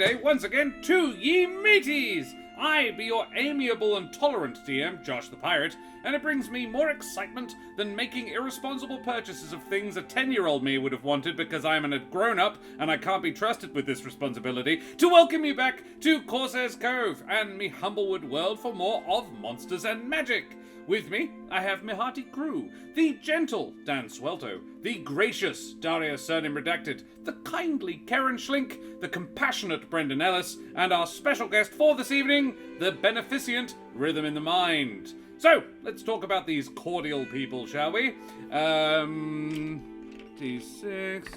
day once again to ye mateys! I be your amiable and tolerant DM, Josh the Pirate, and it brings me more excitement than making irresponsible purchases of things a 10-year-old me would have wanted because I am a grown-up and I can't be trusted with this responsibility, to welcome you back to Corsair's Cove and me Humblewood world for more of Monsters and Magic. With me, I have my hearty crew, the gentle Dan Swelto, the gracious Daria Surname Redacted, the kindly Karen Schlink, the compassionate Brendan Ellis, and our special guest for this evening, the beneficent Rhythm in the Mind. So, let's talk about these cordial people, shall we? D6...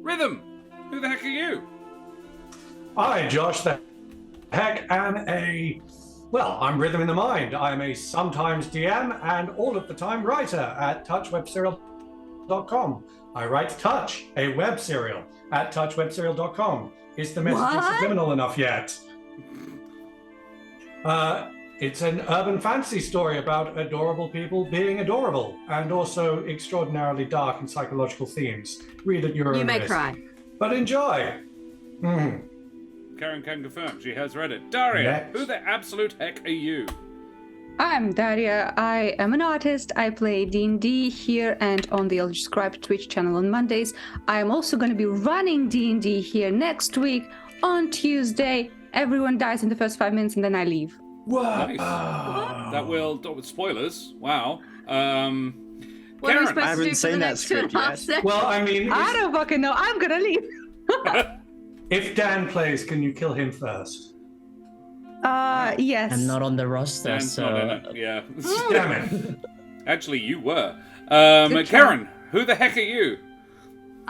Rhythm! Who the heck are you? Hi, Josh the heck am I'm Rhythm in the Mind. I'm a sometimes DM and all of the time writer at touchwebserial.com. I write Touch, a web serial, at touchwebserial.com. Is the message subliminal enough yet? It's an urban fantasy story about adorable people being adorable and also extraordinarily dark and psychological themes. Read at your own risk. You may cry. But enjoy. Karen can confirm she has read it. Daria, who the absolute heck are you? I'm Daria. I am an artist. I play D&D here and on the Eldritch Scribe Twitch channel on Mondays. I am also going to be running D&D here next week on Tuesday. Everyone dies in the first 5 minutes and then I leave. Whoa! Nice. That will... spoilers. Wow. What are we Karen, supposed I haven't to do for seen the that next script 2.5 yet. seconds? Well, I mean, I don't fucking know. I'm going to leave. if Dan plays, can you kill him first? Yes. I'm not on the roster, Dan's so... not in it. Yeah. Damn it. Actually, you were. Good Karen, who the heck are you?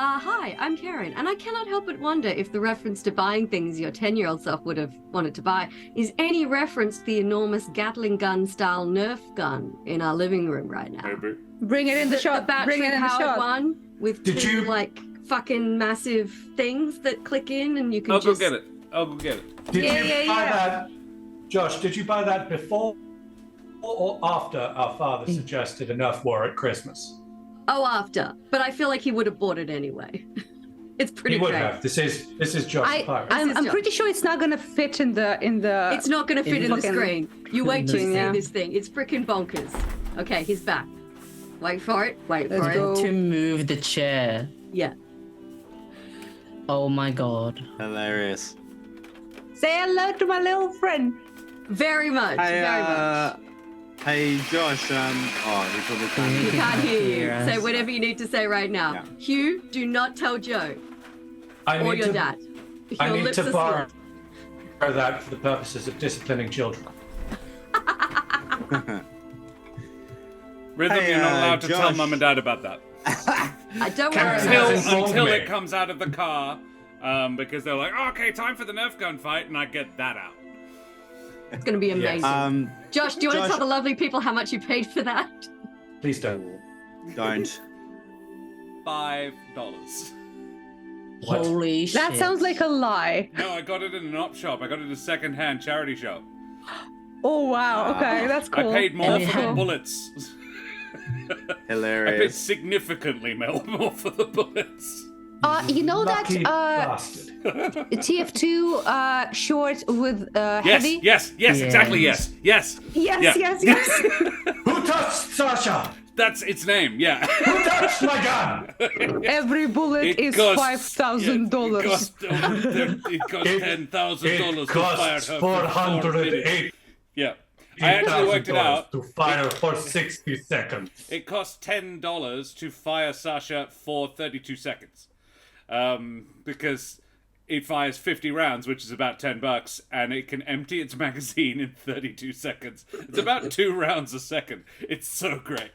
Hi, I'm Karen, and I cannot help but wonder if the reference to buying things your 10-year-old self would have wanted to buy is any reference to the enormous Gatling gun-style Nerf gun in our living room right now. Maybe. Bring it in the shot. The Bring it in the battery-powered shot. one with two, fucking massive things that click in and you can I'll just... go get it. Did you buy Yeah. that, Josh, did you buy that before or after our father suggested a Nerf war at Christmas? Oh, after. But I feel like he would have bought it anyway. It's pretty He would great. have. This is Josh the Pirate. I'm pretty sure it's not going to fit in the... It's not going to fit in the fucking- screen. You wait till you see Yeah. this thing. It's freaking bonkers. Okay, he's back. Wait for it. Wait Let's for go. it. To move the chair. Yeah. Oh my god. Hilarious. Say hello to my little friend. Very much. Very much. Hey, Josh. He probably He can't. can't hear you. Yes. Say whatever you need to say right now. Yeah. Hugh, do not tell Joe I or need your to, dad. I Your need lips to are borrow sealed. that for the purposes of disciplining children. Rhythm, Hey, you're not allowed to tell Josh. Mum and Dad about that. Don't Karen worry. has Until informed me. it comes out of the car, because they're like, okay, time for the Nerf gun fight, and I get that out. It's going to be amazing. Josh, do you want to Josh- tell the lovely people how much you paid for that? Please don't. Don't. $5. What? Holy shit. That sounds like a lie. No, I got it in an op shop. I got it at a second-hand charity shop. Oh, wow. Okay, that's cool. I paid more And it for the had- bullets. I paid Hilarious. significantly more for the bullets. You know Lucky that bastard. TF2 short with Yes, heavy? yes, exactly, yes. Yes, Yeah. yes. Who touched Sasha? That's its name, yeah. Who touched my gun? Every bullet It is costs- $5,000. It cost $10,000 It to fire costs her for 4 minutes. $480,000 Yeah. I actually worked it out. to fire for 60 seconds. It costs $10 to fire Sasha for 32 seconds. Because it fires 50 rounds, which is about $10, and it can empty its magazine in 32 seconds. It's about 2 rounds a second. It's so great.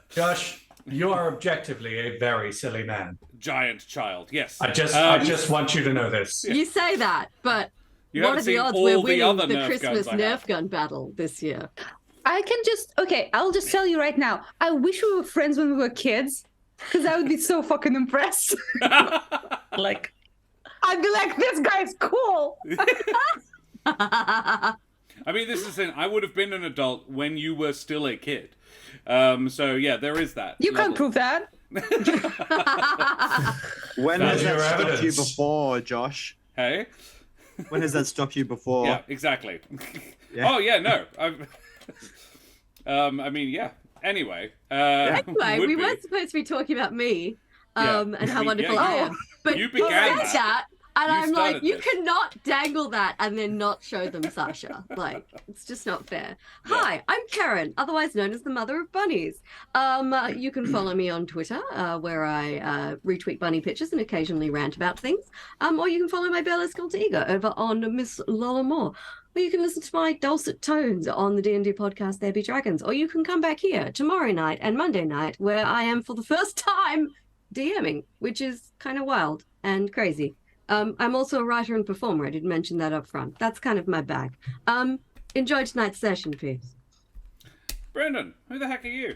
Josh, you are objectively a very silly man. Giant child, yes. I just want you to know this. You say that, but You what haven't are the seen odds all we're the winning other the Nerf Christmas guns I have. Nerf gun battle this year? I can just, I'll just tell you right now. I wish we were friends when we were kids, because I would be so fucking impressed. Like, I'd be like, this guy's cool. I mean, this is the thing. I would have been an adult when you were still a kid. So, yeah, there is that. You can't prove that. When That's has that your stopped you evidence. before, Josh? Hey? When has that stopped you before? Yeah, exactly. Yeah. Oh, yeah, no. I mean, yeah. Anyway. Anyway, would we be. weren't supposed to be talking about me Yeah. and how wonderful Yeah, I you- am. But you he began said that. and You I'm like, started you this. cannot dangle that and then not show them Sasha. Like, it's just not fair. Yeah. Hi, I'm Karen, otherwise known as the Mother of Bunnies. You can follow me on Twitter, where I retweet bunny pictures and occasionally rant about things. Or you can follow my Bella Sculptor ego over on Miss Lola Moore. Or you can listen to my dulcet tones on the D&D podcast There Be Dragons. Or you can come back here tomorrow night and Monday night, where I am for the first time DMing, which is kind of wild and crazy. I'm also a writer and performer. I didn't mention that up front. That's kind of my bag. Enjoy tonight's session, peeps. Brendan, who the heck are you?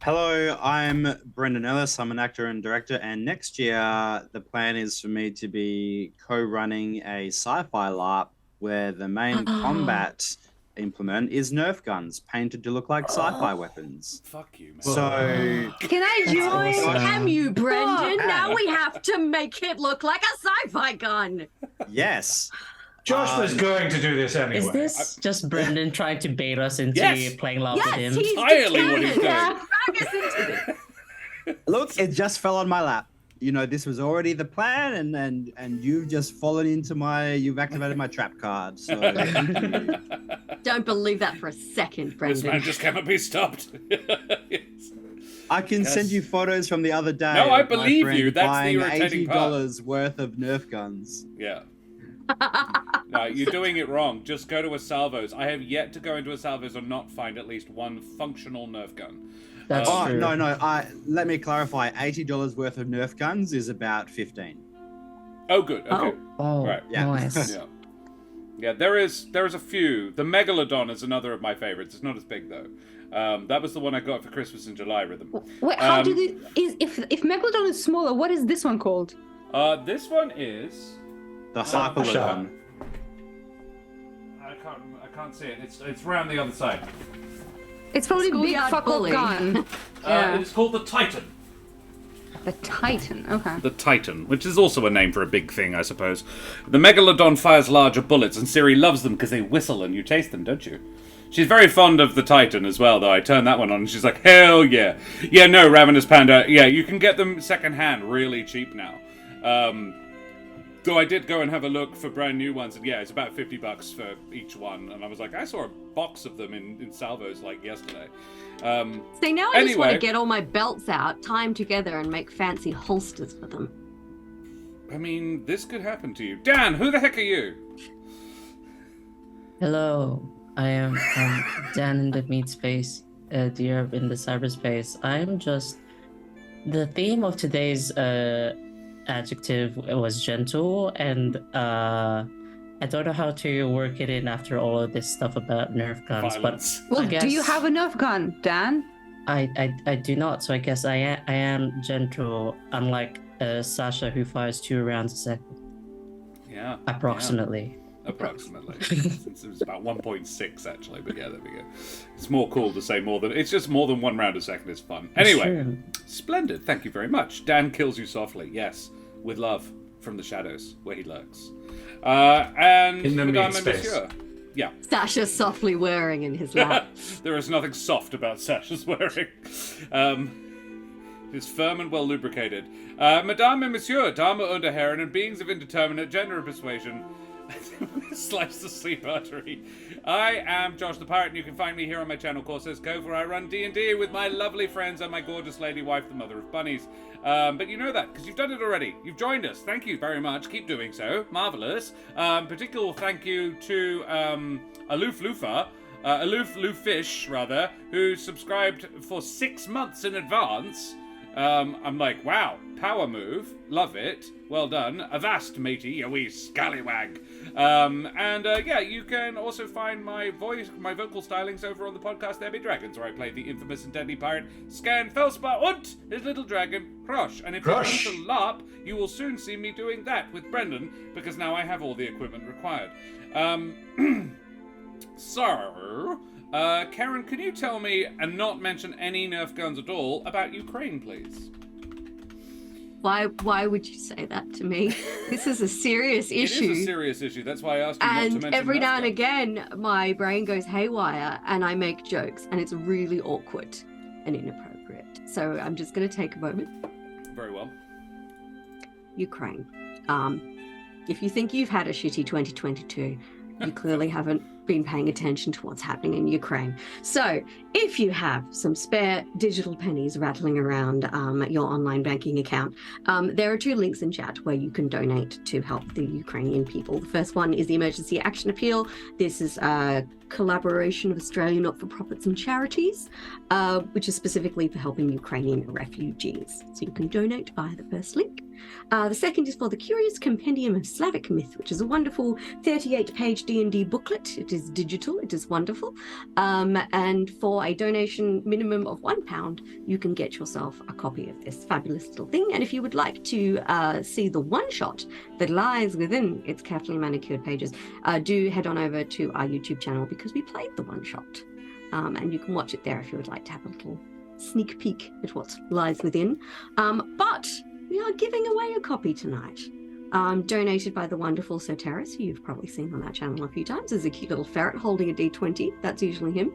Hello, I'm Brendan Ellis. I'm an actor and director, and next year the plan is for me to be co-running a sci-fi LARP where the main combat implement is Nerf guns painted to look like sci-fi weapons. Fuck you, man. So Can I join? awesome. Can you, Brendan? Fuck. Now we have to make it look like a sci-fi gun. yes, Josh was going to do this anyway. Is this just Brendan trying to bait us into Yes. playing LARP Yes, with him? he's Entirely what he's determined doing. to drag us into this. look, it just fell on my lap. You know, this was already the plan, and you've just fallen into you've activated my trap card. So thank you. Don't believe that for a second, This man Brendan. just cannot be stopped. Yes. I can Yes. send you photos from the other day. No, I of my believe friend you. That's the buying irritating part. $80 worth of Nerf guns. Yeah. No, you're doing it wrong. Just go to a Salvos. I have yet to go into a Salvos and not find at least one functional Nerf gun. That's Oh true. no! Let me clarify. $80 worth of Nerf guns is about 15. Oh, good. Okay. Oh, Right. Yeah. nice. Yeah. Yeah, there is a few. The Megalodon is another of my favorites. It's not as big though. That was the one I got for Christmas in July, Rhythm. Wait, how do Um, if Megalodon is smaller, what is this one called? This one is. The Hyperlodon. I can't see it. It's round the other side. It's probably big Schoolyard fuck bully. gun. Yeah. It's called the Titan. The Titan. Okay. The Titan, which is also a name for a big thing, I suppose. The Megalodon fires larger bullets, and Ciri loves them because they whistle and you taste them, don't you? She's very fond of the Titan as well, though. I turned that one on and she's like, hell yeah. Yeah, no, Ravenous Panda. Yeah, you can get them secondhand really cheap now. Though I did go and have a look for brand new ones, and yeah, it's about $50 for each one. And I was like, I saw a box of them in Salvos like yesterday. See, now I just want Anyway. to get all my belts out, tie them together, and make fancy holsters for them. I mean, this could happen to you. Dan, who the heck are you? Hello, I am Dan in the meat space, dear in the cyberspace. I am just the theme of today's adjective was gentle, and I don't know how to work it in after all of this stuff about Nerf guns. Violence. But Well, I do you guess have a Nerf gun, Dan? I do not. So I guess I am gentle, unlike Sasha, who fires 2 rounds a second, Yeah. approximately. Yeah, approximately. It's about 1.6 actually, but yeah, there we go. It's more cool to say more than it's just more than 1 round a second is fun. Anyway, True. splendid. Thank you very much. Dan kills you softly. Yes, with love from the shadows where he lurks. And In the Madame meat and space. Monsieur. Yeah. Sasha softly whirring in his lap. There is nothing soft about Sasha's wearing. It is firm and well lubricated. Madame and Monsieur, Dame under Heron, and beings of indeterminate gender and persuasion. Slice the sleep artery. I am Josh the Pirate, and you can find me here on my channel, Courses Cove, where I run D&D with my lovely friends and my gorgeous lady wife, the Mother of Bunnies. But you know that, because you've done it already. You've joined us. Thank you very much. Keep doing so. Marvellous. Particular thank you to Aloof Loofish, rather, who subscribed for 6 months in advance. I'm like, wow, power move, love it, well done, avast matey, you wee scallywag. Yeah, you can also find my vocal stylings over on the podcast There Be Dragons, where I play the infamous and deadly pirate Scan Felspar und his little dragon, Crush. And if Crush. you're into LARP, you will soon see me doing that with Brendan, because now I have all the equipment required. So, Karen, can you tell me, and not mention any Nerf guns at all, about Ukraine, please? Why would you say that to me? This is a serious issue. It is a serious issue. That's why I asked you not to And mention every now and Nerf again, my brain goes haywire and I make jokes and it's really awkward and inappropriate. So I'm just going to take a moment. guns. Very well. Ukraine. If you think you've had a shitty 2022, you clearly haven't been paying attention to what's happening in Ukraine. So if you have some spare digital pennies rattling around your online banking account, there are 2 links in chat where you can donate to help the Ukrainian people. The first one is the Emergency Action Appeal. This is a collaboration of Australian not-for-profits and charities, which is specifically for helping Ukrainian refugees. So you can donate via the first link. The second is for the Curious Compendium of Slavic Myth, which is a wonderful 38-page D&D booklet. It is digital, it is wonderful. And for a donation minimum of £1, you can get yourself a copy of this fabulous little thing. And if you would like to see the one-shot that lies within its carefully manicured pages, do head on over to our YouTube channel because we played the one-shot. And you can watch it there if you would like to have a little sneak peek at what lies within. But we are giving away a copy tonight, donated by the wonderful Soteris, who you've probably seen on our channel a few times. There's a cute little ferret holding a D20. That's usually him.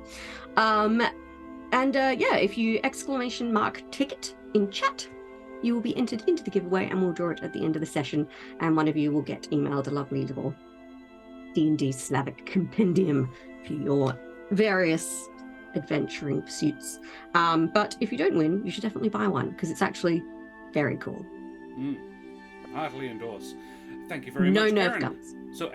If you !ticket in chat, you will be entered into the giveaway and we'll draw it at the end of the session. And one of you will get emailed a lovely little D&D Slavic compendium for your various adventuring pursuits. But if you don't win, you should definitely buy one because it's actually very cool. Heartily endorse. Thank you very No much, Nerf Karen. guns. So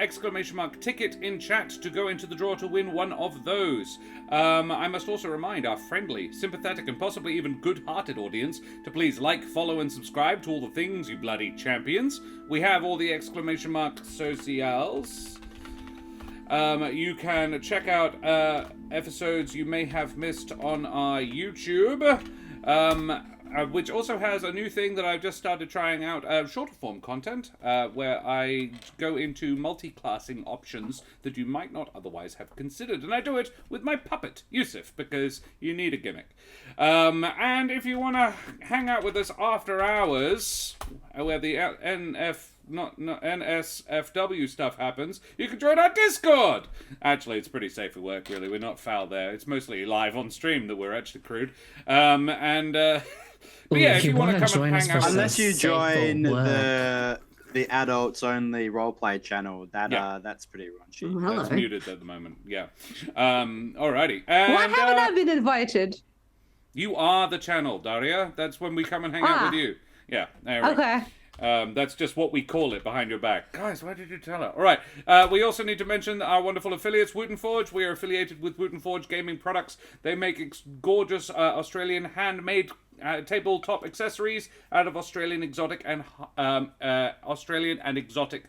!ticket in chat to go into the draw to win one of those. I must also remind our friendly, sympathetic, and possibly even good-hearted audience to please like, follow, and subscribe to all the things, you bloody champions. We have all the ! socials. You can check out episodes you may have missed on our YouTube. Which also has a new thing that I've just started trying out, shorter form content, where I go into multi-classing options that you might not otherwise have considered. And I do it with my puppet, Yusuf, because you need a gimmick. And if you want to hang out with us after hours, where the NSFW stuff happens, you can join our Discord! Actually, it's pretty safe for work, really. We're not foul there. It's mostly live on stream that we're actually crude. But yeah, if you want to come and hang out with unless us. you join the adults only roleplay channel, that's pretty raunchy. Oh, hello. That's muted at the moment. Yeah. Alrighty. And, Why haven't I been invited? You are the channel, Daria. That's when we come and hang out with you. Yeah. There we go. Okay. That's just what we call it behind your back. Guys, why did you tell her? All right. We also need to mention our wonderful affiliates, Wooten Forge. We are affiliated with Wooten Forge Gaming Products. They make gorgeous Australian handmade tabletop accessories out of Australian exotic and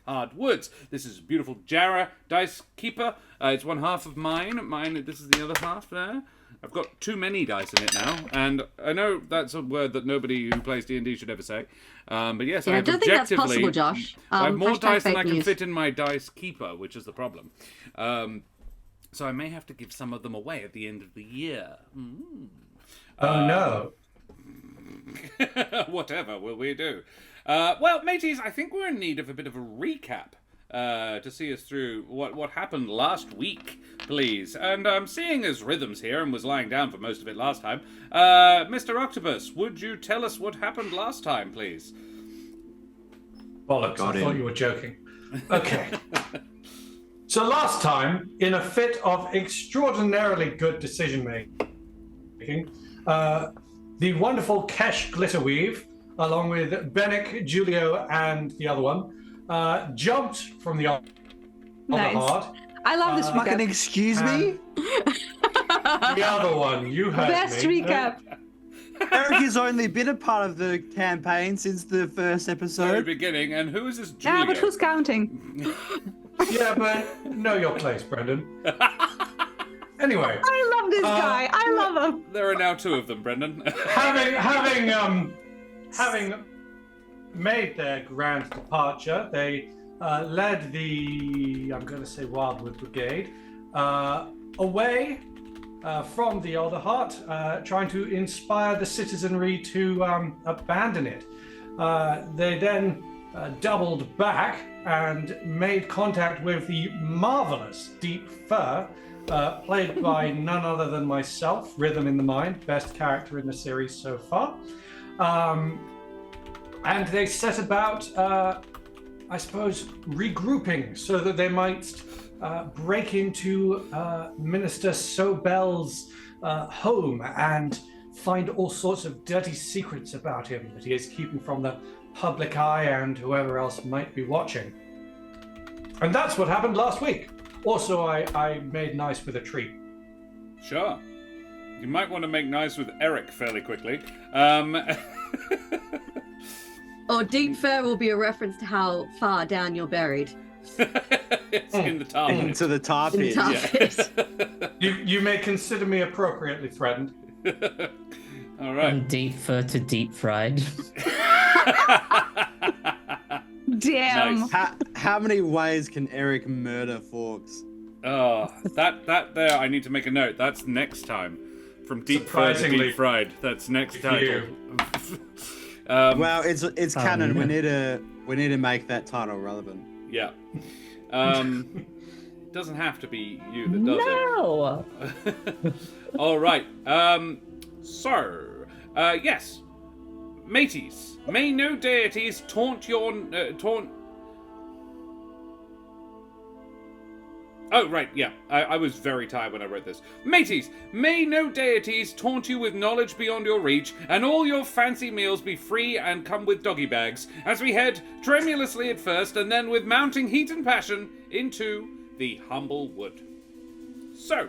hardwoods. This is a beautiful Jarrah dice keeper. It's one half of mine. This is the other half there. I've got too many dice in it now, and I know that's a word that nobody who plays D&D should ever say. But yes, Yeah, I don't think that's possible, Josh. I have more dice than I can news. fit in my dice keeper, which is the problem. So I may have to give some of them away at the end of the year. Oh no. Whatever will we do? Well, mateys, I think we're in need of a bit of a recap to see us through what happened last week, please. And seeing as Rhythm's here and was lying down for most of it last time, Mr. Octopus, would you tell us what happened last time, please? Bollocks, I thought you were joking. Okay. So last time, in a fit of extraordinarily good decision making, the wonderful Kesh Glitterweave, along with Bennick, Julio, and the other one, jumped from the Alderheart. I love this Fucking recap. excuse me? The other one, you heard Best me. recap. Eric has only been a part of the campaign since the first Very episode. beginning, and who is this Julia? Yeah, but who's counting? Yeah, but know your place, Brendan. Anyway, I love this guy. I love him. There are now 2 of them, Brendan. having made their grand departure, they led the, I'm going to say Wildwood Brigade, away from the Alderheart, trying to inspire the citizenry to abandon it. They then doubled back and made contact with the marvelous Deep Fur, played by none other than myself, Rhythm in the Mind, best character in the series so far. And they set about, I suppose, regrouping so that they might break into Minister Sobels' home and find all sorts of dirty secrets about him that he is keeping from the public eye and whoever else might be watching. And that's what happened last week. Also, I made nice with a treat. Sure. You might want to make nice with Eric fairly quickly. Or Deep Fur will be a reference to how far down you're buried. It's in the tar pit. Into the tar In the pit. tar Yeah. pit. You may consider me appropriately threatened. All right. From deep fur to deep fried. Damn. Nice. How many ways can Eric murder Fawkes? Oh, that there, I need to make a note. That's next time. From deep fried to Surprisingly, deep fried. That's next title. you. Well, it's canon. no. We need to make that title relevant. Yeah. Doesn't have to be you that does No! it. All right. Yes. Mateys, may no deities taunt your taunt. Oh, right, yeah. I was very tired when I wrote this. Mateys, may no deities taunt you with knowledge beyond your reach, and all your fancy meals be free and come with doggy bags, as we head, tremulously at first, and then with mounting heat and passion, into the Humblewood. So,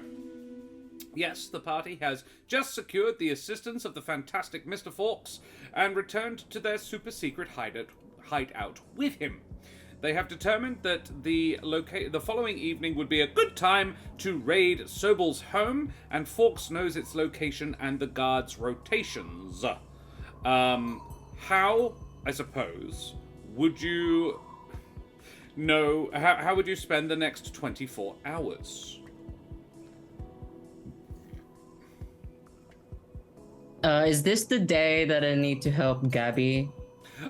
yes, the party has just secured the assistance of the fantastic Mr. Fawkes, and returned to their super-secret hideout with him. They have determined that the following evening would be a good time to raid Sobels' home, and Fawkes knows its location and the guards' rotations. How, I suppose, would you know... How would you spend the next 24 hours? Is this the day that I need to help Gabby?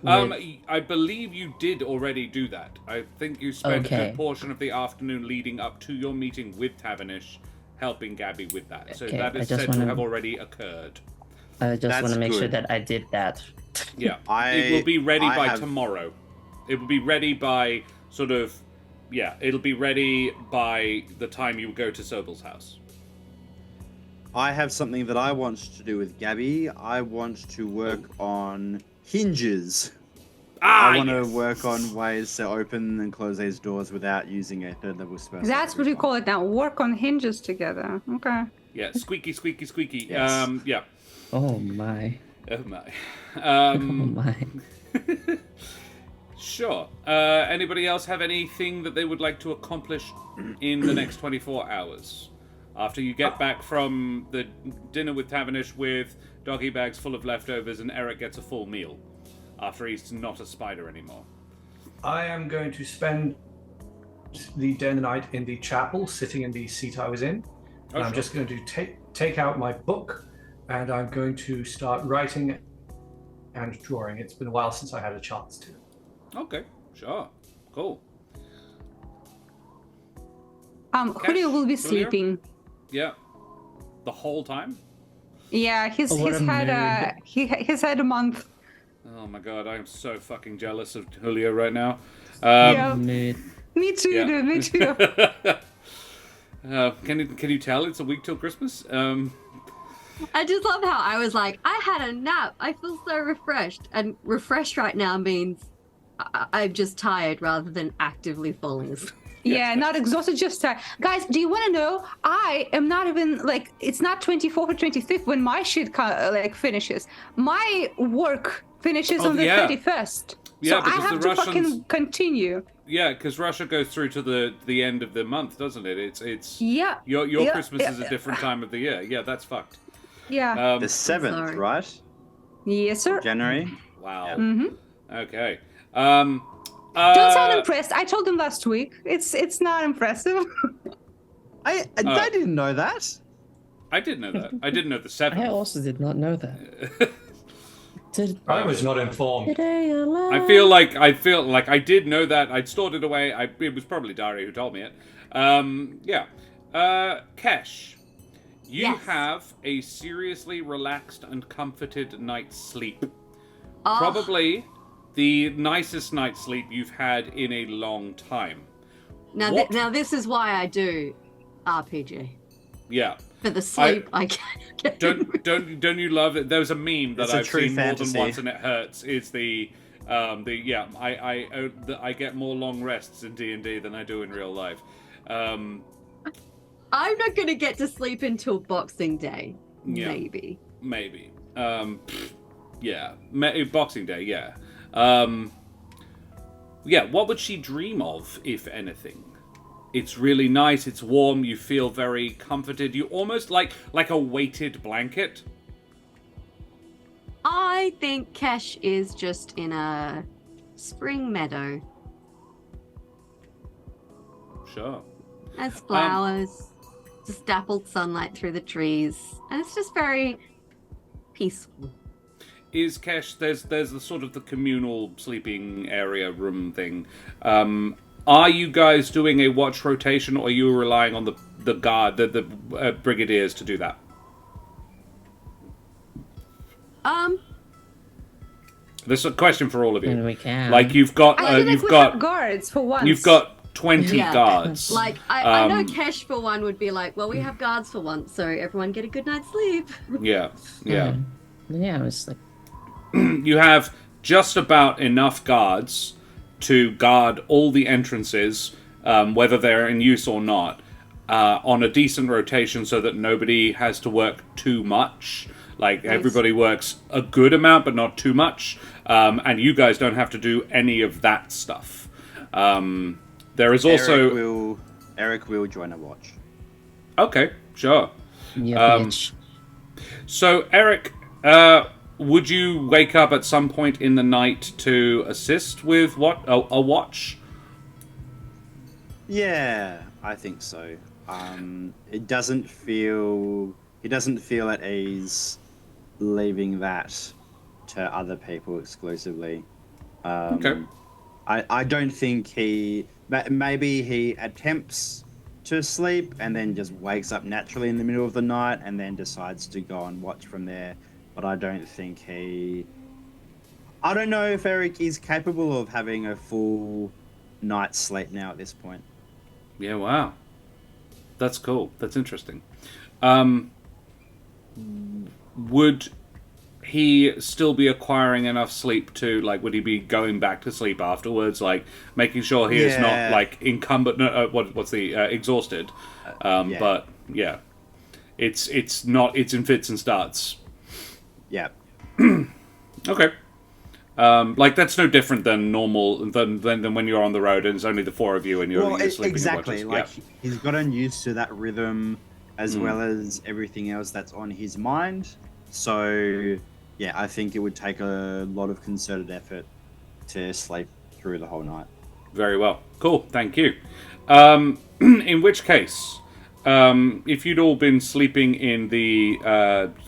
I believe you did already do that. I think you spent a good portion of the afternoon leading up to your meeting with Tavernish helping Gabby with that. So Okay, that is said to have already occurred. I just want That's to make sure good. that I did that. Yeah. It will be ready by have- tomorrow. It will be ready by sort of... Yeah, it'll be ready by the time you go to Sobel's house. I have something that I want to do with Gabby. I want to work on hinges. I want to work on ways to open and close these doors without using a third level spell. That's what we call it now. Work on hinges together. Okay. Yeah, squeaky, squeaky, squeaky. Yes. Yeah. Oh my. Oh my. Oh my. Sure. Anybody else have anything that they would like to accomplish in the next 24 hours? After you get back from the dinner with Tavernish with doggy bags full of leftovers and Eric gets a full meal. After he's not a spider anymore. I am going to spend the day and the night in the chapel, sitting in the seat I was in. And I'm just going to take out my book, and I'm going to start writing and drawing. It's been a while since I had a chance to. Okay, sure. Cool. Julio will be still here? sleeping. Yeah. The whole time? Yeah, he's had a month. Oh my god, I am so fucking jealous of Julio right now. Yeah. Mood. Me too, Yeah. dude. Me too. Can you tell it's a week till Christmas? I just love how I was like, I had a nap. I feel so refreshed. And refreshed right now means I'm just tired rather than actively falling asleep. Yeah, not exhausted, just tired. Guys, do you want to know? I am not even, like, it's not 24th or 25th when my shit, finishes. My work finishes on the 31st. Yeah, so I because have the to fucking Russians- continue. Yeah, because Russia goes through to the end of the month, doesn't it? It's Yeah. your Christmas is a different time of the year. Yeah, that's fucked. Yeah. The 7th, sorry. right? Yes, sir. January. Wow. Mm-hmm. Okay. Don't sound impressed. I told him last week. It's not impressive. I didn't know that. I did know that. I didn't know the I 7th. also did not know that. I was not informed. Today alive. I feel like I did know that. I'd stored it away. It was probably Daria who told me it. Yeah. Kesh, you Yes. have a seriously relaxed and comforted night's sleep. Oh, Probably the nicest night's sleep you've had in a long time. now, What? now this is why I do RPG. Yeah. For the sleep, I can't. Don't you love it? There's a meme that It's a I've true seen fantasy. more than once, and it hurts. Is I get more long rests in D&D than I do in real life. I'm not going to get to sleep until Boxing Day. Yeah. Maybe. Yeah. Boxing Day. Yeah. Yeah. What would she dream of, if anything? It's really nice. It's warm. You feel very comforted. You almost like a weighted blanket. I think Kesh is just in a spring meadow. Sure. There's flowers, just dappled sunlight through the trees, and it's just very peaceful. Is Kesh, there's the sort of the communal sleeping area room thing. Are you guys doing a watch rotation, or are you relying on the guard, the brigadiers to do that? This is a question for all of you. And we can. Like you've got I feel like you've we got have guards for once. you've got 20 Yeah. guards. Like, I know Kesh for one would be like, well, we have guards for once, so everyone get a good night's sleep. Yeah. Yeah, it was like You have just about enough guards to guard all the entrances, whether they're in use or not, on a decent rotation so that nobody has to work too much. Like, Nice. everybody works a good amount, but not too much. And you guys don't have to do any of that stuff. There is also... Eric will join a watch. Okay, sure. yeah, bitch. So, Eric, would you wake up at some point in the night to assist with a watch? Yeah, I think so. He doesn't feel at ease leaving that to other people exclusively. Okay. I don't think maybe he attempts to sleep and then just wakes up naturally in the middle of the night and then decides to go and watch from there. But I don't think I don't know if Eric is capable of having a full night's sleep now at this point. Yeah, wow. That's cool. That's interesting. Would he still be acquiring enough sleep to, like, would he be going back to sleep afterwards, like, making sure he is not, like, incumbent, exhausted? Yeah. But, yeah. It's in fits and starts. Yeah. Okay. Like, that's no different than normal, than when you're on the road and it's only the four of you and you're sleeping. Exactly. In Like, watches. he's gotten used to that rhythm as well as everything else that's on his mind. So, yeah, I think it would take a lot of concerted effort to sleep through the whole night. Very well. Cool. Thank you. In which case, if you'd all been sleeping in the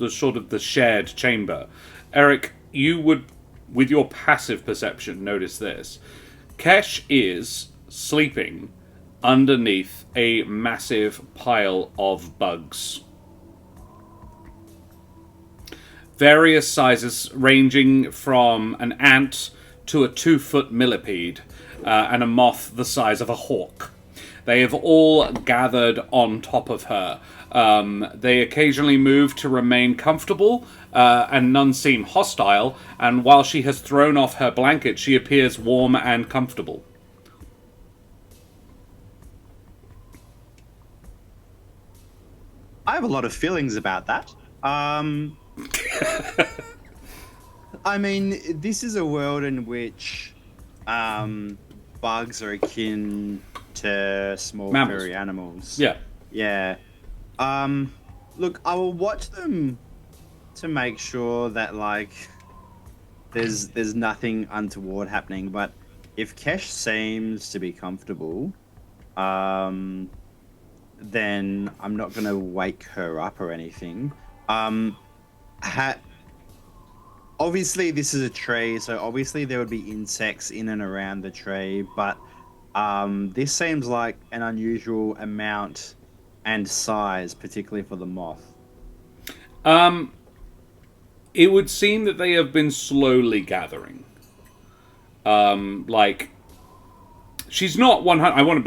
sort of the shared chamber, Eric, you would, with your passive perception, notice this. Kesh is sleeping underneath a massive pile of bugs. Various sizes, ranging from an ant to a 2-foot millipede, and a moth the size of a hawk. They have all gathered on top of her. They occasionally move to remain comfortable, and none seem hostile, and while she has thrown off her blanket, she appears warm and comfortable. I have a lot of feelings about that. I mean, this is a world in which bugs are akin to small Mammals. furry animals. Yeah. Yeah. Look, I will watch them to make sure that, like, there's nothing untoward happening. But if Kesh seems to be comfortable, then I'm not gonna wake her up or anything. obviously this is a tree, so obviously there would be insects in and around the tree, but this seems like an unusual amount and size, particularly for the moth. It would seem that they have been slowly gathering. Like, she's not 100. I want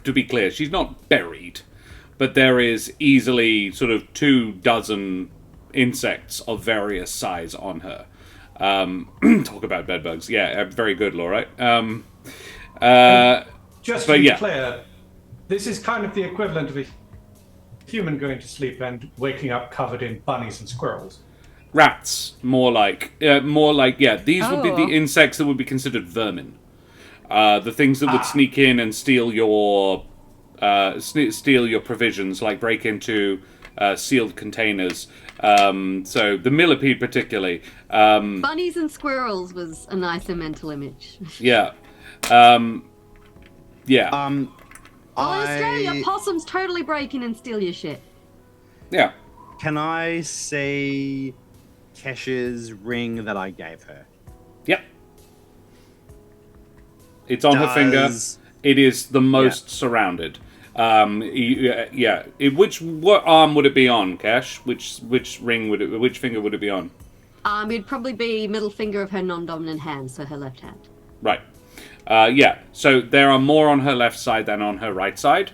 to be clear. She's not buried, but there is easily sort of 24 insects of various size on her. Talk about bedbugs. Yeah, very good, Laura. Just to be clear, this is kind of the equivalent of a human going to sleep and waking up covered in bunnies and squirrels. Rats, more like. These would be the insects that would be considered vermin. The things that would sneak in and steal your provisions, like break into sealed containers. So the millipede, particularly. Bunnies and squirrels was a nicer mental image. Yeah. Yeah. Well, in Australia, possums totally break in and steal your shit. Yeah. Can I see Kesh's ring that I gave her? Yep. It's on her finger. It is the most surrounded. What arm would it be on, Kesh? Which finger would it be on? It'd probably be middle finger of her non-dominant hand, so her left hand. Right. So there are more on her left side than on her right side.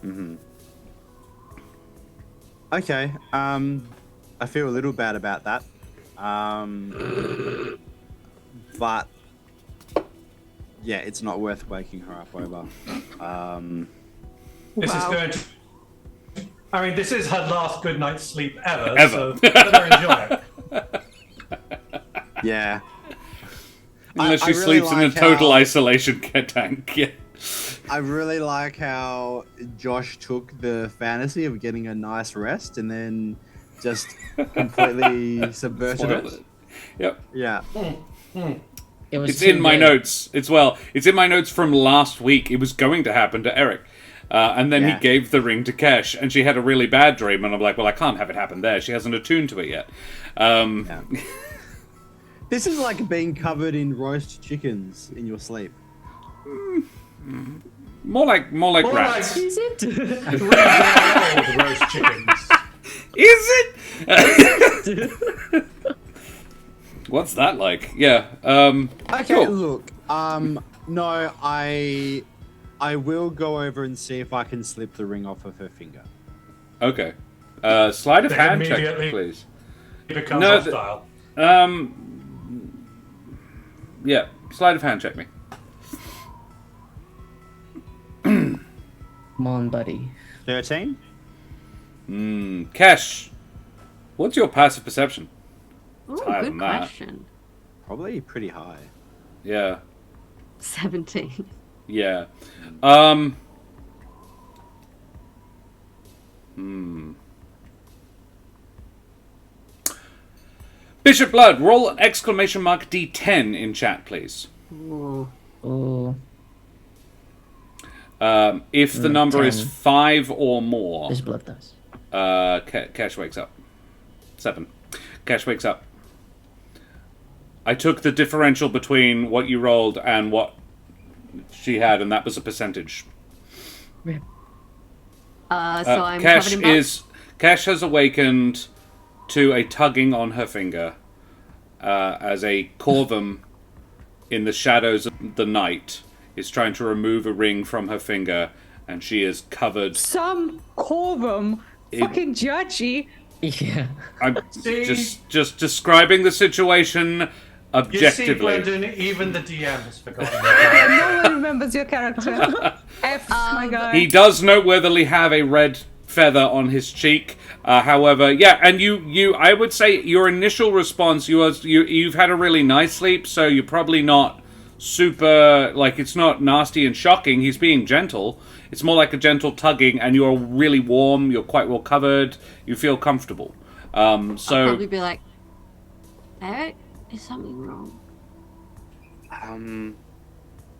Mm-hmm. Okay. I feel a little bad about that. But yeah, it's not worth waking her up over. This is going to... I mean, this is her last good night's sleep ever. So let her enjoy it. Yeah. Unless she sleeps in a total isolation tank. Yeah. I really like how Josh took the fantasy of getting a nice rest and then just completely subverted it. Yep. Yeah. It's in my notes. It's in my notes from last week. It was going to happen to Eric. And then he gave the ring to Kesh, and she had a really bad dream, and I'm like, well, I can't have it happen there. She hasn't attuned to it yet. This is like being covered in roast chickens in your sleep. More like rats. Is it? 3-day-old roast chickens. Is it? What's that like? Yeah. Okay, cool. look. No, I will go over and see if I can slip the ring off of her finger. Okay. Sleight of hand check, Immediately please. becomes hostile. Yeah. Sleight of hand check me. Come on, buddy. 13? Kesh, what's your passive perception? Ooh, higher good than that. question. Probably pretty high. Yeah. 17. Yeah. Bishop Blood, roll exclamation mark D10 in chat, please. Ooh. Oh, If the number 10. is 5 or more, there's blood dice. Cash wakes up. 7. Cash wakes up. I took the differential between what you rolled and what she had, and that was a percentage. So I'm covered in blood? Cash has awakened to a tugging on her finger as a corvum in the shadows of the night is trying to remove a ring from her finger, and she is covered. Some corvum. Fucking judgy. Yeah. I'm just describing the situation objectively. You see, Brendan, even the DM has forgotten No that. one remembers your character. F, my guy. He does noteworthily have a red feather on his cheek. However, yeah, and you, I would say your initial response, you've had a really nice sleep, so you're probably not super, like, it's not nasty and shocking. He's being gentle. It's more like a gentle tugging, and you're really warm. You're quite well covered. You feel comfortable. I'll probably be like, Eric, is something wrong?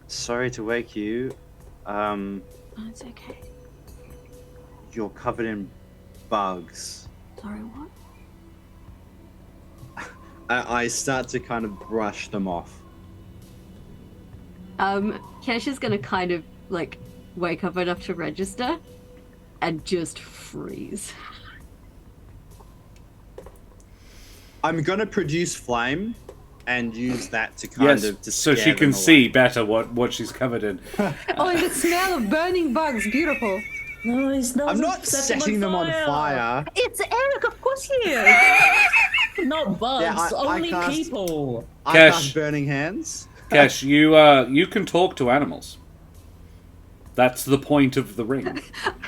Sorry to wake you. Oh, it's okay. You're covered in bugs. Sorry, what? I start to kind of brush them off. Kesh is gonna kind of like wake up enough to register and just freeze. I'm gonna produce flame and use that to kind of to so she scare can them see away. better what she's covered in. Oh, and the smell of burning bugs, beautiful. No, he's not. I'm not setting them on fire. It's Eric, of course he is. Not bugs, Yeah, I only cast- people. I Cash. cast burning hands. Kesh, you can talk to animals. That's the point of the ring.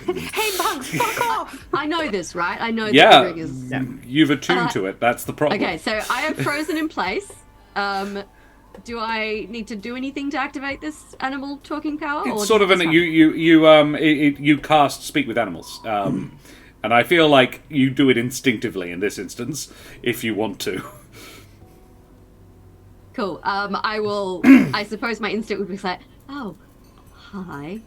Hey, bugs, fuck off. I know this, right? I know that Yeah, the ring is. you've attuned to it. That's the problem. Okay, so I am frozen in place. Do I need to do anything to activate this animal talking power? It's or sort does of this an happen? you cast speak with animals, and I feel like you do it instinctively in this instance if you want to. Cool. I will. I suppose my instinct would be like, oh, hi.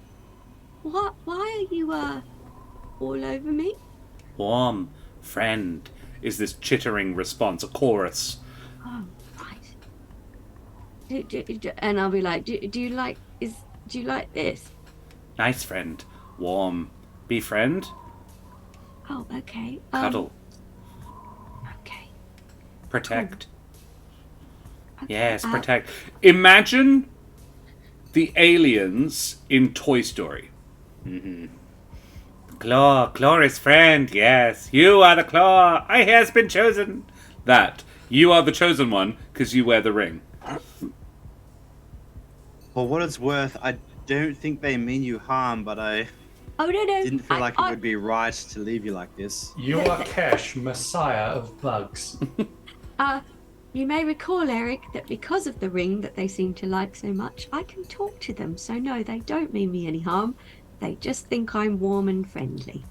What? Why are you all over me? Warm friend is this chittering response, a chorus. Oh, right. And I'll be like, do you like this? Nice friend, warm, befriend, Oh, okay. cuddle, Okay. protect. Okay, Yes, protect. Imagine the aliens in Toy Story. Mm-hmm. Claw is friend, yes. You are the Claw. I has been chosen. That. You are the chosen one because you wear the ring. For what it's worth, I don't think they mean you harm, but I Oh no. didn't feel like it would be right to leave you like this. You are Kesh, messiah of bugs. You may recall, Eric, that because of the ring that they seem to like so much, I can talk to them. So no, they don't mean me any harm. They just think I'm warm and friendly.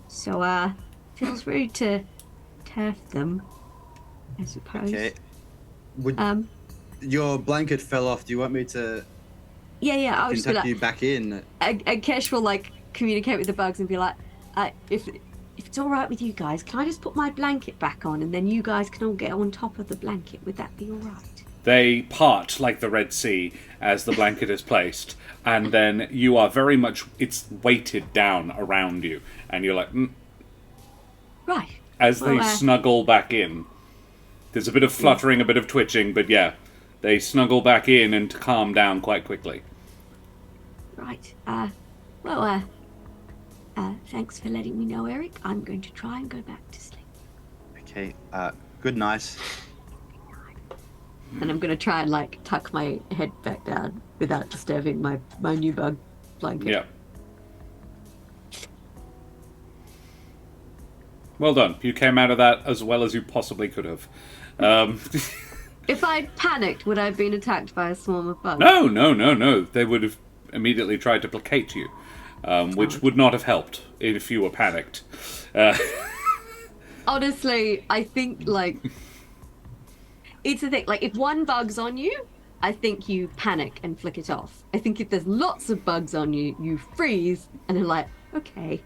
So feels rude to turf them, I suppose. Okay. Would Um, your blanket fell off? Do you want me to yeah. I'll just be tuck like, you back in? and Kesh will like communicate with the bugs and be like, if it's all right with you guys, can I just put my blanket back on and then you guys can all get on top of the blanket? Would that be all right? They part like the Red Sea as the blanket is placed, and then you are very much, it's weighted down around you, and you're like, Right. as they Well, snuggle back in. There's a bit of fluttering, a bit of twitching, but yeah, they snuggle back in and calm down quite quickly. Right. Thanks for letting me know, Eric. I'm going to try and go back to sleep. Okay. Good night. And I'm going to try and like tuck my head back down without disturbing my new bug blanket. Yeah. Well done. You came out of that as well as you possibly could have. If I'd panicked, would I have been attacked by a swarm of bugs? No. They would have immediately tried to placate you, which would not have helped if you were panicked. Honestly, I think like it's the thing. Like if one bug's on you, I think you panic and flick it off. I think if there's lots of bugs on you, you freeze and are like, okay.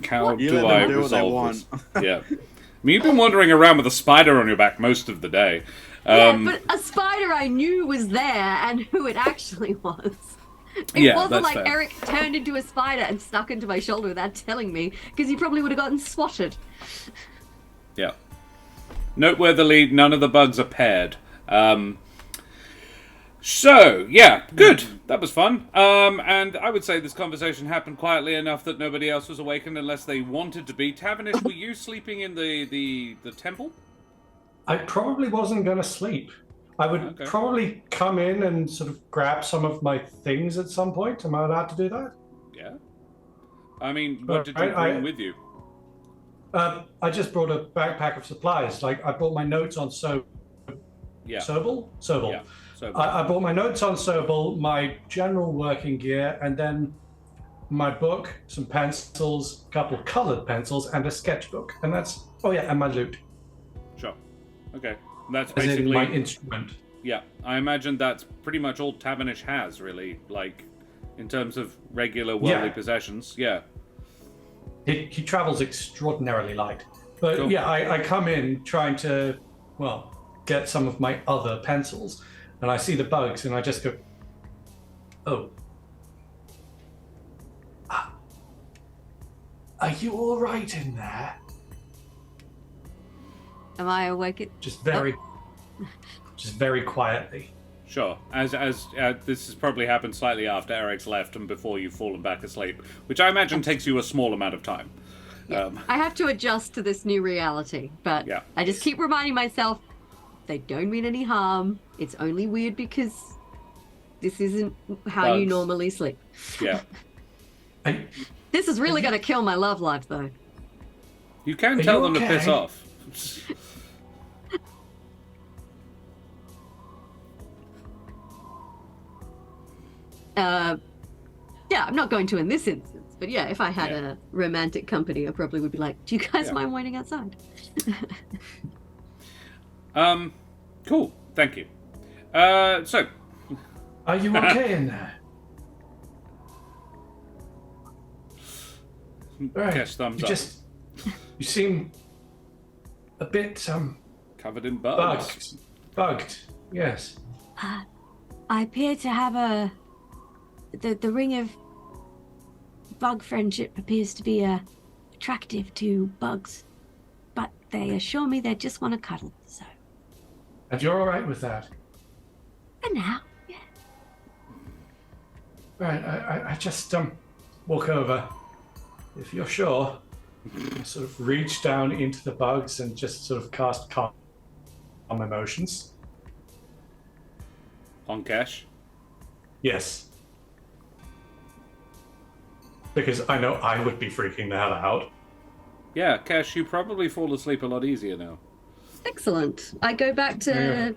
How You do let I them do what they resolve this? want. Yeah. I mean, you've been wandering around with a spider on your back most of the day. Yeah, but a spider I knew was there and who it actually was. It Yeah, wasn't that's like fair. Eric turned into a spider and stuck into my shoulder without telling me, because he probably would have gotten swatted. Yeah. Noteworthily, none of the bugs are paired. So, yeah, good. That was fun. And I would say this conversation happened quietly enough that nobody else was awakened unless they wanted to be. Tavernish, were you sleeping in the temple? I probably wasn't going to sleep. I would Okay. probably come in and sort of grab some of my things at some point. Am I allowed to do that? Yeah. I mean, what did you Right, bring I- with you? I just brought a backpack of supplies. Like I brought my notes on Yeah. Sobel. Yeah. So, I brought my notes on Sobel, my general working gear, and then my book, some pencils, a couple of colored pencils, and a sketchbook. And that's and my loot. sure. Okay. That's As in basically... my instrument. Yeah, I imagine that's pretty much all Tavernish has, really, like, in terms of regular worldly Yeah. possessions. Yeah. He travels extraordinarily light. But Cool. yeah, I come in trying to, well, get some of my other pencils, and I see the bugs, and I just go, oh. Are you all right in there? Am I awake? Just very quietly. Sure. As this has probably happened slightly after Eric's left and before you've fallen back asleep, which I imagine takes you a small amount of time. Yeah. I have to adjust to this new reality, but Yeah. I just keep reminding myself they don't mean any harm. It's only weird because this isn't how you Bugs. normally sleep. Yeah. This is really going to kill my love life, though. You can Are tell you them to okay? piss off. Yeah, I'm not going to in this instance, but yeah, if I had Yeah. a romantic company, I probably would be like, do you guys Yeah. mind waiting outside? Cool. Thank you. So, Are you okay in there? Right. Cash thumbs up. You seem a bit Covered in bugs. bugged. Yes. I appear to have the ring of bug friendship appears to be attractive to bugs, but they assure me they just want to cuddle. So And you're all right with that? for now, yeah. Right. I just walk over. If you're sure, I sort of reach down into the bugs and just sort of cast calm emotions. On Cash. Yes. Because I know I would be freaking the hell out. Yeah, Cash, you probably fall asleep a lot easier now. Excellent. I go back to Yeah.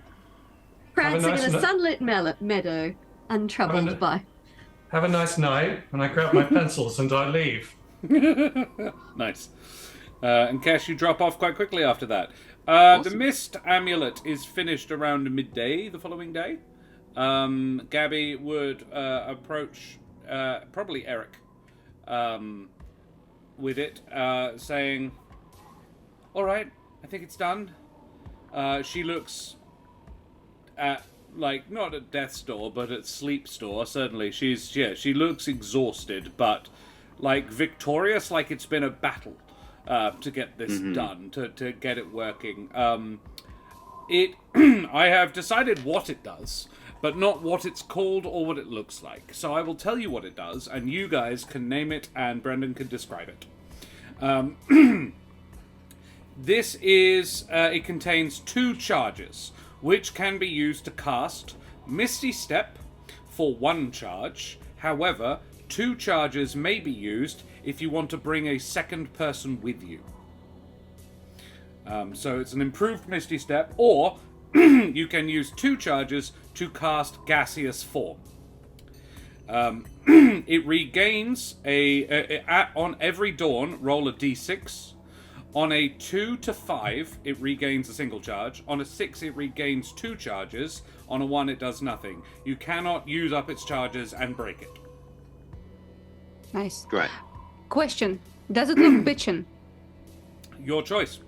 prancing nice in a no- sunlit meadow, untroubled Have a- by. Have a nice night, and I grab my pencils and I leave. Nice. And Cash, you drop off quite quickly after that. The Mist Amulet is finished around midday the following day. Gabby would approach probably Eric with it, saying, all right, I think it's done. She looks at, like, not at death's door, but at sleep's door, certainly. She looks exhausted, but, like, victorious, like it's been a battle to get this done, to get it working. I have decided what it does, but not what it's called or what it looks like. So I will tell you what it does, and you guys can name it, and Brendan can describe it. This is, it contains 2 charges, which can be used to cast Misty Step for 1 charge. However, 2 charges may be used if you want to bring a second person with you. So it's an improved Misty Step, or you can use 2 charges to cast Gaseous Form. It regains on every dawn, roll a d6. On a 2 to 5, it regains a single charge. On a 6, it regains 2 charges. On a 1, it does nothing. You cannot use up its charges and break it. Nice. Great. Question: does it look bitchin'? Your choice.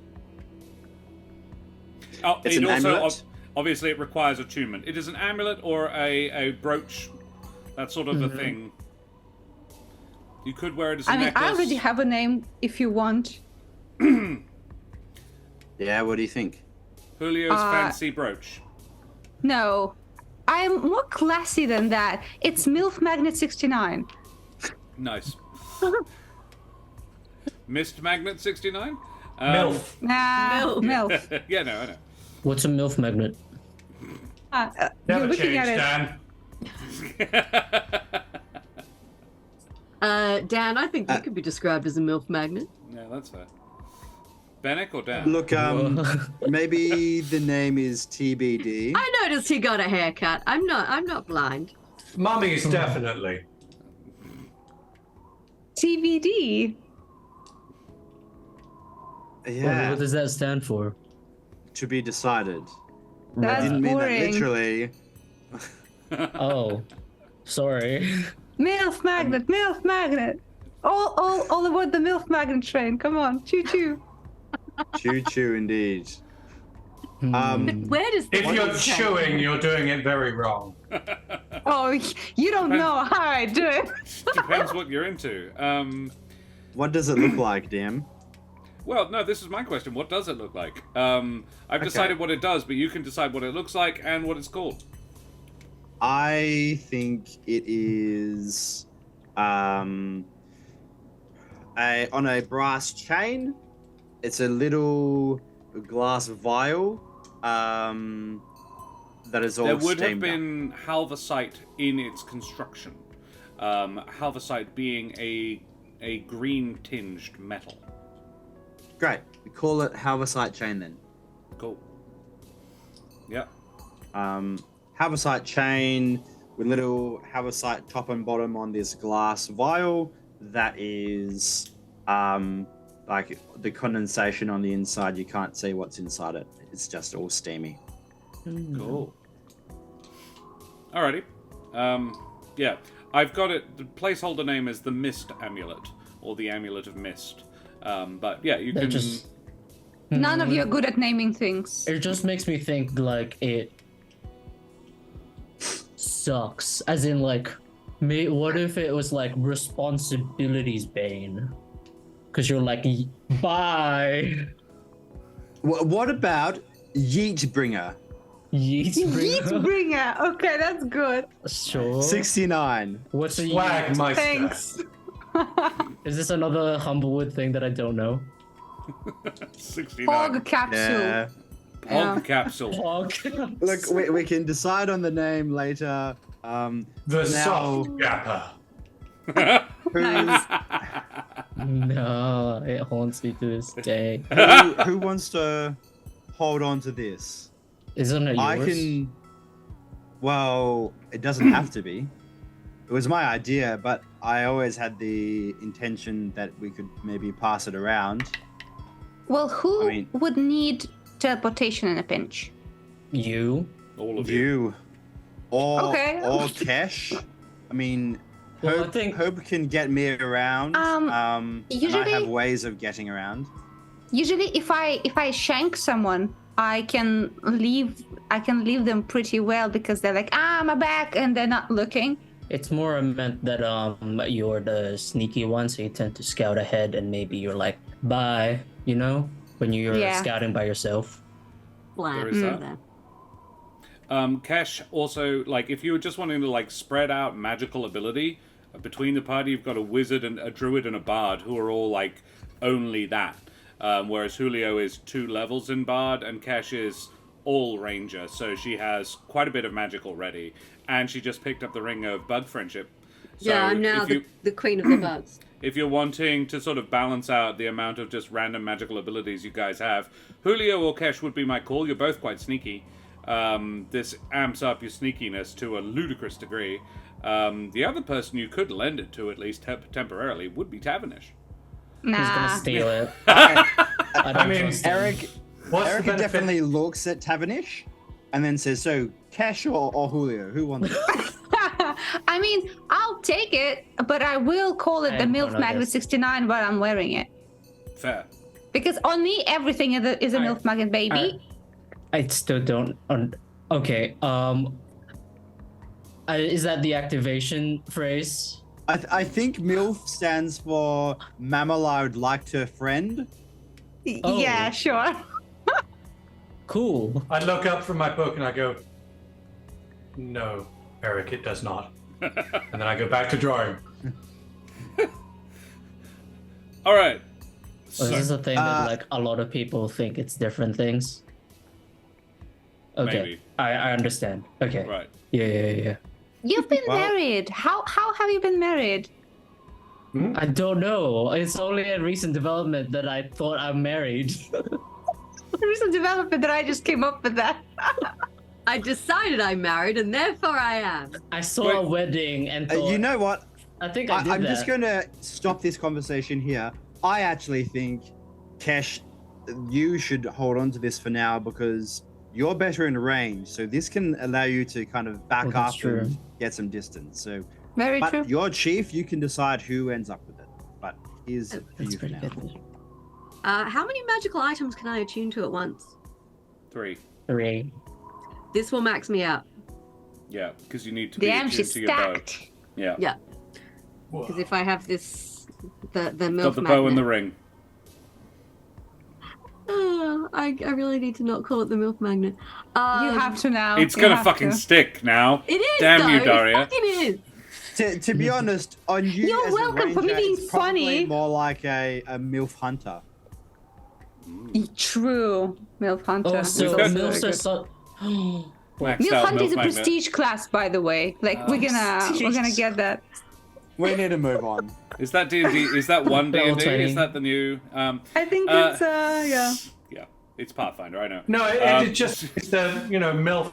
Oh, It's it an also amulet? obviously it requires attunement. It is an amulet or a brooch, that sort of a thing. You could wear it as a I mean, necklace. I already have a name if you want. Yeah, what do you think? Julio's fancy brooch. No, I'm more classy than that. It's MILF Magnet 69. Nice. Mist Magnet 69? MILF. Nah, MILF. Yeah, no, I know. What's a MILF magnet? You're Never looking changed, at it. Dan. Dan, I think you could be described as a MILF magnet. Yeah, that's fair. Bennick or Dan? Look, maybe the name is TBD. I noticed he got a haircut. I'm not blind. Mummies, definitely. TBD. Yeah, What does that stand for? to be decided. I That's didn't mean that boring. literally. Oh, sorry. MILF Magnet, MILF Magnet. All aboard the MILF Magnet train. Come on, choo choo. Choo choo indeed. Where does the If you're word come chewing, you're doing it very wrong. Oh, you don't know how I do it. Depends what you're into. What does it look like, DM? Well, no, this is my question. What does it look like? I've decided what it does, but you can decide what it looks like and what it's called. I think it is on a brass chain. It's a little glass vial that is all There would have steamed been halversite in its construction. Halversite being a green-tinged metal. up. Great. We call it halversite chain then. Cool. Yep. Halversite chain with little halversite top and bottom on this glass vial that is like the condensation on the inside. You can't see what's inside it. It's just all steamy. Cool. Alrighty. Yeah. I've got it. The placeholder name is the Mist Amulet, or the Amulet of Mist. But yeah, you can. None of you are good at naming things. It just makes me think like it sucks. As in, like, what if it was like responsibilities bane? Because you're like, bye. What about Yeet Bringer? Yeetbringer. Okay, that's good. Sure. 69. What's a Swagmeister. Thanks. Is this another Humblewood thing that I don't know? 69. Fog capsule. Yeah. Pog capsule. Fog. Look, we can decide on the name later. The Now- soft gapper. Nice. No, it haunts me to this day. Who wants to hold on to this? Isn't it yours? I can. Well, it doesn't have to be. It was my idea, but I always had the intention that we could maybe pass it around. Well, who I mean- would need teleportation in a pinch? You? All of you. You. Or Okay. Kesh. I mean, Well, Hope, I think- Hope can get me around. And I usually- have ways of getting around. Usually, if I shank someone, I can leave them pretty well because they're like, my back, and they're not looking. It's more meant that you're the sneaky one, so you tend to scout ahead, and maybe you're like, bye, you know, when you're Yeah. scouting by yourself. There is that. There. Kesh, also, like, if you were just wanting to, like, spread out magical ability, between the party, you've got a wizard and a druid and a bard who are all, like, only that. Whereas Julio is 2 levels in bard, and Kesh is all ranger, so she has quite a bit of magic already. And she just picked up the ring of bug friendship. So Yeah, I'm now if the queen of the bugs. If you're wanting to sort of balance out the amount of just random magical abilities you guys have, Julio or Kesh would be my call. You're both quite sneaky. This amps up your sneakiness to a ludicrous degree. The other person you could lend it to, at least temporarily, would be Tavernish. Who's gonna Nah. steal it? Okay. I don't mean, trust him. Eric What's the benefit? definitely looks at Tavernish and then says, so, Kesh or Julio? Who wants it? I mean, I'll take it, but I will call it I the don't MILF know Magnet this. 69 while I'm wearing it. Fair. Because on me, everything is a MILF Magnet baby. I still don't. Okay. Is that the activation phrase? I think MILF stands for Mammal I Would Like to Friend. Oh. Yeah, sure. Cool. I look up from my book and I go, no, Eric, it does not. And then I go back to drawing. All right. So, is this a thing that like a lot of people think it's different things? Okay, Maybe. I understand. Okay. Right. Yeah. You've been Well- married. How have you been married? I don't know. It's only a recent development that I thought I'm married. The recent development that I just came up with that. I decided I'm married, and therefore I am. I saw a wedding and thought, You know what? I think I did I'm that. just going to stop this conversation here. I actually think, Kesh, you should hold on to this for now because you're better in range. So this can allow you to kind of back that's up true. and get some distance. So, Very but true. you're chief, you can decide who ends up with it. But here's for That's you for pretty now. good. How many magical items can I attune to at once? 3. 3. This will max me out. Yeah, because you need to be Damn, attuned she's to your bow. stacked. Yeah. Yeah. Because if I have this, the Got MILF the magnet. bow and the ring. I really need to not call it the MILF magnet. You have to now. It's You gonna have fucking to. stick now. It is, Damn though. you, Daria. It fucking is. To be honest, on you You're as a welcome for me ranger, being it's probably funny. more like a MILF hunter. True. MILF Hunter. Oh, is so also MILFs very are good. so. Maxed MILF out Hunter is a magnet. prestige class, by the way. Like we're gonna get that. We need to move on. Is that D&D? Is that one Level D&D? 20. Is that the new? I think it's yeah. Yeah, it's Pathfinder. I know. No, Um, it just it's the MILFs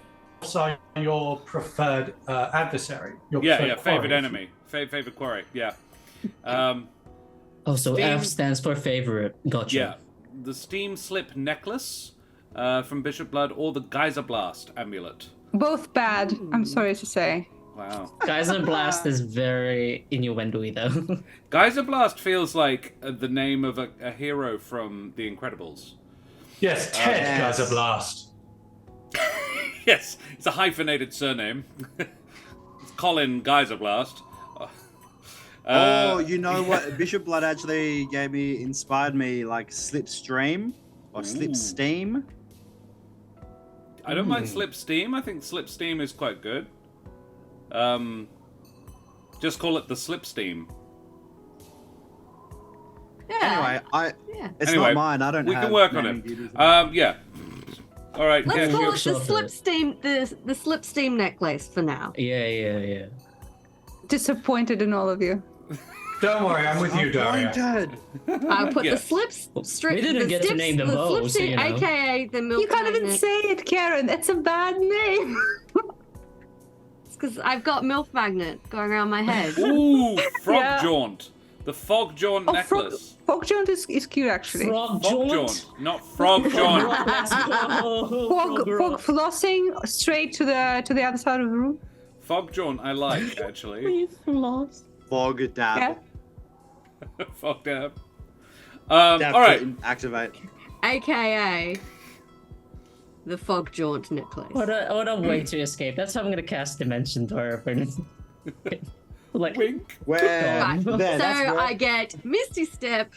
are your preferred adversary. Your Yeah, preferred yeah. Favorite quarry. enemy. Favorite quarry. Yeah. Oh, so Steam- F stands for favorite. Gotcha. Yeah. The Steam Slip Necklace from Bishop Blood, or the Geyser Blast Amulet. both bad. I'm sorry to say. Wow. Geyser Blast is very innuendo-y though. Geyser Blast feels like the name of a hero from The Incredibles. Yes, Ted Yes. Geyser Blast. Yes, it's a hyphenated surname. It's Colin Geyser Blast. Oh, you know what? Bishop Blood actually inspired me like Slipstream or Slipsteam. I don't mind Slip Steam. I think Slip Steam is quite good. Just call it the Slip Steam. Yeah. Anyway, it's Anyway, not mine. I don't We have can work on naming it. duties. Yeah. All right. Let's yeah, call you- it the Sure. slipsteam, the slipsteam necklace for now. Yeah. Disappointed in all of you. Don't worry, I'm with you, Daria. Appointed. I'll put Yeah. the slipstream. We didn't get to name the bow, so you know. aka the milk You can't even magnet. say it, Karen. It's a bad name. It's because I've got MILF magnet going around my head. Ooh, Frog Yeah. Jaunt. The Fog Jaunt necklace. Fog Jaunt is cute actually. Frog Fog Jaunt. Jaunt, not Frog Jaunt. Let's go. Fog flossing straight to the other side of the room. Fog Jaunt, I like actually. We floss. Fog dab. Yeah. Fog Dab. Dab All right. to activate. aka the Fog Jaunt necklace. What a way to escape. That's how I'm gonna cast Dimension Door. Like, Wink. Where? Right. There, So that's where- I get Misty Step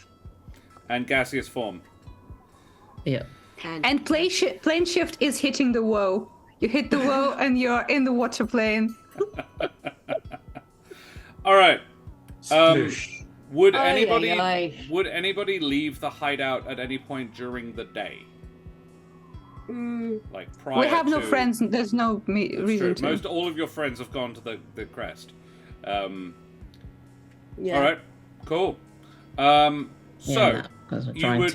And gaseous form. yeah. And plane shift is hitting the woe. You hit the woe and you're in the water plane. All right. Sploosh. Would Ay, anybody ay, ay. would anybody leave the hideout at any point during the day? Like prior We have no to- friends. There's no That's reason true. to. All of your friends have gone to the crest. Yeah. All right. Cool. Yeah, So because we're you trying would-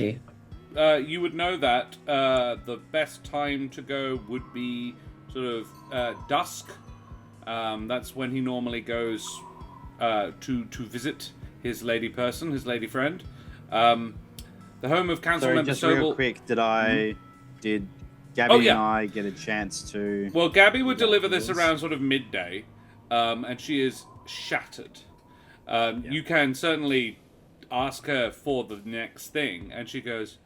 to. you would know that the best time to go would be sort of dusk. That's when he normally goes to visit his lady person, his lady friend. The home of council Sorry, member just real Sobel. quick. Did Gabby Oh, yeah. and I get a chance to? Well, Gabby would Yeah, deliver this yes. around sort of midday, and she is shattered. You can certainly ask her for the next thing, and she goes,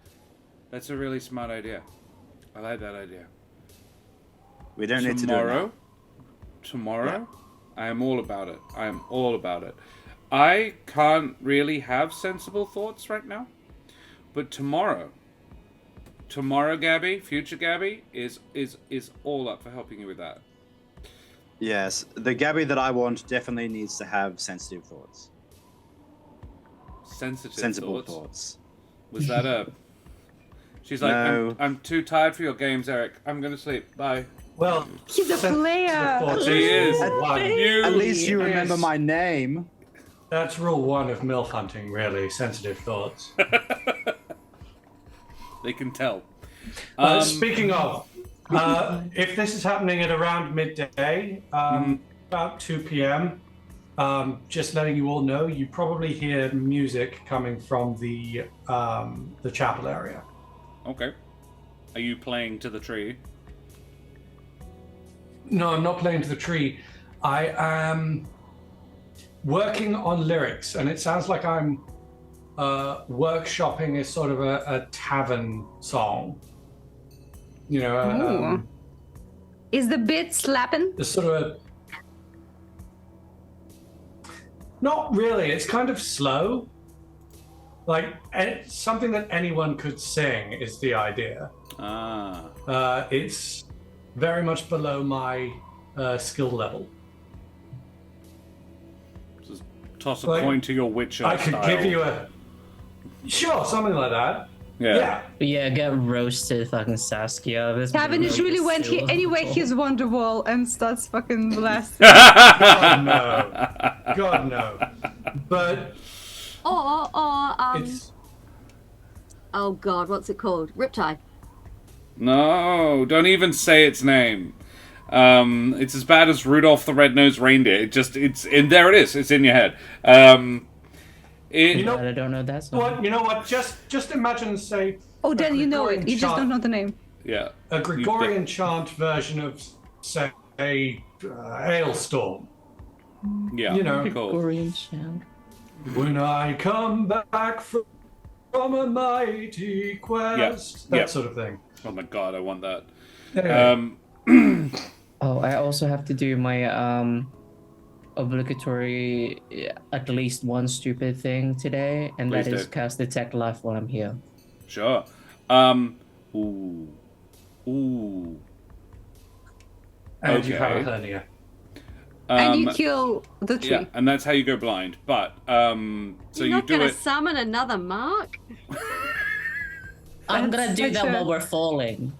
"That's a really smart idea. I like that idea." We don't need to do it now. Tomorrow, I am all about it. I am all about it. I can't really have sensible thoughts right now, but tomorrow, Gabby, future Gabby, is all up for helping you with that. Yes, the Gabby that I want definitely needs to have sensitive thoughts. Sensible Sensible thoughts. Was that a? She's like, No. I'm too tired for your games, Eric. I'm gonna sleep. Bye. Well, He's a player. She is. One. At least you Yes. remember my name. That's rule one of MILF hunting, really. Sensitive thoughts. They can tell. Speaking of, if this is happening at around midday, about 2 p.m., just letting you all know, you probably hear music coming from the chapel area. Okay. Are you playing to the tree? No, I'm not playing to the tree. I am working on lyrics, and it sounds like I'm workshopping is sort of a tavern song. You know, Ooh. Is the bit slapping? it's sort of a. Not really. It's kind of slow. Like something that anyone could sing is the idea. It's very much below my skill level. Just toss a Like, coin to your Witcher I could style. give you a. Sure, something like that. Yeah. Yeah, get roasted, fucking Saskia. This Tavernish really went here. Anyway, he's Wonderwall and starts fucking blasting. God no. God no. But Or it's. oh god, what's it called? Riptide. No, don't even say its name. It's as bad as Rudolph the Red-Nosed Reindeer. It's in there. It is. It's in your head. You know I don't know that song. what? You know what? Just imagine, say. Oh, a then you know it. Gregorian You just don't chant- know the name. Yeah. A Gregorian chant version of, say, Hailstorm. Yeah. You know. Cool. Korean chant. When I come back from a mighty quest. Yeah. That sort of thing. Oh my god, I want that. Anyway, Oh, I also have to do my obligatory at least one stupid thing today, and Please that is do. cast Detect Life while I'm here. Sure. Ooh. Ooh. and you have a okay. hernia. And you kill the tree. Yeah, and that's how you go blind. But so You're you not do gonna it. summon another mark? I'm That's gonna do such that a- while we're falling.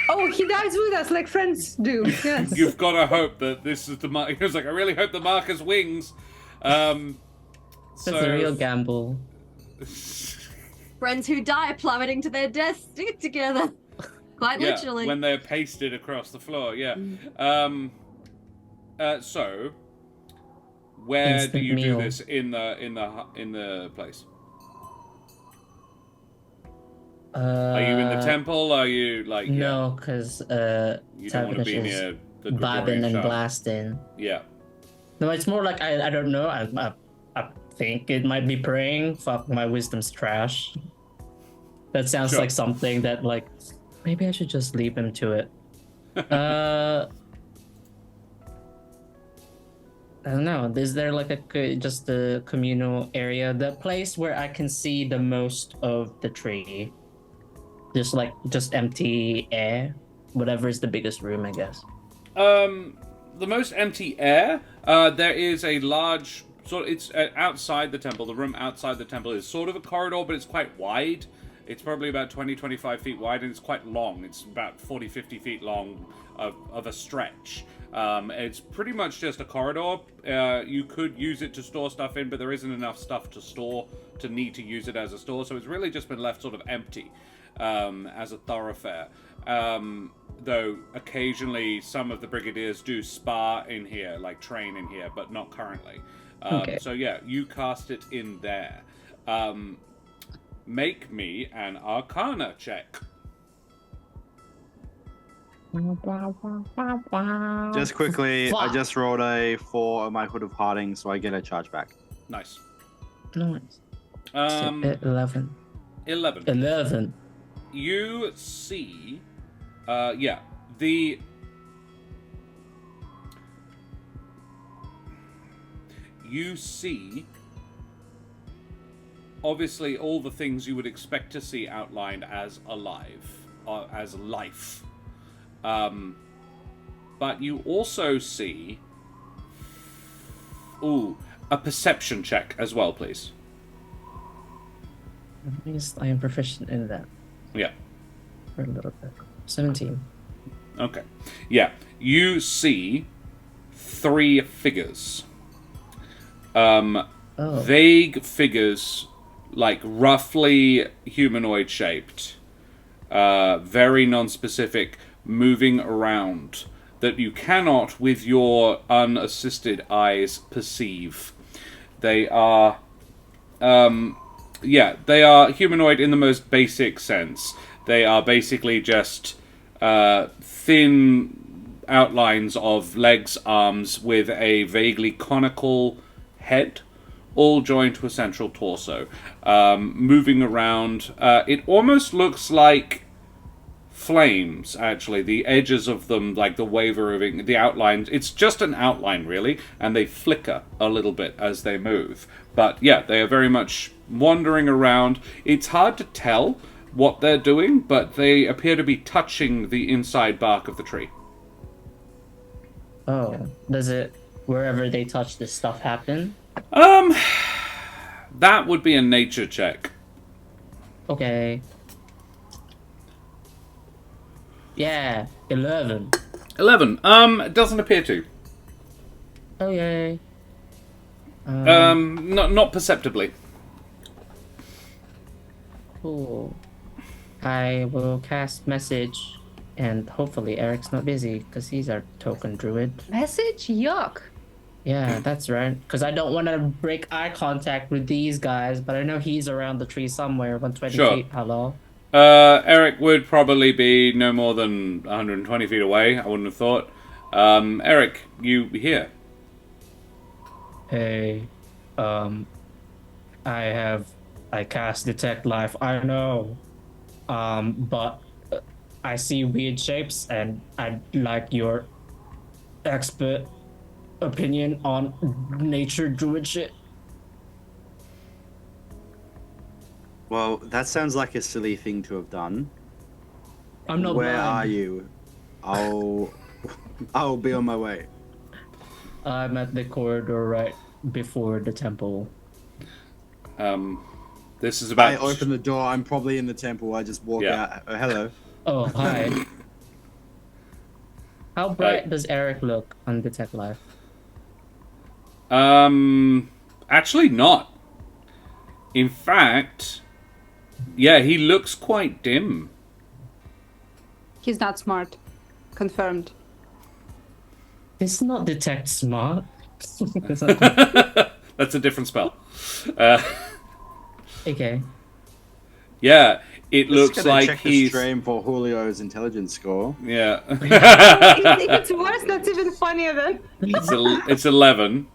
Oh, he dies with us like friends do. Yes. You've got to hope that this is the mark. He was like, I really hope the mark has wings. That's a real gamble. Friends who die plummeting to their deaths stick together. Quite Yeah, literally. when they're pasted across the floor. Yeah. So, where do Instant you meal. do this in the place? Are you in the temple? Are you like No, because you don't want to Tavernish be is near the bobbing Gregorian and chant? blasting. Yeah. No, it's more like I don't know. I think it might be praying. Fuck, my wisdom's trash. That sounds Sure. like something that like maybe I should just leave him to it. I don't know. Is there like just a communal area, the place where I can see the most of the tree? Just empty air, whatever is the biggest room, I guess. The most empty air. There is a large sort. It's outside the temple. The room outside the temple is sort of a corridor, but it's quite wide. It's probably about 20-25 feet wide, and it's quite long. It's about 40-50 feet long of a stretch. It's pretty much just a corridor. You could use it to store stuff in, but there isn't enough stuff to store to need to use it as a store. So it's really just been left sort of empty as a thoroughfare. Though occasionally some of the brigadiers do spar in here, like train in here, but not currently. Okay. So yeah, you cast it in there. Make me an Arcana check. Just quickly, I Fuck. just rolled a 4 on my Hood of Harding, so I get a charge back. Nice. Nice. 11. 11. You see, you see, obviously, all the things you would expect to see outlined as alive, as life. But you also see, a perception check as well, please. At least I am proficient in that Yeah. for a little bit. 17. Okay. Yeah. You see 3 figures. Vague figures, like roughly humanoid shaped, very non-specific, moving around that you cannot, with your unassisted eyes, perceive. They are, they are humanoid in the most basic sense. They are basically just thin outlines of legs, arms, with a vaguely conical head all joined to a central torso, moving around. It almost looks like flames, actually. The edges of them, like the wavering, the outlines. It's just an outline, really, and they flicker a little bit as they move. But yeah, they are very much wandering around. It's hard to tell what they're doing, but they appear to be touching the inside bark of the tree. Oh, does it, wherever they touch this stuff happen? That would be a nature check. Okay. Yeah, 11. 11. It doesn't appear to. Okay. Not perceptibly. Cool. I will cast message, and hopefully Eric's not busy, because he's our token druid. Message? Yuck. Yeah, that's right. Because I don't want to break eye contact with these guys, but I know he's around the tree somewhere, 120 Sure. feet. Hello? Eric would probably be no more than 120 feet away, I wouldn't have thought. Eric, you here? Hey, I cast Detect Life, I know. But I see weird shapes, and I'd like your expert opinion on nature druid shit. Well, that sounds like a silly thing to have done. I'm not Where blind. are you? I'll be on my way. I'm at the corridor right before the temple. This is about... I open the door. I'm probably in the temple. I just walk out. Oh, hello. Oh, hi. How bright does Eric look on Detect Life? Actually not. In fact, yeah, he looks quite dim. He's not smart. Confirmed. It's not Detect Smart. That's a different spell. Okay. Yeah, it Just looks gonna like check the he's... stream for Julio's intelligence score. Yeah. If it's worse, that's even funnier then. It's 11.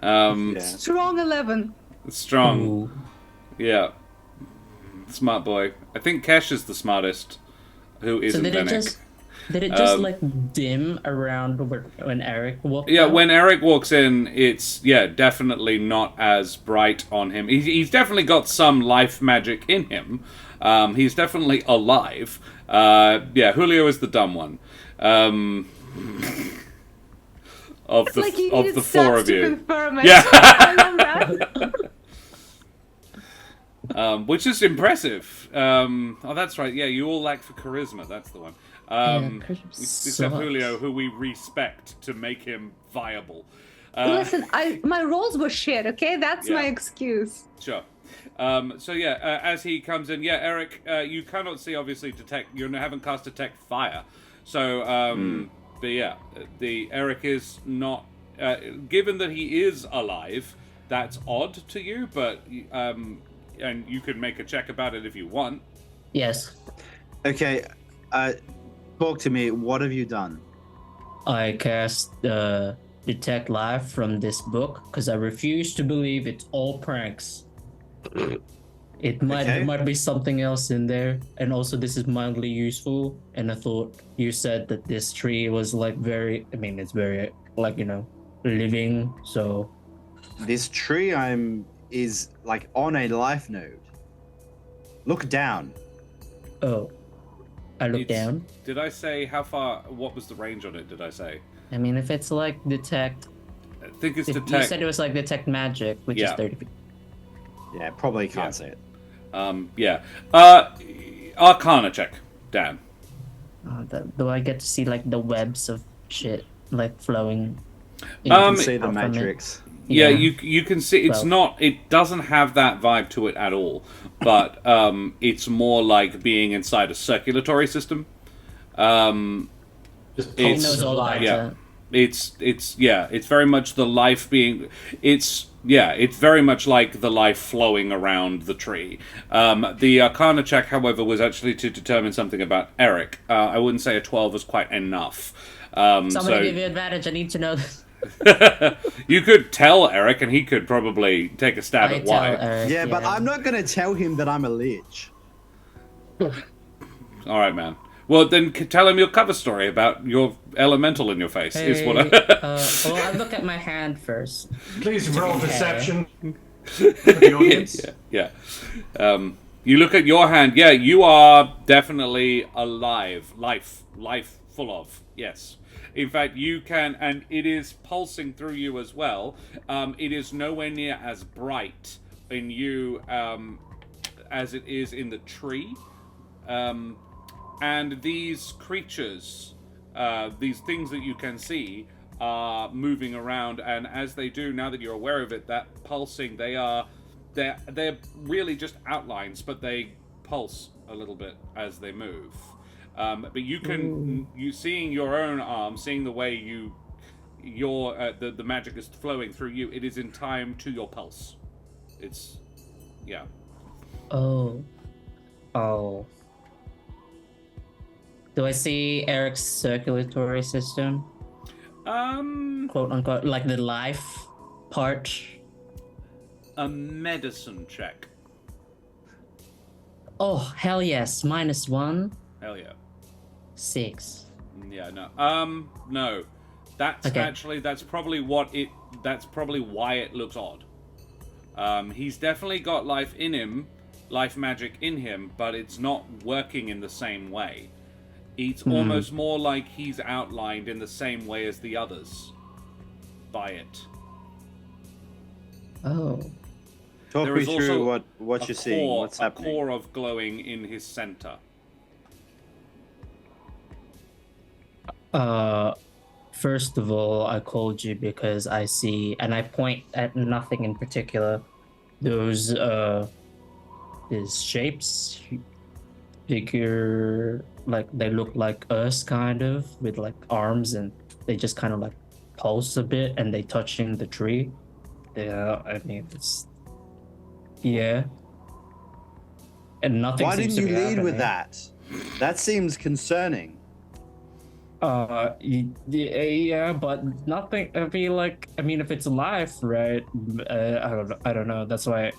Yeah. Strong 11. Strong. Ooh. Yeah. Smart boy. I think Kesh is the smartest. Who So isn't did it Venick. just like dim around when Eric walked Yeah, out? when Eric walks in, it's, definitely not as bright on him. He's definitely got some life magic in him. He's definitely alive. Julio is the dumb one. Of It's the, like you of needed the four stats of to you. confirm it. Yeah. I love that. Which is impressive. Oh, that's right. Yeah, you all lack for charisma. That's the one. Charisma Except sucks. Julio, who we respect to make him viable. Listen, my rolls were shit, okay? That's Yeah. my excuse. Sure. As he comes in, Eric, you cannot see, obviously, detect. You haven't cast detect fire, so the Eric is not. Given that he is alive, that's odd to you, but and you can make a check about it if you want. Yes. Okay. Talk to me. What have you done? I cast Detect Life from this book because I refuse to believe it's all pranks. It might Okay. there might be something else in there, and also this is mildly useful. And I thought you said that this tree was like very. I mean, it's very like living. So This tree is like on a life node. Look down. oh, I look It's- down. Did I say how far? What was the range on it? Did I say? I mean, if it's like detect, I think it's if you detect. said it was like detect magic, which is Yeah. 30 feet. Yeah, probably can't Yeah. say it. Arcana check, Dan. Do I get to see like the webs of shit like flowing? You can see the out from it? matrix. Yeah, you can see it's Well- not. It doesn't have that vibe to it at all. But it's more like being inside a circulatory system. Just He It's- knows all about yeah. that. It's very much the life being. It's very much like the life flowing around the tree. The Arcana check, however, was actually to determine something about Eric. I wouldn't say a 12 is quite enough. Somebody So give you advantage. I need to know this. You could tell Eric, and he could probably take a stab at why. Eric, Yeah, but I'm not going to tell him that I'm a lich. All right, man. Well, then tell him your cover story about your elemental in your face. Is what well, I'll look at my hand first. Please roll deception for the audience. Yeah. You look at your hand. Yeah, you are definitely alive. Life full of. Yes. In fact, you can, and it is pulsing through you as well. It is nowhere near as bright in you as it is in the tree. And these creatures, these things that you can see, are moving around. And as they do, now that you're aware of it, that pulsing, they're really just outlines, but they pulse a little bit as they move. But you can, you seeing your own arm, seeing the way the magic is flowing through you, it is in time to your pulse. It's, yeah. Oh. Do I see Eric's circulatory system? Quote unquote, like the life part? A medicine check. Oh, hell yes. -1. Hell yeah. 6. Yeah, no. No. That's Okay. actually, that's probably why it looks odd. He's definitely got life in him, life magic in him, but it's not working in the same way. It's almost more like he's outlined in the same way as the others by it. Oh. Talk There me is through also what you're seeing, what's happening. A core of glowing in his center. First of all, I called you because I see, and I point at nothing in particular, those these shapes, figure, like they look like us kind of, with like arms, and they just kind of like pulse a bit, and they touching the tree. Yeah, I mean, it's, yeah. And nothing Why seems didn't to you be lead with happening. that? That seems concerning. Yeah, but nothing. I mean, if it's alive, right? I don't know. That's why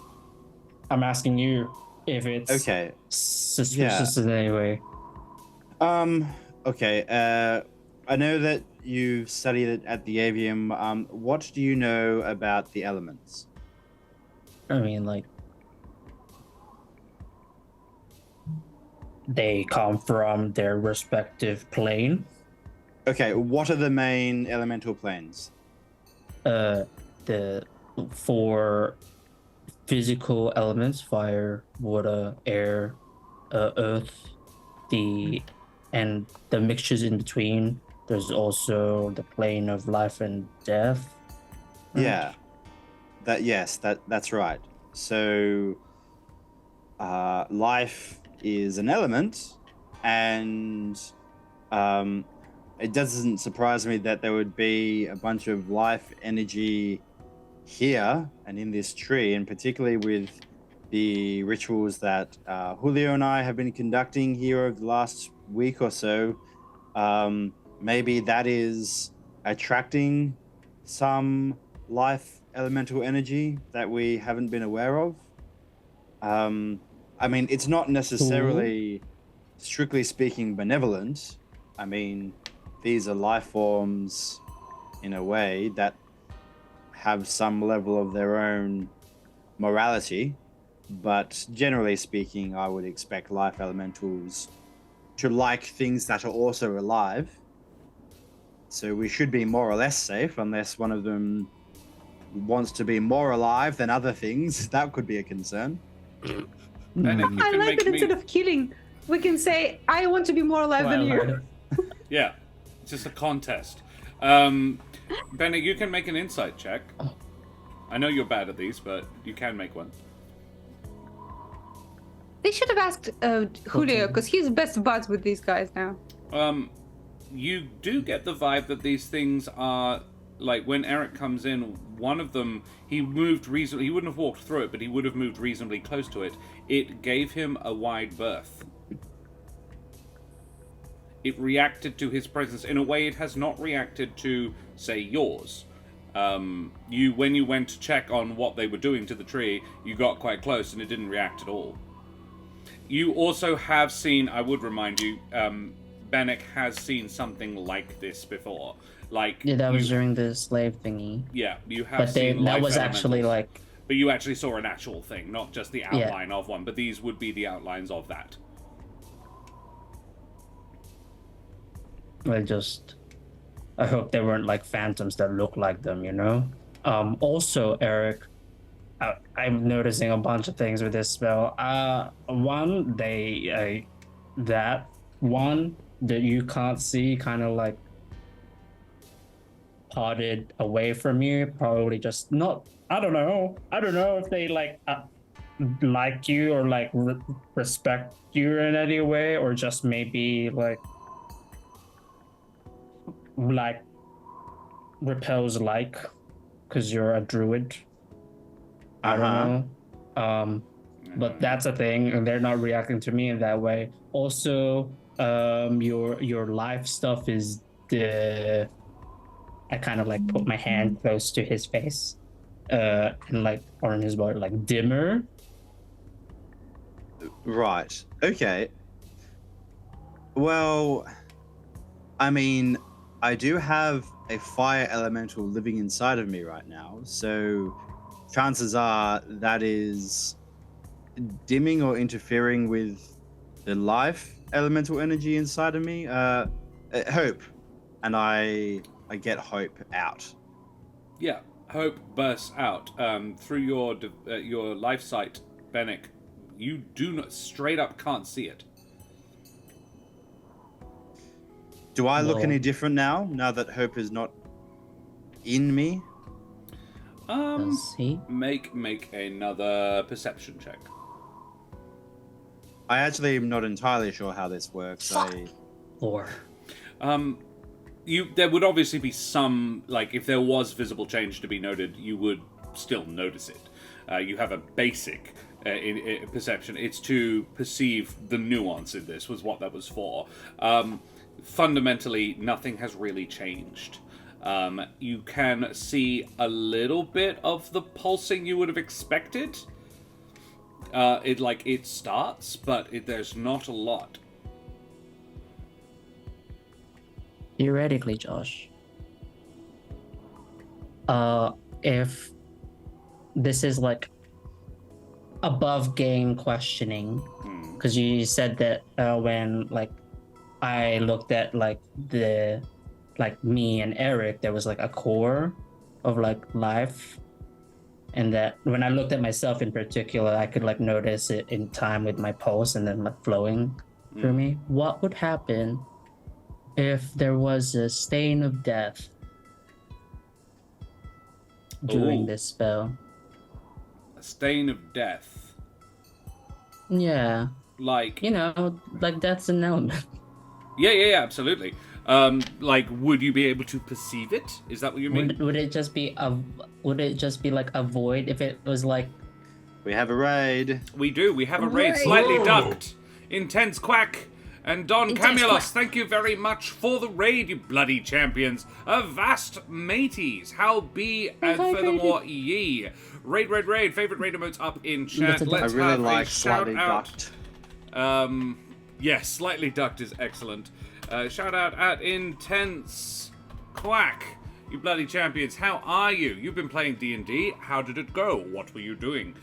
I'm asking you if it's Okay. suspicious in any way. Okay. I know that you've studied it at the Avium. What do you know about the elements? I mean, like, they come from their respective plane. Okay, what are the main elemental planes? The 4 physical elements: fire, water, air, earth. And the mixtures in between. There's also the plane of life and death. Right? Yeah. That's right. So life is an element, and it doesn't surprise me that there would be a bunch of life energy here and in this tree, and particularly with the rituals that Julio and I have been conducting here over the last week or so. Maybe that is attracting some life elemental energy that we haven't been aware of. I mean, it's not necessarily, strictly speaking, benevolent. I mean, these are life forms in a way that have some level of their own morality, but generally speaking, I would expect life elementals to like things that are also alive. So we should be more or less safe, unless one of them wants to be more alive than other things. That could be a concern. Bennett, you I can like make that instead of killing, we can say, I want to be more alive than you. Yeah, it's just a contest. Bennett, you can make an insight check. I know you're bad at these, but you can make one. They should have asked Julio, because he's best buds with these guys now. You do get the vibe that these things are, like, when Eric comes in, one of them, he moved reasonably, he wouldn't have walked through it, but he would have moved reasonably close to it. It gave him a wide berth. It reacted to his presence in a way it has not reacted to, say, yours. When you went to check on what they were doing to the tree, you got quite close and it didn't react at all. You also have seen, I would remind you, Bennick has seen something like this before. That was during the slave thingy. Yeah, you have But seen that life was actually elementals. But you actually saw an actual thing, not just the outline of one. But these would be the outlines of that. I hope they weren't like phantoms that look like them, you know? Also, Eric, I'm noticing a bunch of things with this spell. One, that you can't see kind of like potted away from you, probably just not, I don't know if they like you or like respect you in any way, or just maybe like repels because you're a druid. I don't know. But that's a thing, and they're not reacting to me in that way. Also, your life stuff is I kind of like put my hand close to his face, and like on his body, like dimmer. Right. Okay. Well, I mean, I do have a fire elemental living inside of me right now, so chances are that is dimming or interfering with the life elemental energy inside of me. Hope, and I get hope out. Yeah, hope bursts out through your life sight, Bennick. You do not straight up can't see it. Do I look any different now that hope is not in me? Make another perception check. I actually am not entirely sure how this works. Or there would obviously be some, like, if there was visible change to be noted, you would still notice it. You have a basic perception. It's to perceive the nuance in this, was what that was for. Fundamentally, nothing has really changed. You can see a little bit of the pulsing you would have expected. It starts, but there's not a lot. Theoretically, Josh, if this is like above game questioning, because you said that when like I looked at like me and Eric, there was like a core of like life, and that when I looked at myself in particular, I could like notice it in time with my pulse and then like flowing through me. What would happen if there was a stain of death during this spell? A stain of death? Yeah. Like, like that's an element. Yeah, absolutely. Would you be able to perceive it? Is that what you mean? Would it just be like a void if it was like? We have a raid. We do. We have a raid. Slightly ducked. Intense Quack and Don Camulus. Thank you very much for the raid, you bloody champions. A vast mateys. How be and furthermore ye. Raid. Favorite raid emotes up in chat. Let's I really have like a slightly shout out. ducked. Yes, slightly ducked is excellent. Shout out at Intense Quack. You bloody champions, how are you? You've been playing D&D. How did it go? What were you doing?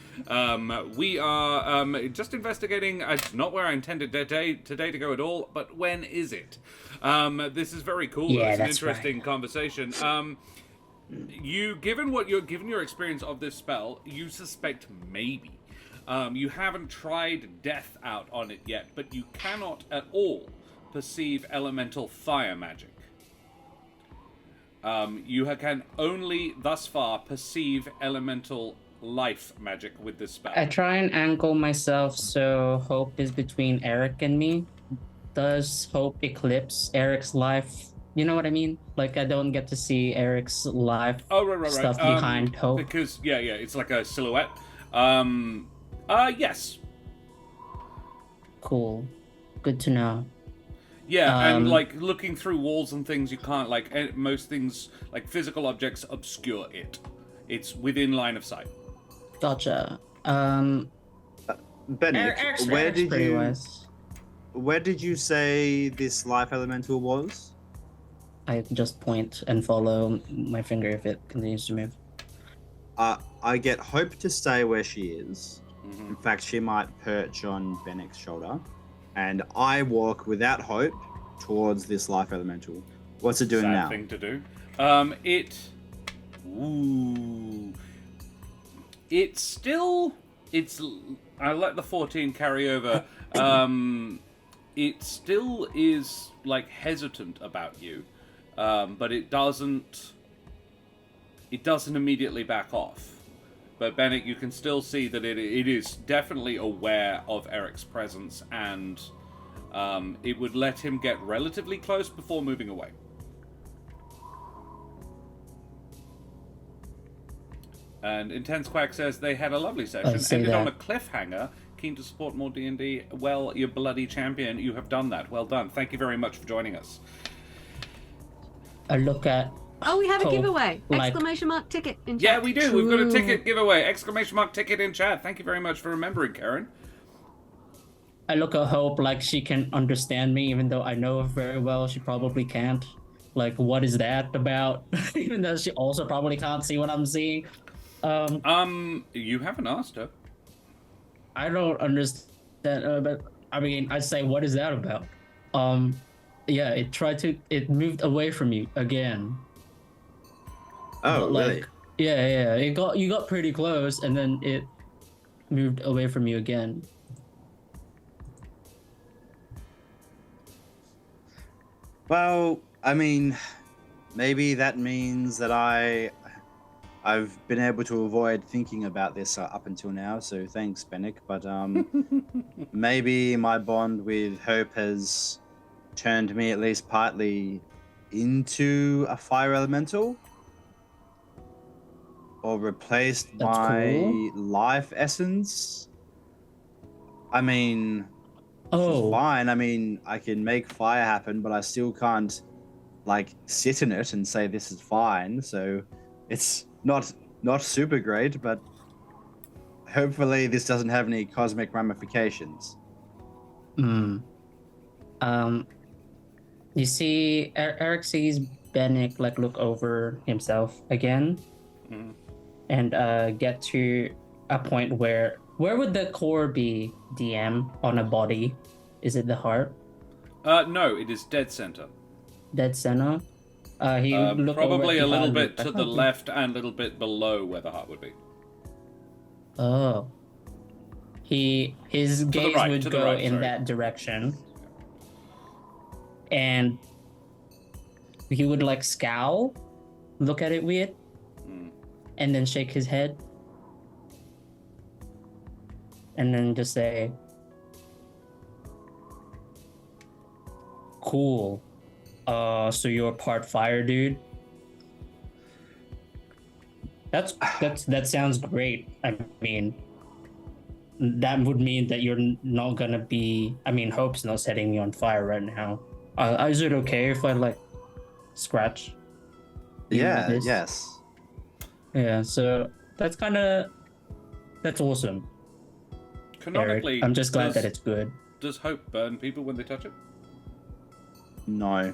We are just investigating. It's not where I intended today to go at all, but when is it? This is very cool. Yeah, it's an that's interesting conversation. Given your experience of this spell, you suspect maybe. You haven't tried death out on it yet, but you cannot at all perceive elemental fire magic. You can only, thus far, perceive elemental life magic with this spell. I try and angle myself so Hope is between Eric and me. Does Hope eclipse Eric's life? You know what I mean? Like, I don't get to see Eric's life stuff behind Hope. Because, yeah, it's like a silhouette. Yes. Cool. Good to know. Yeah, and like looking through walls and things, you can't most things like physical objects obscure it. It's within line of sight. Gotcha. Bennick, where did you say this life elemental was? I just point and follow my finger if it continues to move. I get Hope to stay where she is. In fact, she might perch on Bennick's shoulder. And I walk without Hope towards this life elemental. What's it doing Sad now? Thing to do. It's still. I let the 14 carry over. It still is like hesitant about you, but it doesn't immediately back off. But Bennick, you can still see that it is definitely aware of Eric's presence, and it would let him get relatively close before moving away. And Intense Quack says they had a lovely session, ended on a cliffhanger. Keen to support more D&D. Well, you bloody champion, you have done that. Well done. Thank you very much for joining us. I look at. Oh, we have a giveaway! Like, Exclamation mark ticket in chat. Yeah, we do. We've got a ticket giveaway. Exclamation mark ticket in chat. Thank you very much for remembering, Karen. I look at Hope like she can understand me, even though I know her very well she probably can't. Like, what is that about? Even though she also probably can't see what I'm seeing. You haven't asked her. I don't understand, but I mean, I say, what is that about? Yeah, it moved away from you again. Oh, like, really? Yeah, you got pretty close, and then it moved away from you again. Well, I mean, maybe that means that I've been able to avoid thinking about this up until now, so thanks, Bennick. But maybe my bond with Hope has turned me at least partly into a fire elemental, or replaced my life essence. I mean, she's fine. I mean, I can make fire happen, but I still can't like sit in it and say this is fine. So it's not super great, but hopefully this doesn't have any cosmic ramifications. You see, Eric sees Bennick like look over himself again, and get to a point where would the core be, DM, on a body? Is it the heart? No, it is dead center. Dead center. He would look probably over a little behind bit to the left and a little bit below where the heart would be. Oh. His gaze would go in that direction. And he would like scowl, look at it weird, and then shake his head. And then just say, cool. So you're part fire, dude? That sounds great. I mean, that would mean that you're not gonna be. I mean, Hope's not setting me on fire right now. Is it okay if I like scratch? Yeah. Yes. Yeah. So that's awesome. Canonically, Eric, I'm just glad that it's good. Does Hope burn people when they touch it? No.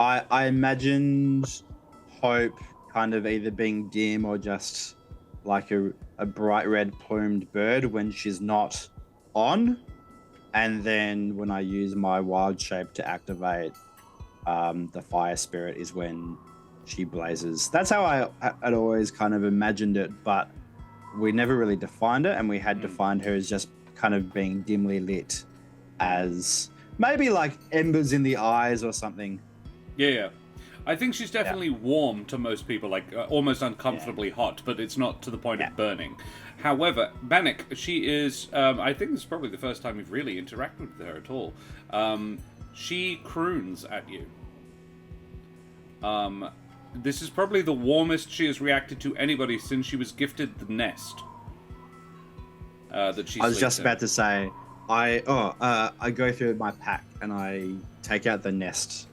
I imagined Hope kind of either being dim or just like a bright red plumed bird when she's not on. And then when I use my wild shape to activate the fire spirit is when she blazes. That's how I'd always kind of imagined it, but we never really defined it, and we had defined her as just kind of being dimly lit as maybe like embers in the eyes or something. Yeah. I think she's definitely warm to most people, like almost uncomfortably hot, but it's not to the point of burning. However, Bennick, she is, I think this is probably the first time we've really interacted with her at all. She croons at you. This is probably the warmest she has reacted to anybody since she was gifted the nest. That she I was just about to say, I go through my pack and I take out the nest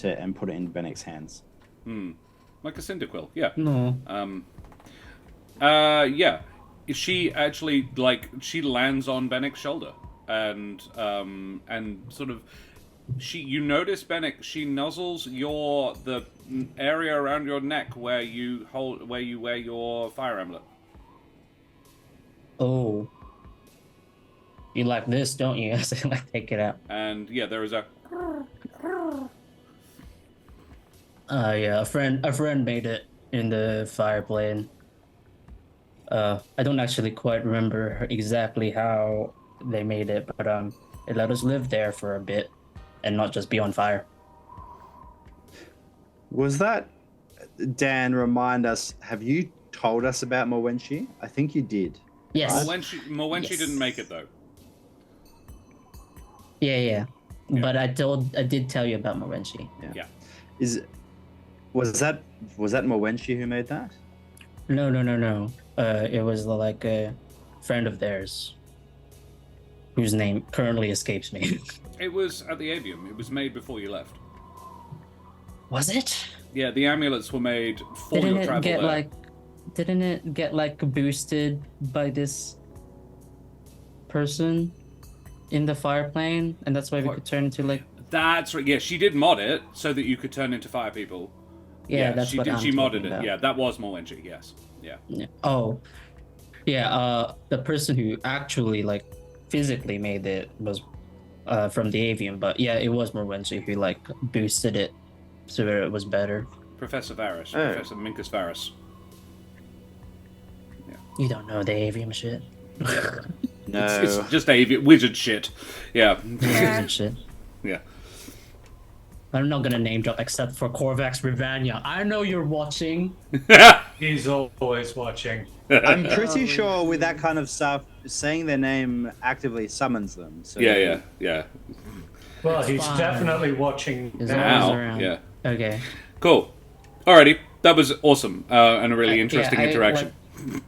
and put it in Bennick's hands. Like a Cyndaquil, yeah. No. Yeah. She actually, she lands on Bennick's shoulder. And sort of, you notice, Bennick, she nuzzles the area around your neck where you wear your fire amulet. Oh. You like this, don't you? As I take it out. And yeah, there is a... Yeah, a friend made it in the fire plane. I don't actually quite remember exactly how they made it, but it let us live there for a bit and not just be on fire. Was that, Dan, remind us, have you told us about Mowenchi? I think you did. Yes. Mowenchi Yes. didn't make it, though. Yeah. But I did tell you about Morenchi. Yeah. Was that Mowenchi who made that? No. It was like a friend of theirs whose name currently escapes me. It was at the Avium. It was made before you left. Was it? Yeah, the amulets were made for your travel there. Didn't it get boosted by this person in the fire plane, and that's why we could turn into That's right. Yeah, she did mod it so that you could turn into fire people. Yeah, that's she what did. I'm She modded talking it. about. Yeah, that was Mowenchi. Yes. Yeah. Oh, yeah. The person who actually physically made it was from the Avium, but yeah, it was Morenchi who boosted it so that it was better. Professor Varus. Oh. Professor Minkus Varus. You don't know the Avium shit. No. It's just Avium wizard shit. Yeah. Wizard shit. Yeah. I'm not gonna name drop except for Corvax Rivania. I know you're watching. He's always watching. I'm pretty sure with that kind of stuff, saying their name actively summons them. So Yeah. Well, he's fine. definitely watching He's now. always around. Yeah. Okay. Cool. Alrighty. That was awesome and a really interesting I, interaction.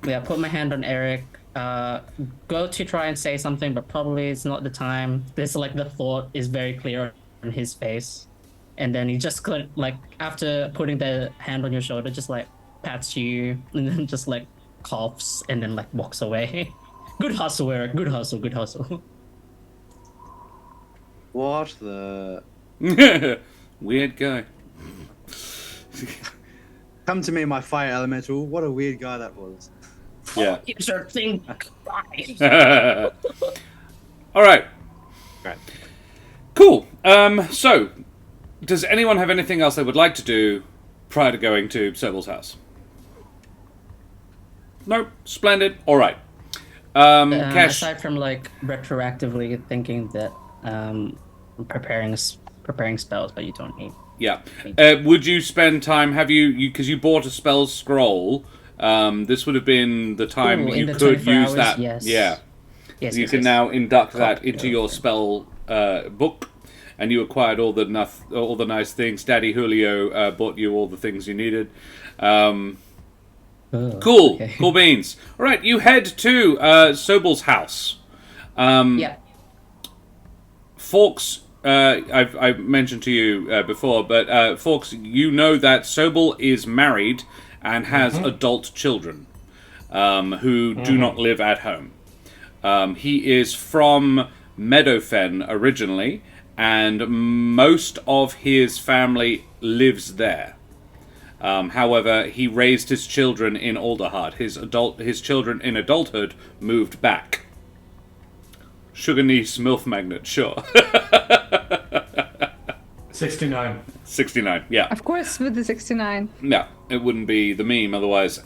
Put my hand on Eric. Go to try and say something, but probably it's not the time. This the thought is very clear on his face, and then he just after putting the hand on your shoulder, just pats you, and then just coughs, and then walks away. Good hustle, Eric. Good hustle. Good hustle. What the? Weird guy. Come to me, my fire elemental. What a weird guy that was. Yeah. Insert thing. All right. Great. Cool. So, does anyone have anything else they would like to do prior to going to Sobels' house? Nope. Splendid. All right. Cash. Aside from retroactively thinking that preparing spells, but you don't need. Yeah. Would you spend time? Have you? Because you bought a spell scroll. This would have been the time Ooh, you in the could 24 use hours, that. yes. Yeah. Yes, You can now induct that into your spell book, and you acquired all the nice things. Daddy Julio bought you all the things you needed. Cool, okay. Cool beans. All right, you head to Sobel's house. Yeah. Fawkes, I've mentioned to you before, but Fawkes, you know that Sobel is married and has adult children who do not live at home. He is from Meadowfen originally, and most of his family lives there. However, he raised his children in Alderheart. His children in adulthood moved back. Sugar niece, MILF magnet, sure. 69. 69, yeah. Of course, with the 69. Yeah, it wouldn't be the meme otherwise.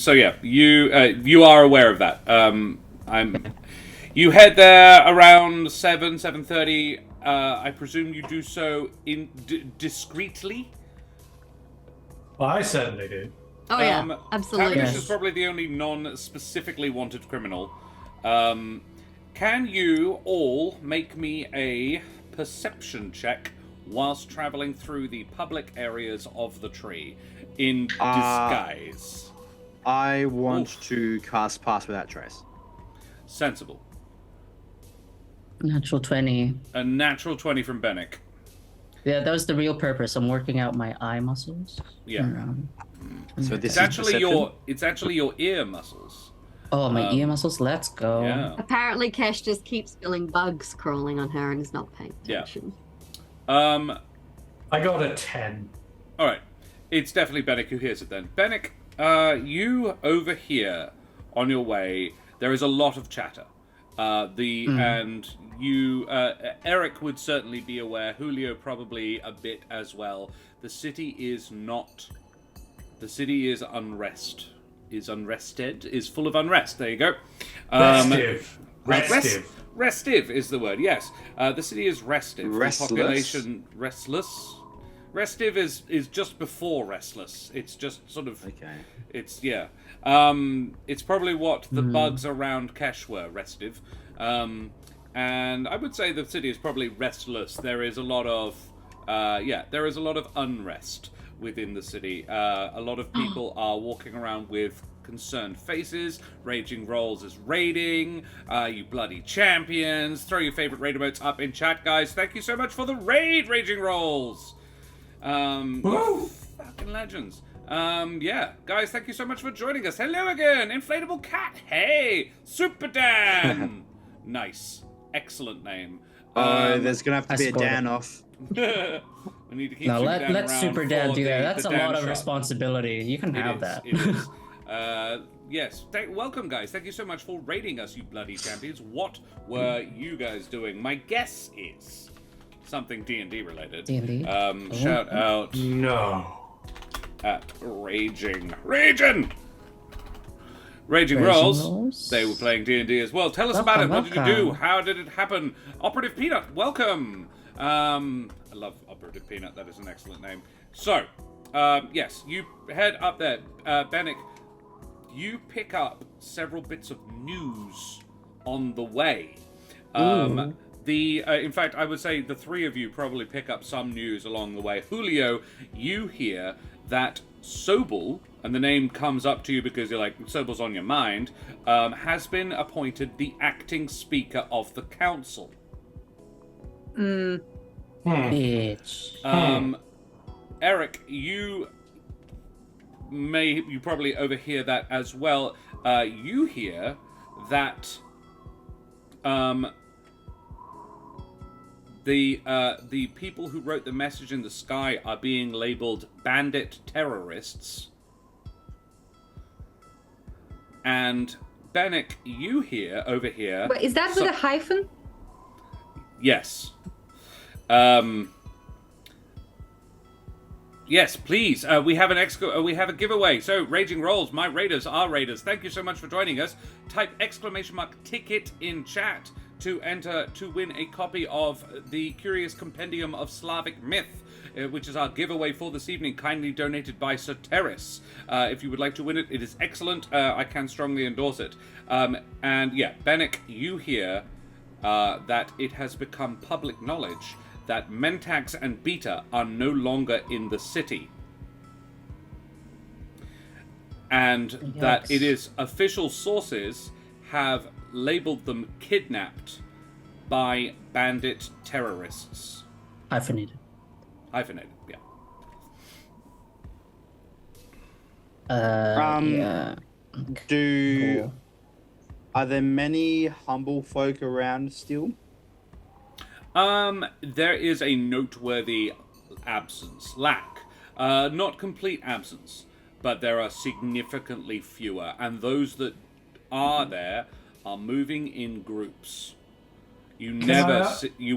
So yeah, you are aware of that. You head there around 7:30. I presume you do so discreetly. Well, I certainly do. Oh yeah, absolutely. Tavernish is probably the only non-specifically wanted criminal. Can you all make me a perception check whilst traveling through the public areas of the tree in disguise? I want to cast Pass Without Trace. Sensible. Natural 20. A natural 20 from Bennick. Yeah, that was the real purpose. I'm working out my eye muscles. Yeah. So this It's is actually perception? your ear muscles. Oh, my ear muscles. Let's go. Yeah. Apparently, Kesh just keeps feeling bugs crawling on her and is not paying attention. I got a 10. All right. It's definitely Bennick who hears it then. Bennick, you overhear on your way, there is a lot of chatter. And you, Eric would certainly be aware, Julio probably a bit as well. The city is full of unrest. There you go. Restive is the word, yes. The city is restive. Restless? The population, restless. Restive is just before restless. It's just sort of... Okay. It's, yeah. It's probably what the bugs around Kesh were, restive. And I would say the city is probably restless. There is a lot of... there is a lot of unrest within the city. A lot of people are walking around with concerned faces. Raging Rolls is raiding. You bloody champions. Throw your favorite raid emotes up in chat, guys. Thank you so much for the raid, Raging Rolls. Fucking legends. Guys, thank you so much for joining us. Hello again, Inflatable Cat. Hey, Super Dan. Nice. Excellent name. There's gonna have to be a Dan off. We need to keep No, Super Dan let around Super Dan for do that. the That's a Dan lot of shot. responsibility. You can have that. It is. Yes. Welcome, guys. Thank you so much for raiding us, you bloody champions. What were you guys doing? My guess is something D&D related. D&D? Shout out No. at Raging Rolls. They were playing D&D as well. Tell us about it. What did you do? How did it happen? Operative Peanut, welcome. I love Operative Peanut. That is an excellent name. So, yes, you head up there. Bennick, you pick up several bits of news on the way. In fact, I would say the three of you probably pick up some news along the way. Julio, you hear that Sobel, and the name comes up to you because you're like, Sobel's on your mind, has been appointed the acting speaker of the council. Bitch. Eric, you probably overhear that as well. You hear that the people who wrote the message in the sky are being labeled bandit terrorists. And Bennick, you overhear. Wait, is that with a hyphen? Yes. Yes, please. We have we have a giveaway. So, Raging Rolls, my raiders, our raiders. Thank you so much for joining us. Type !ticket in chat to enter to win a copy of the Curious Compendium of Slavic Myth, which is our giveaway for this evening, kindly donated by Soteris. If you would like to win it, it is excellent. I can strongly endorse it. And yeah, Bennick, you hear that it has become public knowledge that Mentax and Beta are no longer in the city. And that it is official sources have labeled them kidnapped by bandit terrorists. Hyphenated, yeah. Yeah. Cool. Are there many humble folk around still? There is a noteworthy lack. Not complete absence, but there are significantly fewer, and those that are there are moving in groups. You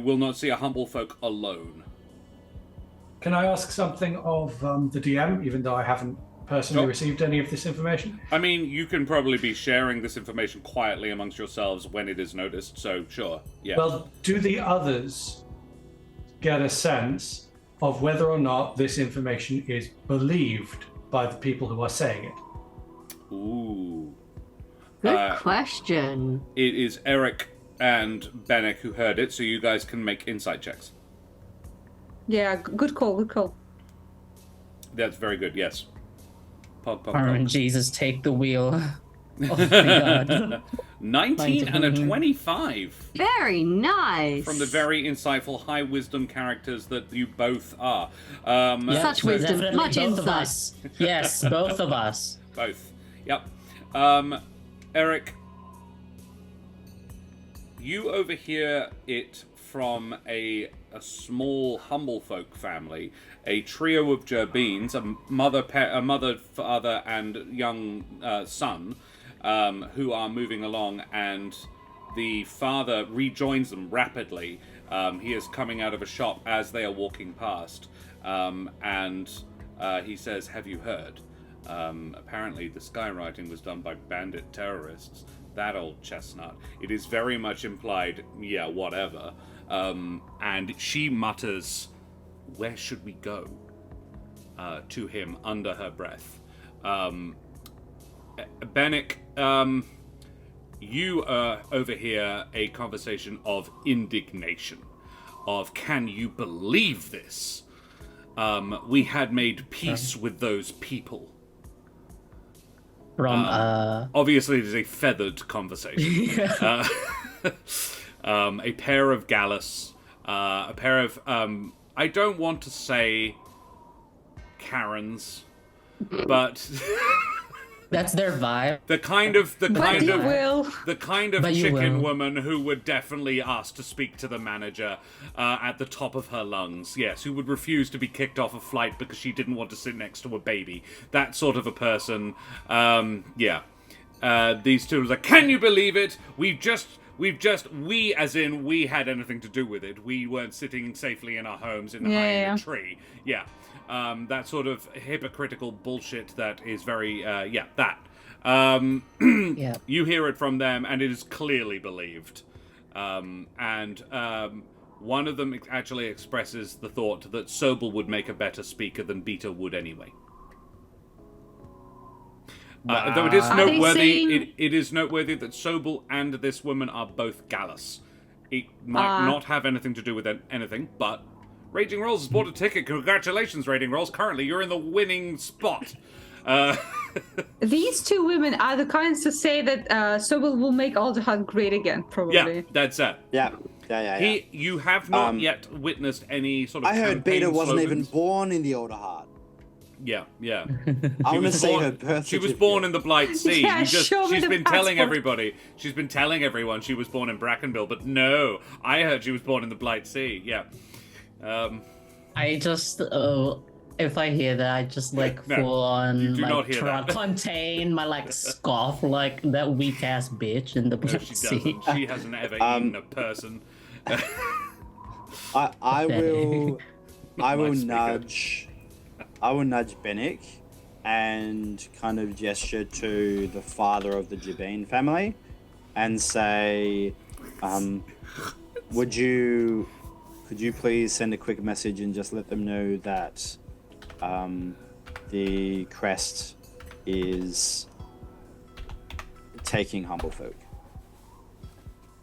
will not see a humble folk alone. Can I ask something of the DM, even though I haven't personally received any of this information? I mean, you can probably be sharing this information quietly amongst yourselves when it is noticed, so sure, yeah. Well, do the others get a sense of whether or not this information is believed by the people who are saying it? Ooh. Good question. It is Eric and Bennick who heard it, so you guys can make insight checks. Yeah, good call. That's very good, yes. Pog. Jesus, take the wheel. Oh my god. 19 and a 25. Very nice. From the very insightful, high wisdom characters that you both are. Yeah, Such wisdom, definitely much both of insight. us. Yes, both of us. Both. Yep. Eric, you overhear it from a small Humblefolk family, a trio of Gerbines, a mother, father, and young son, who are moving along, and the father rejoins them rapidly. He is coming out of a shop as they are walking past, and he says, "Have you heard? Apparently the skywriting was done by bandit terrorists. That old chestnut. It is very much implied, yeah, whatever." And she mutters, "Where should we go?" To him under her breath. Bennick, you overhear a conversation of indignation. Of, "Can you believe this? We had made peace with those people." From Obviously, it is a feathered conversation. A pair of Gallus, a pair of, I don't want to say Karens, but that's their vibe. the kind of But you chicken will. woman who would definitely ask to speak to the manager at the top of her lungs. Yes, who would refuse to be kicked off a flight because she didn't want to sit next to a baby. That sort of a person. Yeah. These two are like, "Can you believe it? We as in we had anything to do with it. We weren't sitting safely in our homes in a tree." Yeah. That sort of hypocritical bullshit that is very, that. Yeah. You hear it from them, and it is clearly believed. One of them actually expresses the thought that Sobel would make a better speaker than Beta would anyway. Though it is Are they noteworthy, saying- it is noteworthy that Sobel and this woman are both Gallus. It might not have anything to do with anything, but Raging Rolls has bought a ticket. Congratulations, Raging Rolls. Currently, you're in the winning spot. These two women are the kinds to say that Sobel will make Alderheart great again, probably. Yeah, that's it. Yeah. You have not yet witnessed any sort of. I heard Beta campaign wasn't even slogans. born in the Alderheart. Yeah. I want to was see born- her birth She was certificate. born in the Blight Sea. Yeah, show me She's the been telling passport. everybody. She's been telling everyone she was born in Brackenville, but no, I heard she was born in the Blight Sea. Yeah. I just, if I hear that, I just like No, full on you do like not hear try that. to contain my like scoff like that weak ass bitch in the No, Black she Sea. doesn't. She hasn't ever eaten a person. I will my nudge Bennick and kind of gesture to the father of the Jabin family and say, could you please send a quick message and just let them know that the crest is taking Humblefolk.